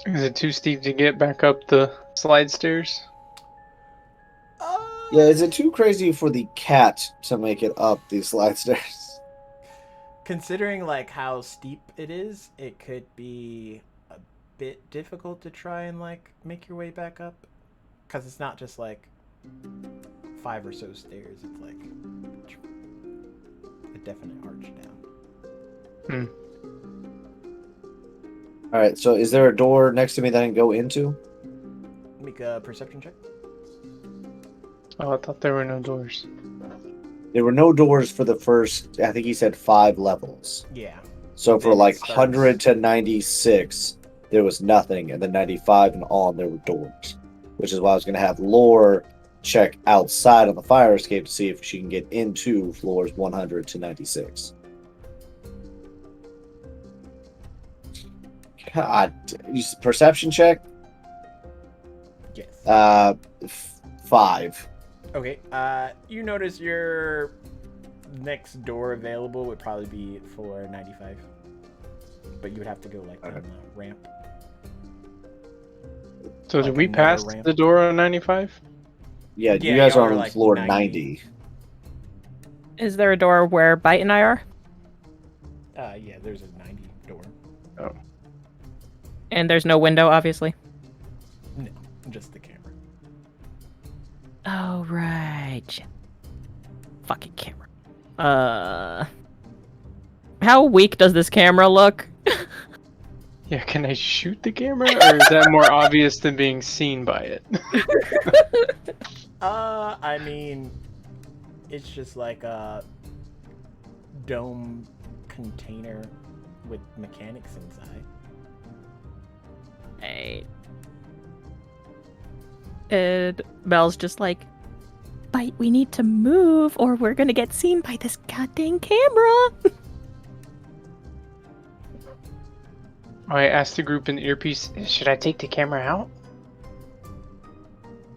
Is it too steep to get back up the slide stairs? Yeah, is it too crazy for the cat to make it up these slide stairs? Considering like how steep it is, it could be a bit difficult to try and like make your way back up, because it's not just like 5 or so stairs. It's like a definite arch down. Alright, so is there a door next to me that I can go into? Make a perception check. Oh, I thought there were no doors. There were no doors for the first, I think he said 5 levels. Yeah. So for Then like it starts- 100 to 96, there was nothing. And then 95 and on, there were doors. Which is why I was going to have Lore check outside on the fire escape to see if she can get into floors 100 to 96. God, perception check? Yes. 5. Okay. You notice your next door available would probably be for 95, but you would have to go like on the ramp. So Like did we another pass ramp. the door on 95? Yeah, Yeah, you guys y'all are are on like floor 90. 90. Is there a door where Bite and I are? Yeah, there's a 90 door. Oh. And there's no window, obviously. No, just the camera. Oh, right. Shit. Fucking camera. How weak does this camera look? Yeah, can I shoot the camera, or is that more obvious than being seen by it? I mean, it's just like a dome container with mechanics inside. Hey. And Mel's just like, Bite, we need to move or we're gonna get seen by this goddamn camera. I asked the group in the earpiece, should I take the camera out?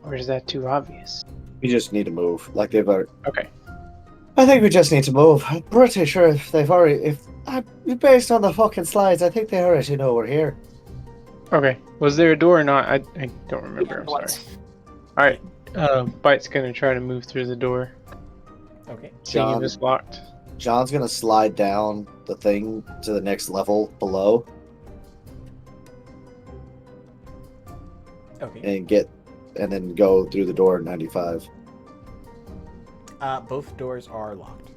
Or is that too obvious? We just need to move. Like they've already... Okay. I think we just need to move. I'm pretty sure if they've already... based on the fucking slides, I think they already know we're here. Okay. Was there a door or not? I don't remember. I'm sorry. Alright. Bite's gonna try to move through the door. Okay. Seeing if John. it's locked. John's gonna slide down the thing to the next level below Okay. and then go through the door at 95. Both doors are locked.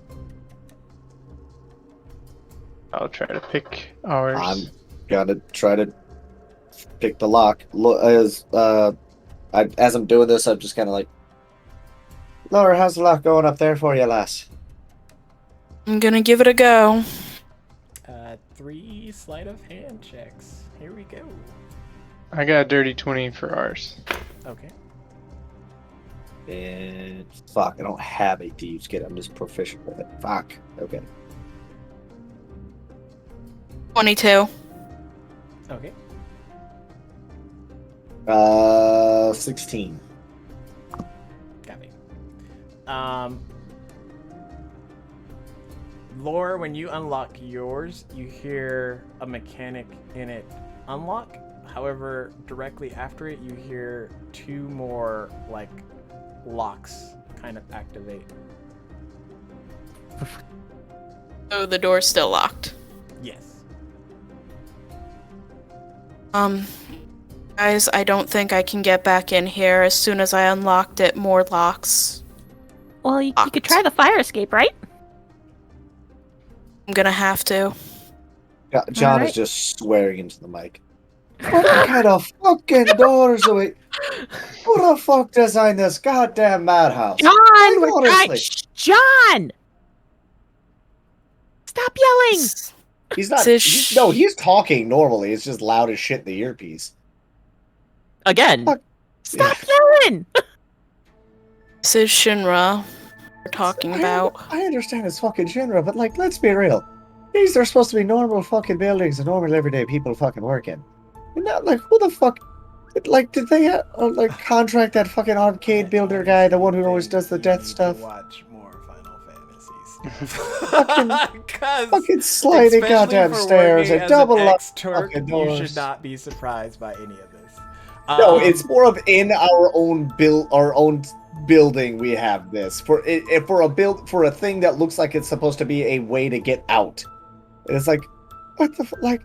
I'll try to pick ours. I'm gonna try to pick the lock. As I'm doing this, I'm just kind of like, Laura, how's the lock going up there for you, lass? I'm gonna give it a go. 3 sleight of hand checks. Here we go. I got a dirty 20 for ours. Okay. And fuck, I don't have a thieves kit. I'm just proficient with it. Fuck. Okay. 22. Okay. 16. Copy. Lore, when you unlock yours, you hear a mechanic in it unlock. However, directly after it, you hear 2 more, like, locks kind of activate. So the door's still locked. Yes. Guys, I don't think I can get back in here. As soon as I unlocked it, more locks. Well, you could try the fire escape, right? I'm gonna have to. John Alright. is just swearing into the mic. What kind of fucking doors are we? Who the fuck designed this goddamn madhouse? John, Like, we're trying. honestly. Shh, John, stop yelling. He's not. Sish. No, he's talking normally. It's just loud as shit in the earpiece. Again. Fuck. Stop yelling. This is Shinra we're talking about. I understand it's fucking genre, but like, let's be real. These are supposed to be normal fucking buildings and normal everyday people fucking work in. And not like, who the fuck? Like, did they like contract that fucking arcade builder guy, the one who always does the death stuff? Watch more Final Fantasies. Fucking sliding goddamn stairs and double up fucking You doors. should not be surprised by any of this. No, it's more of in our own building we have this for a thing that looks like it's supposed to be a way to get out. And it's like, what the like,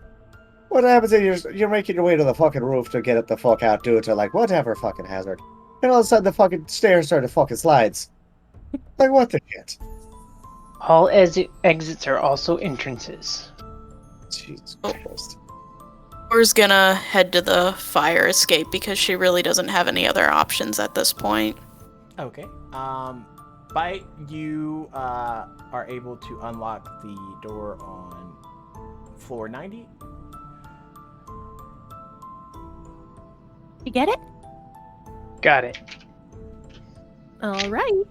what happens if you're making your way to the fucking roof to get it the fuck out, do it to like whatever fucking hazard, and all of a sudden the fucking stairs start to fucking slides. Like what the shit? All exits are also entrances. Jesus Christ. Laura's gonna head to the fire escape because she really doesn't have any other options at this point. Okay. Bite, you are able to unlock the door on floor 90. You get it? Got it. All right.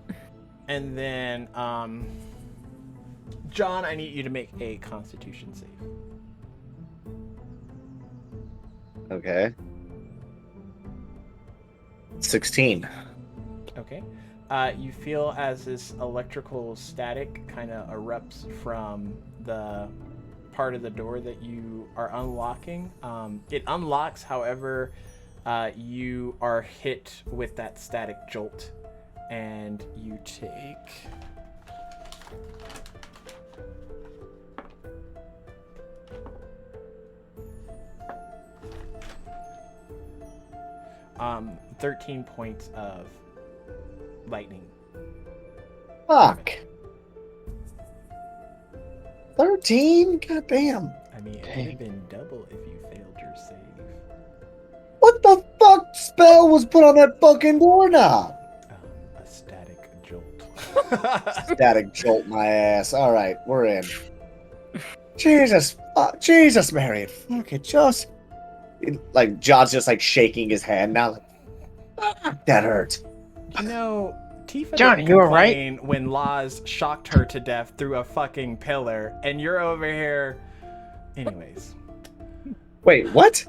And then, John, I need you to make a Constitution save. Okay. 16. Okay. You feel as this electrical static kind of erupts from the part of the door that you are unlocking. It unlocks, however, you are hit with that static jolt, and you take... Um, 13 points of lightning. Fuck. 13? God damn. I mean, it would have been double if you failed your save. What the fuck spell was put on that fucking doorknob? A static jolt. Static jolt my ass. All right, we're in. Jesus, Jesus, Mary, fuck it, just like John's just like shaking his hand now. Like, that hurt. You know, Tifa Johnny, didn't you alright? complain when Laz shocked her to death through a fucking pillar, and you're over here. Anyways, Wait, what?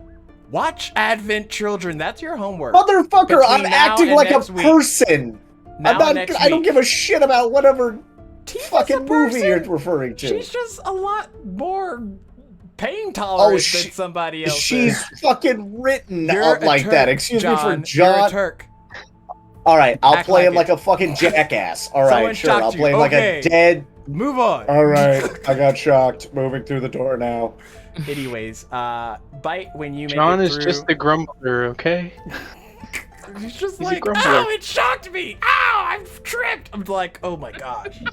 watch Advent Children. That's your homework. Motherfucker, I'm Between now acting and like a next week. person. Now I'm not. and next I don't week. give a shit about whatever Tifa's fucking a movie person. you're referring to. She's just a lot more pain tolerant than somebody else. She's is. fucking written You're up a like Turk, that. Excuse me for You're a John. Turk. All right, I'll Act play like him it. like a fucking jackass. All Someone right, sure. shocked I'll you. play him like Okay. a dead. Move on. All right, I got shocked. Moving through the door now. Anyways, bite when you make John it is through. just the grumbler, okay? He's just He's a like, grumbler. ow, it shocked me. Ow, I've tripped. I'm like, oh my gosh.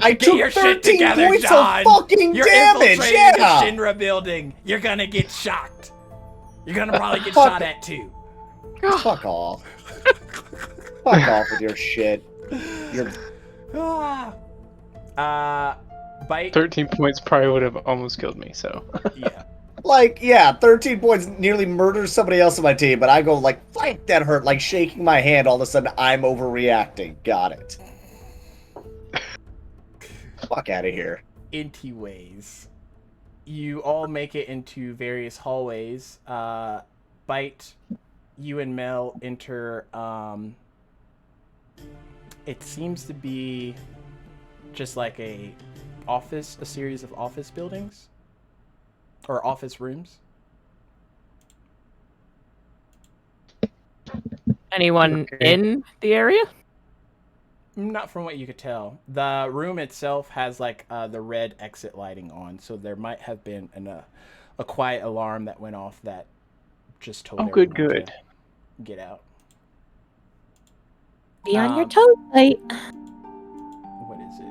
I Get took your 13 shit together, points John. of fucking You're damage. infiltrating Yeah. the Shinra building. You're gonna get shocked. You're gonna probably get Fuck. shot at too. Fuck off. Fuck off with your shit. You're Bite. 13 points probably would have almost killed me, so. Yeah. like, yeah, 13 points nearly murders somebody else on my team, but I go like, fuck, that hurt, like shaking my hand. All of a sudden, I'm overreacting. Got it. Fuck out of here. Anyways, you all make it into various hallways. Bite, you and Mel enter. It seems to be just like a series of office buildings or office rooms. Anyone Okay. in the area? Not from what you could tell. The room itself has like the red exit lighting on, so there might have been a quiet alarm that went off that just told Oh, everyone good. to get out. Be on your Um, toes, Light. What is it?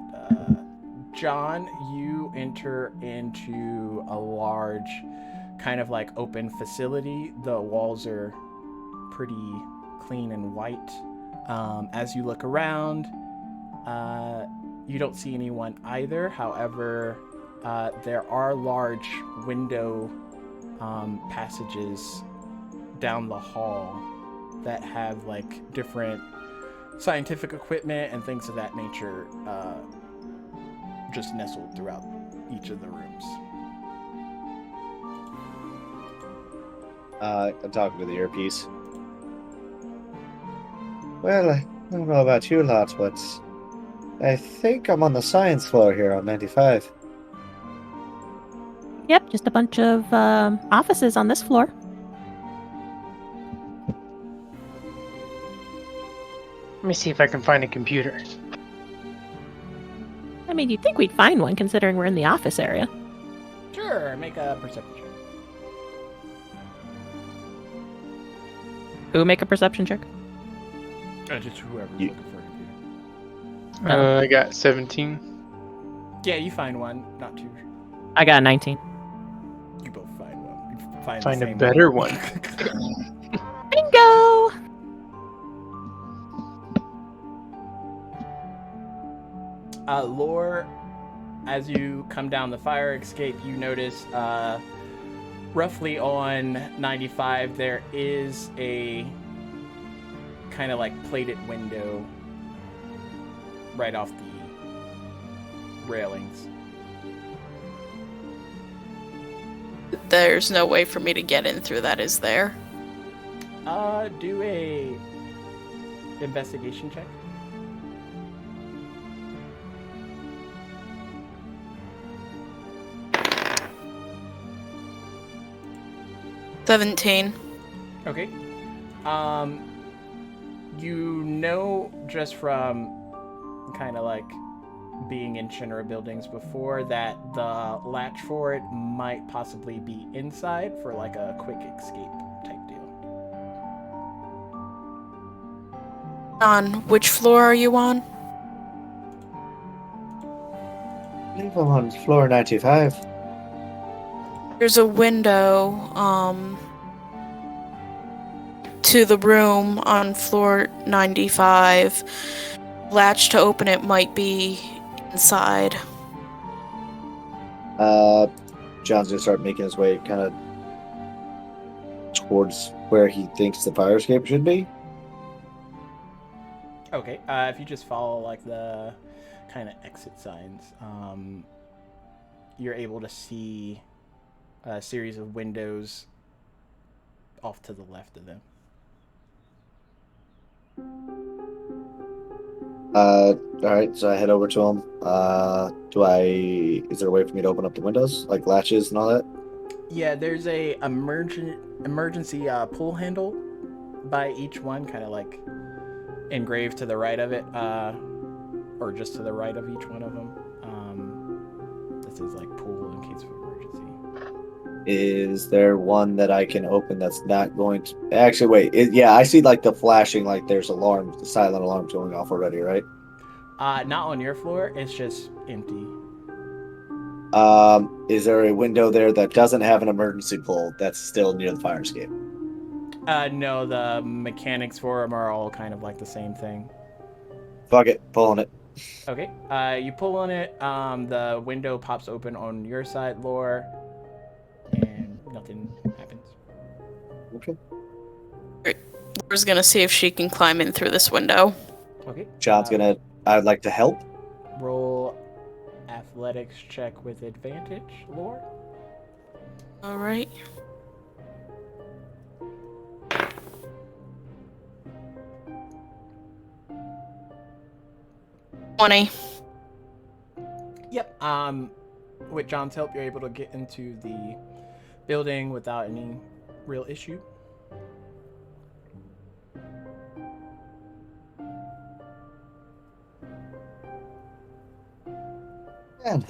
John, you enter into a large kind of like open facility. The walls are pretty clean and white. As you look around, you don't see anyone either. However, there are large window passages down the hall that have like different scientific equipment and things of that nature just nestled throughout each of the rooms. I'm talking to the earpiece. Well, I don't know about you lot, but I think I'm on the science floor here on 95. Yep, just a bunch of offices on this floor. Let me see if I can find a computer. I mean, you'd think we'd find one considering we're in the office area. Sure, make a perception check. Who make a perception check? Just whoever's You- looking for a computer. I got 17. Yeah, you find one. Not too. I got a 19. You both find one. You find Find the a same better one. Bingo! Lore, as you come down the fire escape, you notice roughly on 95 there is a kind of like plated window right off the railings. There's no way for me to get in through that, is there? Do a investigation check. $17. Okay. You know just from kind of like being in Shinra buildings before that the latch for it might possibly be inside for like a quick escape type deal. On which floor are you on? I believe I'm on floor 95. There's a window, to the room on floor 95. Latch to open it might be inside. John's gonna start making his way kind of towards where he thinks the fire escape should be. Okay, if you just follow like the kind of exit signs, you're able to see a series of windows off to the left of them. Alright, so I head over to him. Is there a way for me to open up the windows? Like latches and all that? Yeah, there's a emergency pull handle by each one, kind of like engraved to the right of it, or just to the right of each one of them. This is like pull in case of emergency. Is there one that I can open that's not going to... Actually, wait. Yeah, I see like the flashing, like there's alarms, the silent alarms going off already, right? Not on your floor, it's just empty. Is there a window there that doesn't have an emergency pull that's still near the fire escape? No, the mechanics for them are all kind of like the same thing. Fuck it, pulling it. Okay, you pull on it, the window pops open on your side, Lore, and nothing happens. Okay. Laura's gonna see if she can climb in through this window. Okay. John's gonna... I'd like to help. Roll athletics check with advantage, Lore. Alright. 20. Yep. With John's help, you're able to get into the building without any real issue. Man,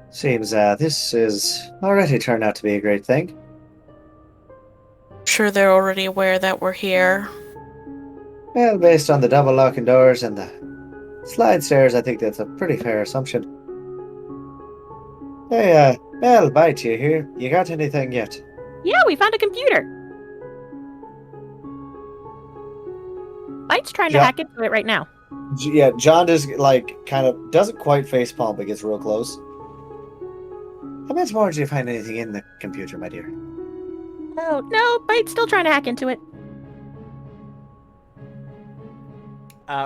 seems this is already turned out to be a great thing. Sure they're already aware that we're here. Well, based on the double locking doors and the slide stairs, I think that's a pretty fair assumption. Hey, Mel, bite you here. You got anything yet? Yeah, we found a computer. Bite's trying to Yeah. hack into it right now. Yeah, John just kind of doesn't quite facepalm, but gets real close. How much more did you find anything in the computer, my dear? Oh, no, Bite's still trying to hack into it.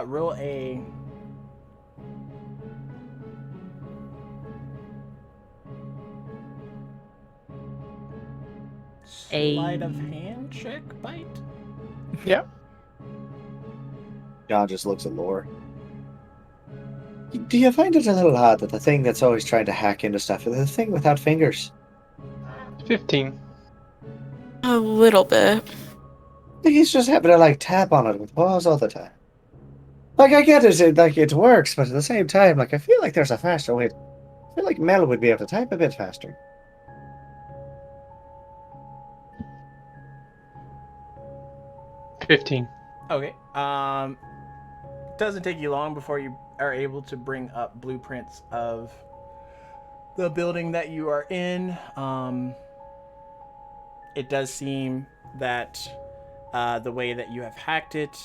Roll a sleight of hand check, Bite. Yeah. John just looks at Lore. Do you find it a little odd that the thing that's always trying to hack into stuff is the thing without fingers? 15. A little bit. He's just happy to tap on it with paws all the time. I get it, it works, but at the same time, I feel like there's a faster way. I feel like Mel would be able to type a bit faster. $15. Okay. Doesn't take you long before you are able to bring up blueprints of the building that you are in. It does seem that the way that you have hacked it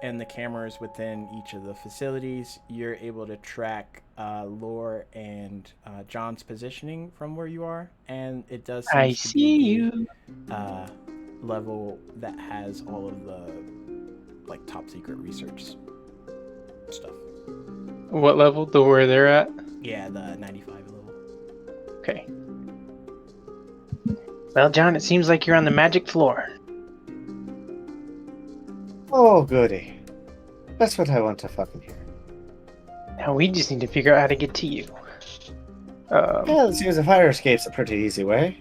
and the cameras within each of the facilities, you're able to track Lore and John's positioning from where you are, and it does seem I to see be you. the level that has all of the top secret research stuff. What level? The where they're at? Yeah, the 95 level. Okay. Well, John, it seems like you're on the magic floor. Oh, goody. That's what I want to fucking hear. Now we just need to figure out how to get to you. Well, it seems the fire escape's a pretty easy way.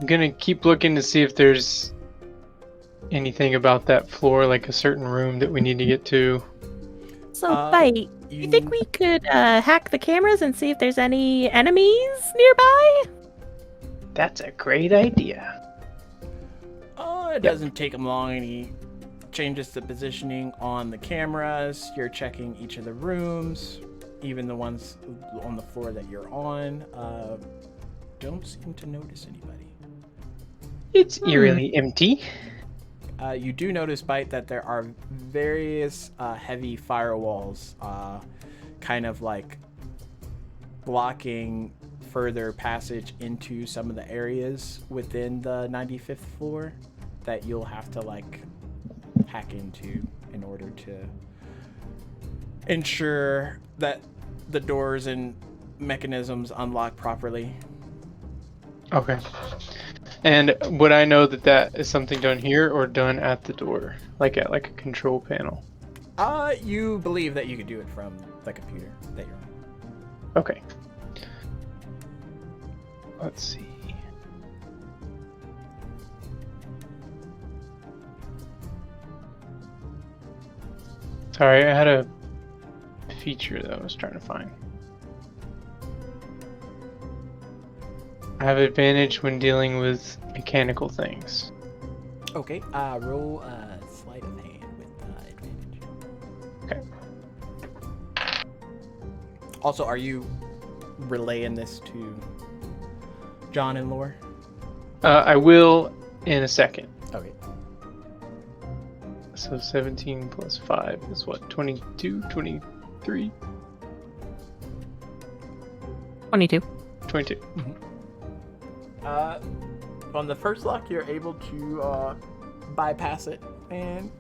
I'm gonna keep looking to see if there's anything about that floor, like a certain room that we need to get to. So, Bite, you think we could hack the cameras and see if there's any enemies nearby? That's a great idea. It doesn't take him long, and he changes the positioning on the cameras. You're checking each of the rooms, even the ones on the floor that you're on. Don't seem to notice anybody. It's eerily empty. You do notice, Bite, that there are various heavy firewalls kind of blocking further passage into some of the areas within the 95th floor that you'll have to hack into in order to ensure that the doors and mechanisms unlock properly. Okay. And would I know that that is something done here or done at the door, like at a control panel? You believe that you could do it from the computer that you're on. Okay. Let's see. Sorry, I had a feature that I was trying to find. I have advantage when dealing with mechanical things. Okay, roll sleight of hand with advantage. Okay. Also, are you relaying this to John and Lore? I will in a second. Okay. So 17 plus 5 is what? 22? 23? 22. 22. On the first lock, you're able to bypass it, and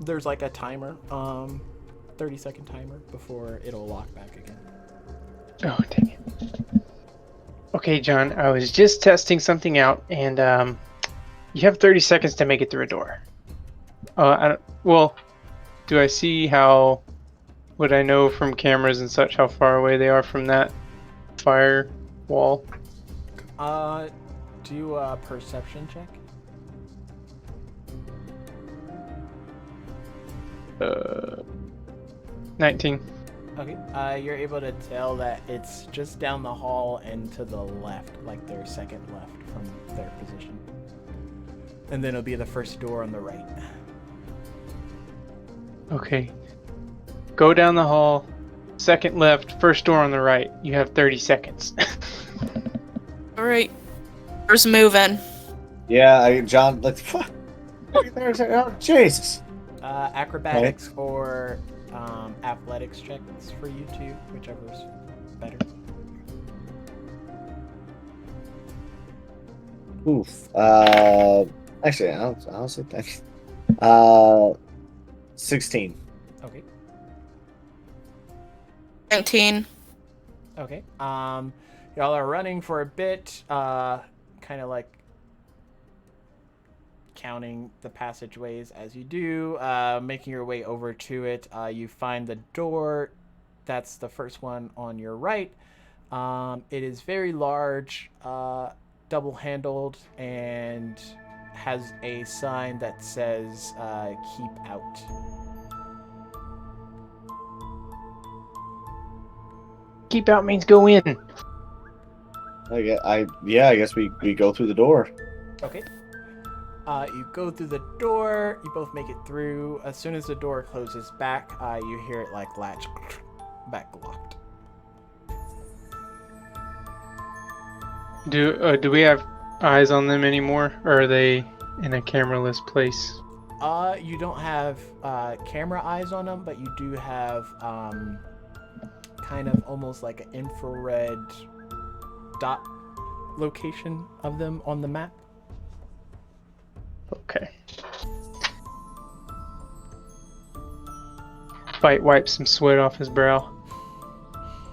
there's a timer, 30-second timer before it'll lock back again. Oh, dang it. Okay, John, I was just testing something out, and you have 30 seconds to make it through a door. Well, do I see how Would I know from cameras and such how far away they are from that fire wall? Do a perception check. 19. Okay. You're able to tell that it's just down the hall and to the left, like their second left from their position. And then it'll be the first door on the right. Okay. Go down the hall, second left, first door on the right. You have 30 seconds. Alright. Where's moving? Yeah, John, like, fuck. Oh, Jesus. Acrobatics or athletics checks for you two, whichever's better. Oof. Actually, I don't say that. 16. Okay. 19. Okay. Y'all are running for a bit, kind of like counting the passageways as you do, making your way over to it. You find the door. That's the first one on your right. It is very large, double-handled, and has a sign that says, keep out. Keep out means go in. I guess we go through the door. Okay. You go through the door. You both make it through. As soon as the door closes back, you hear it like latch back locked. Do we have eyes on them anymore, or are they in a cameraless place? You don't have camera eyes on them, but you do have kind of almost like an infrared dot location of them on the map. Okay. Bite wipes some sweat off his brow.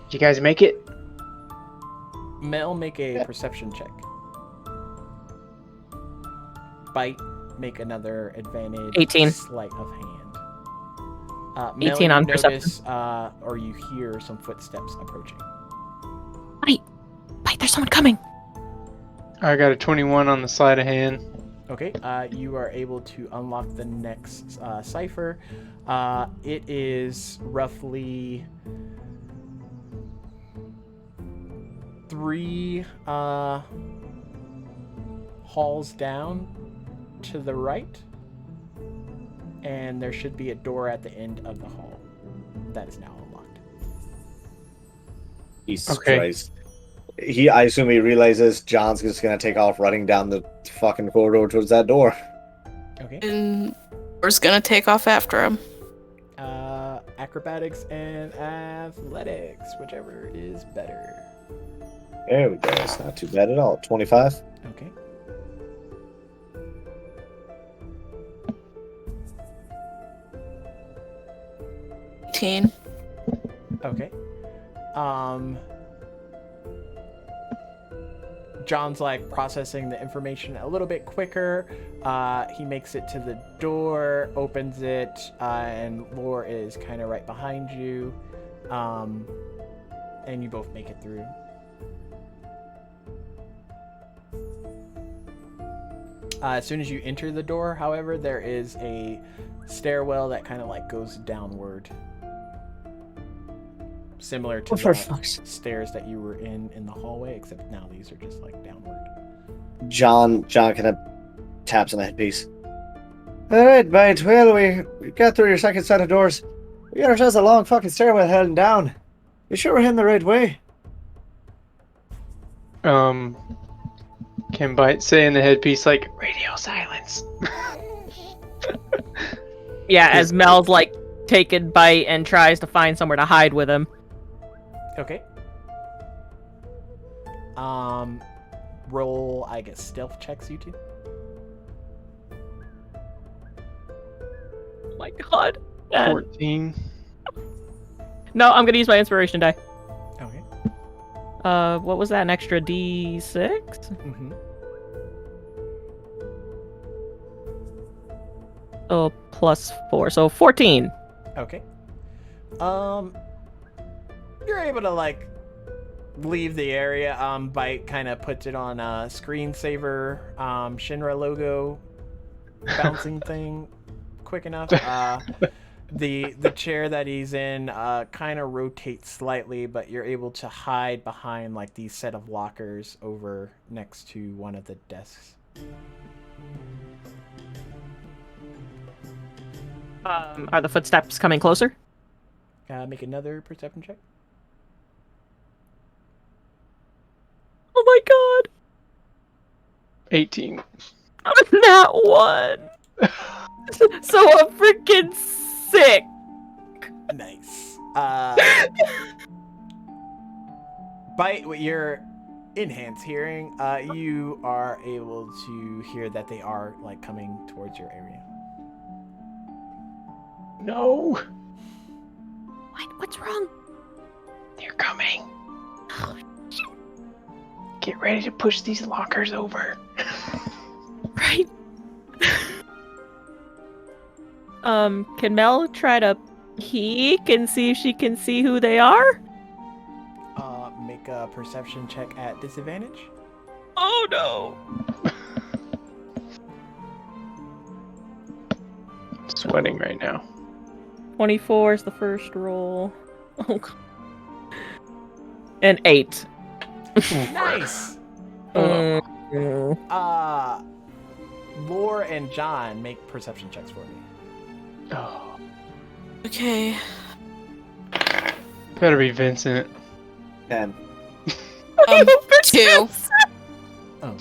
Did you guys make it? Mel, make a perception check. Bite, make another advantage. 18. Sleight of hand. Mel, 18 on you perception. notice, or you hear some footsteps approaching. Bite, there's someone coming. I got a 21 on the sleight of hand. Okay, you are able to unlock the next cipher. It is roughly 3 halls down to the right, and there should be a door at the end of the hall that is now unlocked. Jesus Okay. Christ. I assume he realizes John's just gonna take off running down the fucking corridor towards that door. Okay. And we're just gonna take off after him. Acrobatics and athletics, whichever is better. There we go. It's not too bad at all. 25. Okay. Teen. Okay. John's like processing the information a little bit quicker. He makes it to the door, opens it, and Lore is kind of right behind you. And you both make it through. As soon as you enter the door, however, there is a stairwell that kind of like goes downward. Similar to the stairs that you were in the hallway, except now these are just like downward. John kind of taps on the headpiece. All right, mate. Well, we got through your second set of doors. We got ourselves a long fucking stairwell heading down. You sure we're heading the right way? Can Bite say in the headpiece like radio silence? Yeah, as Mel's like taken Bite and tries to find somewhere to hide with him. Okay. Roll, I guess, stealth checks, you two. Oh my god. 14. No, I'm gonna use my inspiration die. Okay. What was that? An extra D6? Mm-hmm. Oh, plus 4, so 14. Okay. You're able to like leave the area. Bite kind of puts it on a screensaver, Shinra logo bouncing thing quick enough. The chair that he's in kind of rotates slightly, but you're able to hide behind like these set of lockers over next to one of the desks. Are the footsteps coming closer? Make another perception check. Oh my god! 18. That one! So a freaking 6! Nice. Bite with your enhanced hearing, you are able to hear that they are like coming towards your area. No. What? What's wrong? They're coming. Get ready to push these lockers over. Right. Can Mel try to peek and see if she can see who they are? Make a perception check at disadvantage. Oh no. I'm sweating right now. 24 is the first roll. Oh god. And 8. Nice. Mm. Lore and John make perception checks for me. Oh. Okay. Better be Vincent. 10. 2. Oh no.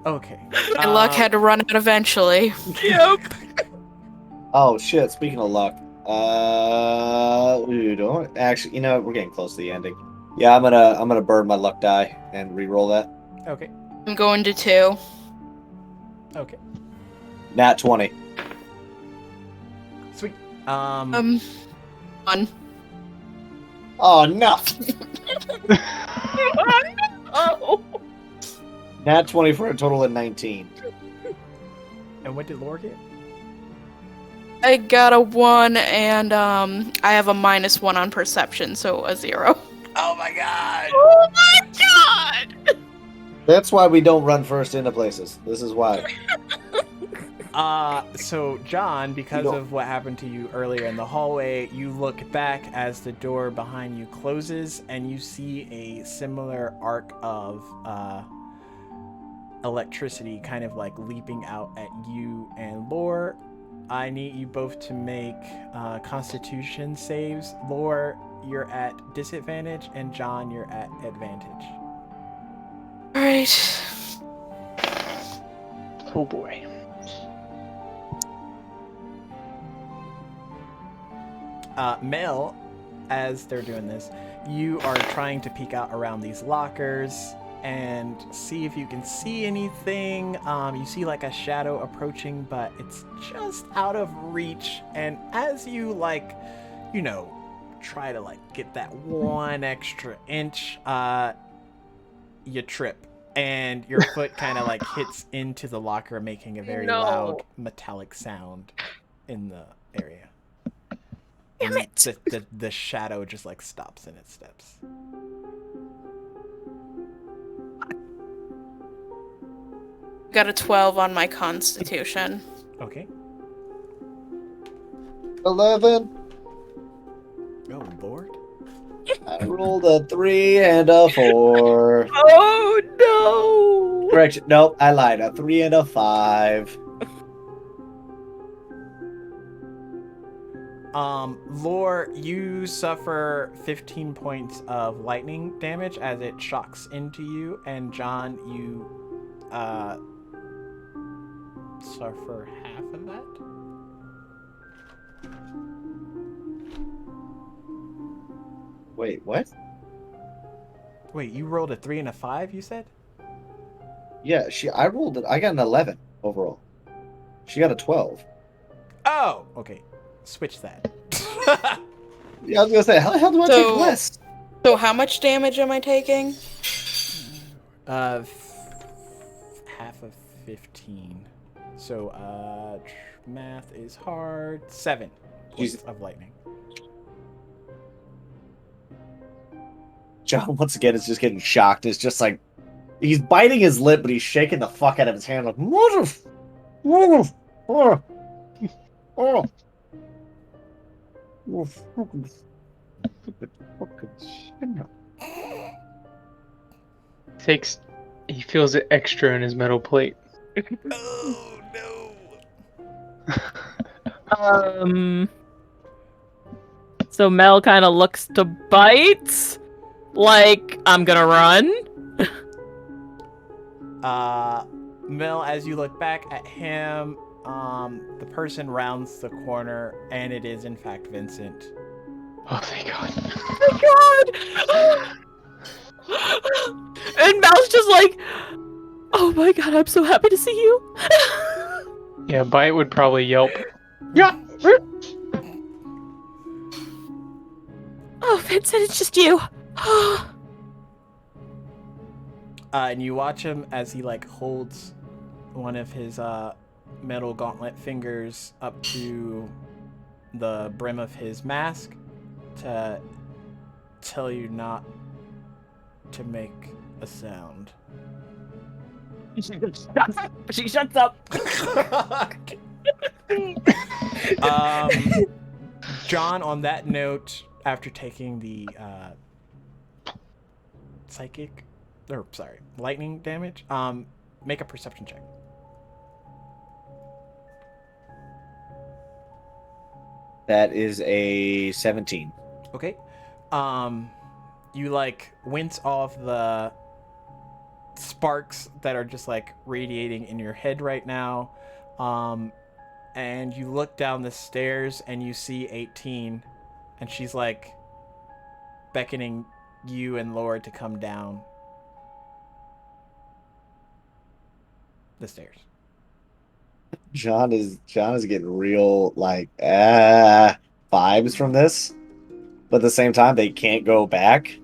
Okay. My luck had to run out eventually. Yep. Oh shit! Speaking of luck, we don't actually. You know, we're getting close to the ending. Yeah, I'm gonna burn my luck die and re-roll that. Okay. I'm going to 2. Okay. Nat 20. Sweet. 1. Oh no! Oh. Nat 20 for a total of 19. And what did Lore get? I got a 1 and I have a -1 on perception, so a 0. Oh my god! Oh my god! That's why we don't run first into places. This is why. So John, because of what happened to you earlier in the hallway, you look back as the door behind you closes and you see a similar arc of electricity kind of like leaping out at you and Lore. I need you both to make Constitution saves. Lore, you're at disadvantage, and John, you're at advantage. Alright. Oh boy. Mel, as they're doing this, you are trying to peek out around these lockers and see if you can see anything. You see like a shadow approaching, but it's just out of reach. And as you try to get that 1 extra inch, you trip and your foot kind of hits into the locker, making a very loud metallic sound in the area. Damn it. The shadow just stops in its steps. Got a 12 on my Constitution. Okay. 11. Oh, Lord. I rolled a 3 and a 4. Oh no! Correction. Nope, I lied. A 3 and a 5. Lore, you suffer 15 points of lightning damage as it shocks into you, and John, you suffer half of that. Wait, what? Wait, you rolled a 3 and a 5, you said? Yeah, I rolled it. I got an 11 overall. She got a 12. Oh, okay. Switch that. Yeah, I was gonna say, how the hell do I take less? So how much damage am I taking? Half of 13. So, math is hard. 7 points of lightning. John, once again, is just getting shocked. It's just like, he's biting his lip, but he's shaking the fuck out of his hand. Like, He feels it extra in his metal plate. Oh, no. So Mel kind of looks to bite, like, I'm gonna run. Mel, as you look back at him, the person rounds the corner, and it is, in fact, Vincent. Oh, thank God. Oh my God! And Mel's just like, oh my God, I'm so happy to see you. Yeah, Bite would probably yelp. Yeah. Oh, Vincent, it's just you. And you watch him as he like holds one of his metal gauntlet fingers up to the brim of his mask to tell you not to make a sound. She shuts up. John, on that note, after taking the lightning damage, make a perception check. that is a 17. Okay. You like wince off the sparks that are just like radiating in your head right now. And you look down the stairs and you see 18, and she's like beckoning you and Laura to come down the stairs. John is getting real like vibes from this, but at the same time they can't go back.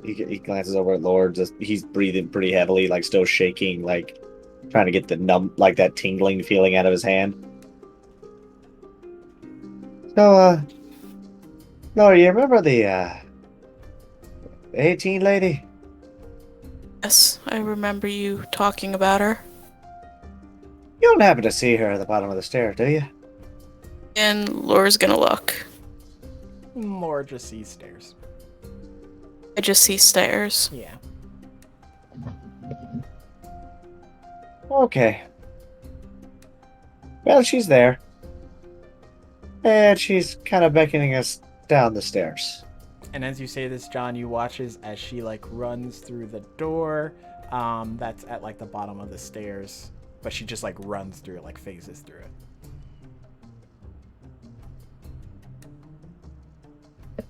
He glances over at Lord. Just he's breathing pretty heavily, like still shaking, like trying to get the that tingling feeling out of his hand. So, Laura, you remember the 18 lady? Yes, I remember you talking about her. You don't happen to see her at the bottom of the stairs, do you? And Laura's gonna look. Laura just sees stairs. I just see stairs. Yeah. Okay. Well, she's there. And she's kind of beckoning us down the stairs. And as you say this, John, you watch as she like runs through the door. That's at like the bottom of the stairs, but she just like runs through it, like phases through it.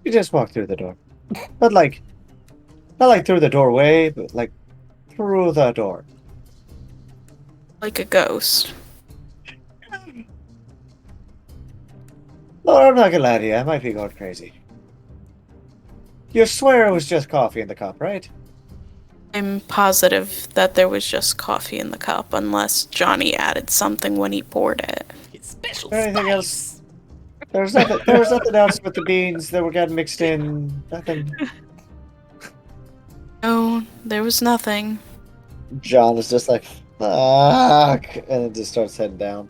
You just walk through the door. But like, not like through the doorway, but like through the door. Like a ghost. Laura, I'm not gonna lie to you, I might be going crazy. You swear it was just coffee in the cup, right? I'm positive that there was just coffee in the cup, unless Johnny added something when he poured it. It's special Anything spice. else? There was nothing else with the beans that were getting mixed in. Nothing. No, there was nothing. John is just like, fuck, and then just starts heading down.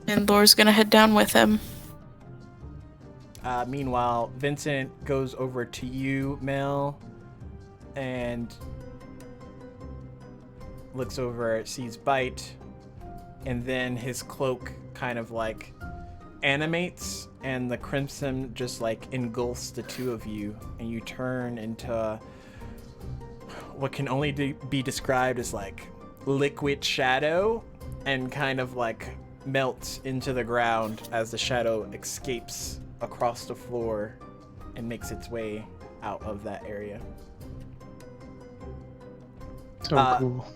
And Laura's gonna head down with him. Meanwhile, Vincent goes over to you, Mel, and looks over, sees Bite, and then his cloak kind of like animates, and the crimson just like engulfs the two of you, and you turn into what can only be described as like liquid shadow, and kind of like melts into the ground as the shadow escapes across the floor and makes its way out of that area. So cool.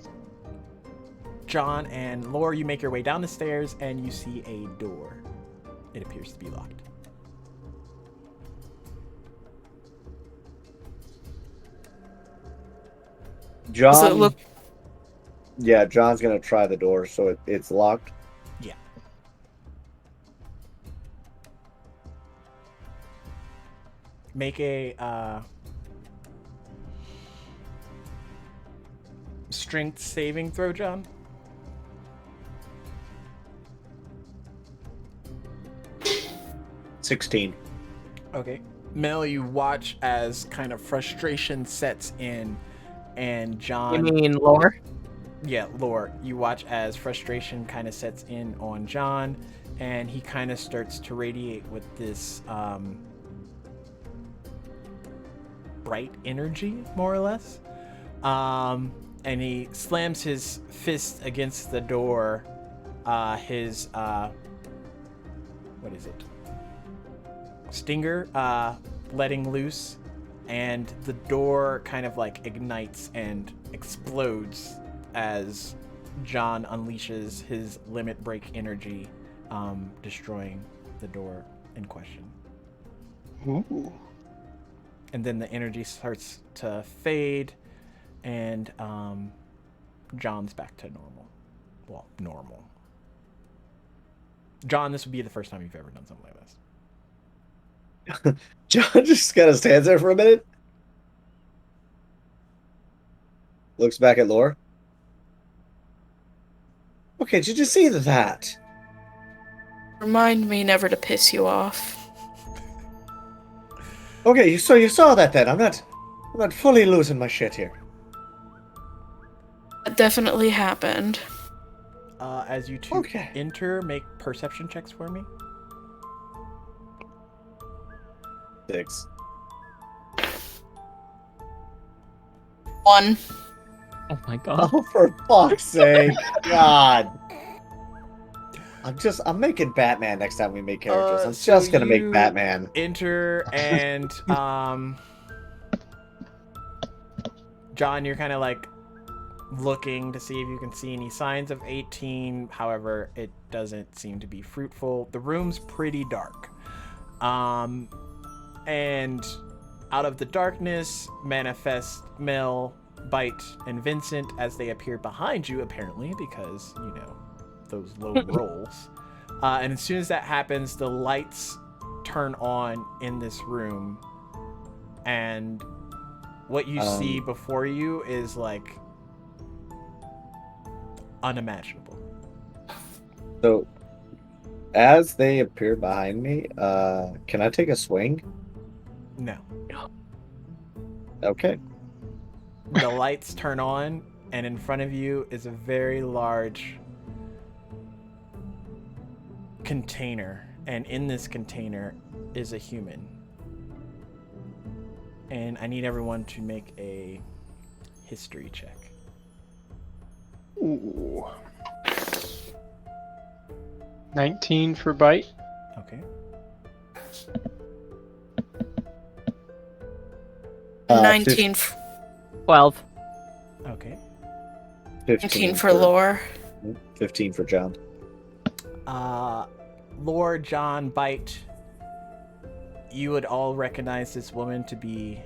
John and Laura, you make your way down the stairs and you see a door. It appears to be locked. Does it John. look? Yeah, John's gonna try the door, so it's locked. Yeah. Make a strength saving throw, John. 16. Okay. Mel, you watch as kind of frustration sets in, and John. You mean lore? Yeah, lore. You watch as frustration kind of sets in on John, and he kind of starts to radiate with this bright energy, more or less. And he slams his fist against the door. His what is it? Stinger letting loose, and the door kind of like ignites and explodes as John unleashes his limit break energy, destroying the door in question. Ooh. And then the energy starts to fade, and John's back to normal. Well, normal. John, this would be the first time you've ever done something like this. John just kind of stands there for a minute. Looks back at Lore. Okay, did you see that? Remind me never to piss you off. Okay, so you saw that then. I'm not fully losing my shit here. That definitely happened. As you two enter, make perception checks for me. 6. 1. Oh my god. Oh, for fuck's sake. God. I'm making Batman next time we make characters. I'm So just gonna make you Batman. Enter and John, you're kind of like looking to see if you can see any signs of 18. However, it doesn't seem to be fruitful. The room's pretty dark. And out of the darkness manifest Mel, Bite, and Vincent as they appear behind you, apparently, because, you know, those low rolls. And as soon as that happens, the lights turn on in this room, and what you see before you is, like, unimaginable. So, as they appear behind me, can I take a swing? No. Okay. The lights turn on, and in front of you is a very large container, and in this container is a human. And I need everyone to make a history check. Ooh. 19 for bite. Okay. 19 12. Okay. 15 for lore. 15 for John. Lord John, Bite, you would all recognize this woman to be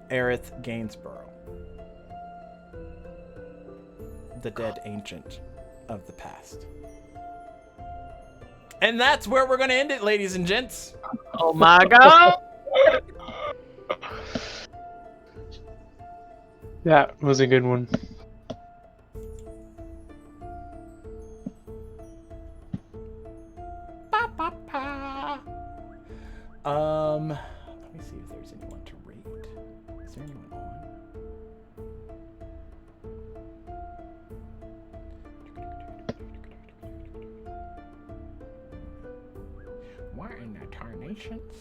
Aerith Gainsborough, the dead ancient of the past. And that's where we're going to end it, ladies and gents. Oh my god! That was a good one. Let me see if there's anyone to rate. Is there anyone on? What in the tarnations?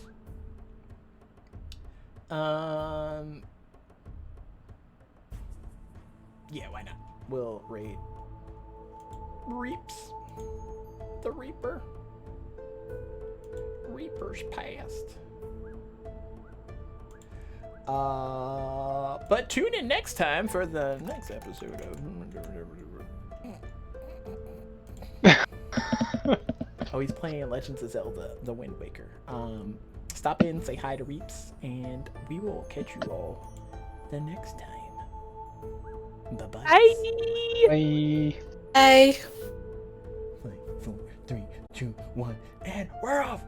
Yeah, why not? We'll rate Reaps. The Reaper. Reaper's past. But tune in next time for the next episode of Oh, he's playing Legends of Zelda, The Wind Waker. Stop in, say hi to Reaps, and we will catch you all the next time. Bye-bye. Bye. Bye. Hey. 5, 4, 3, 2, 1, and we're off.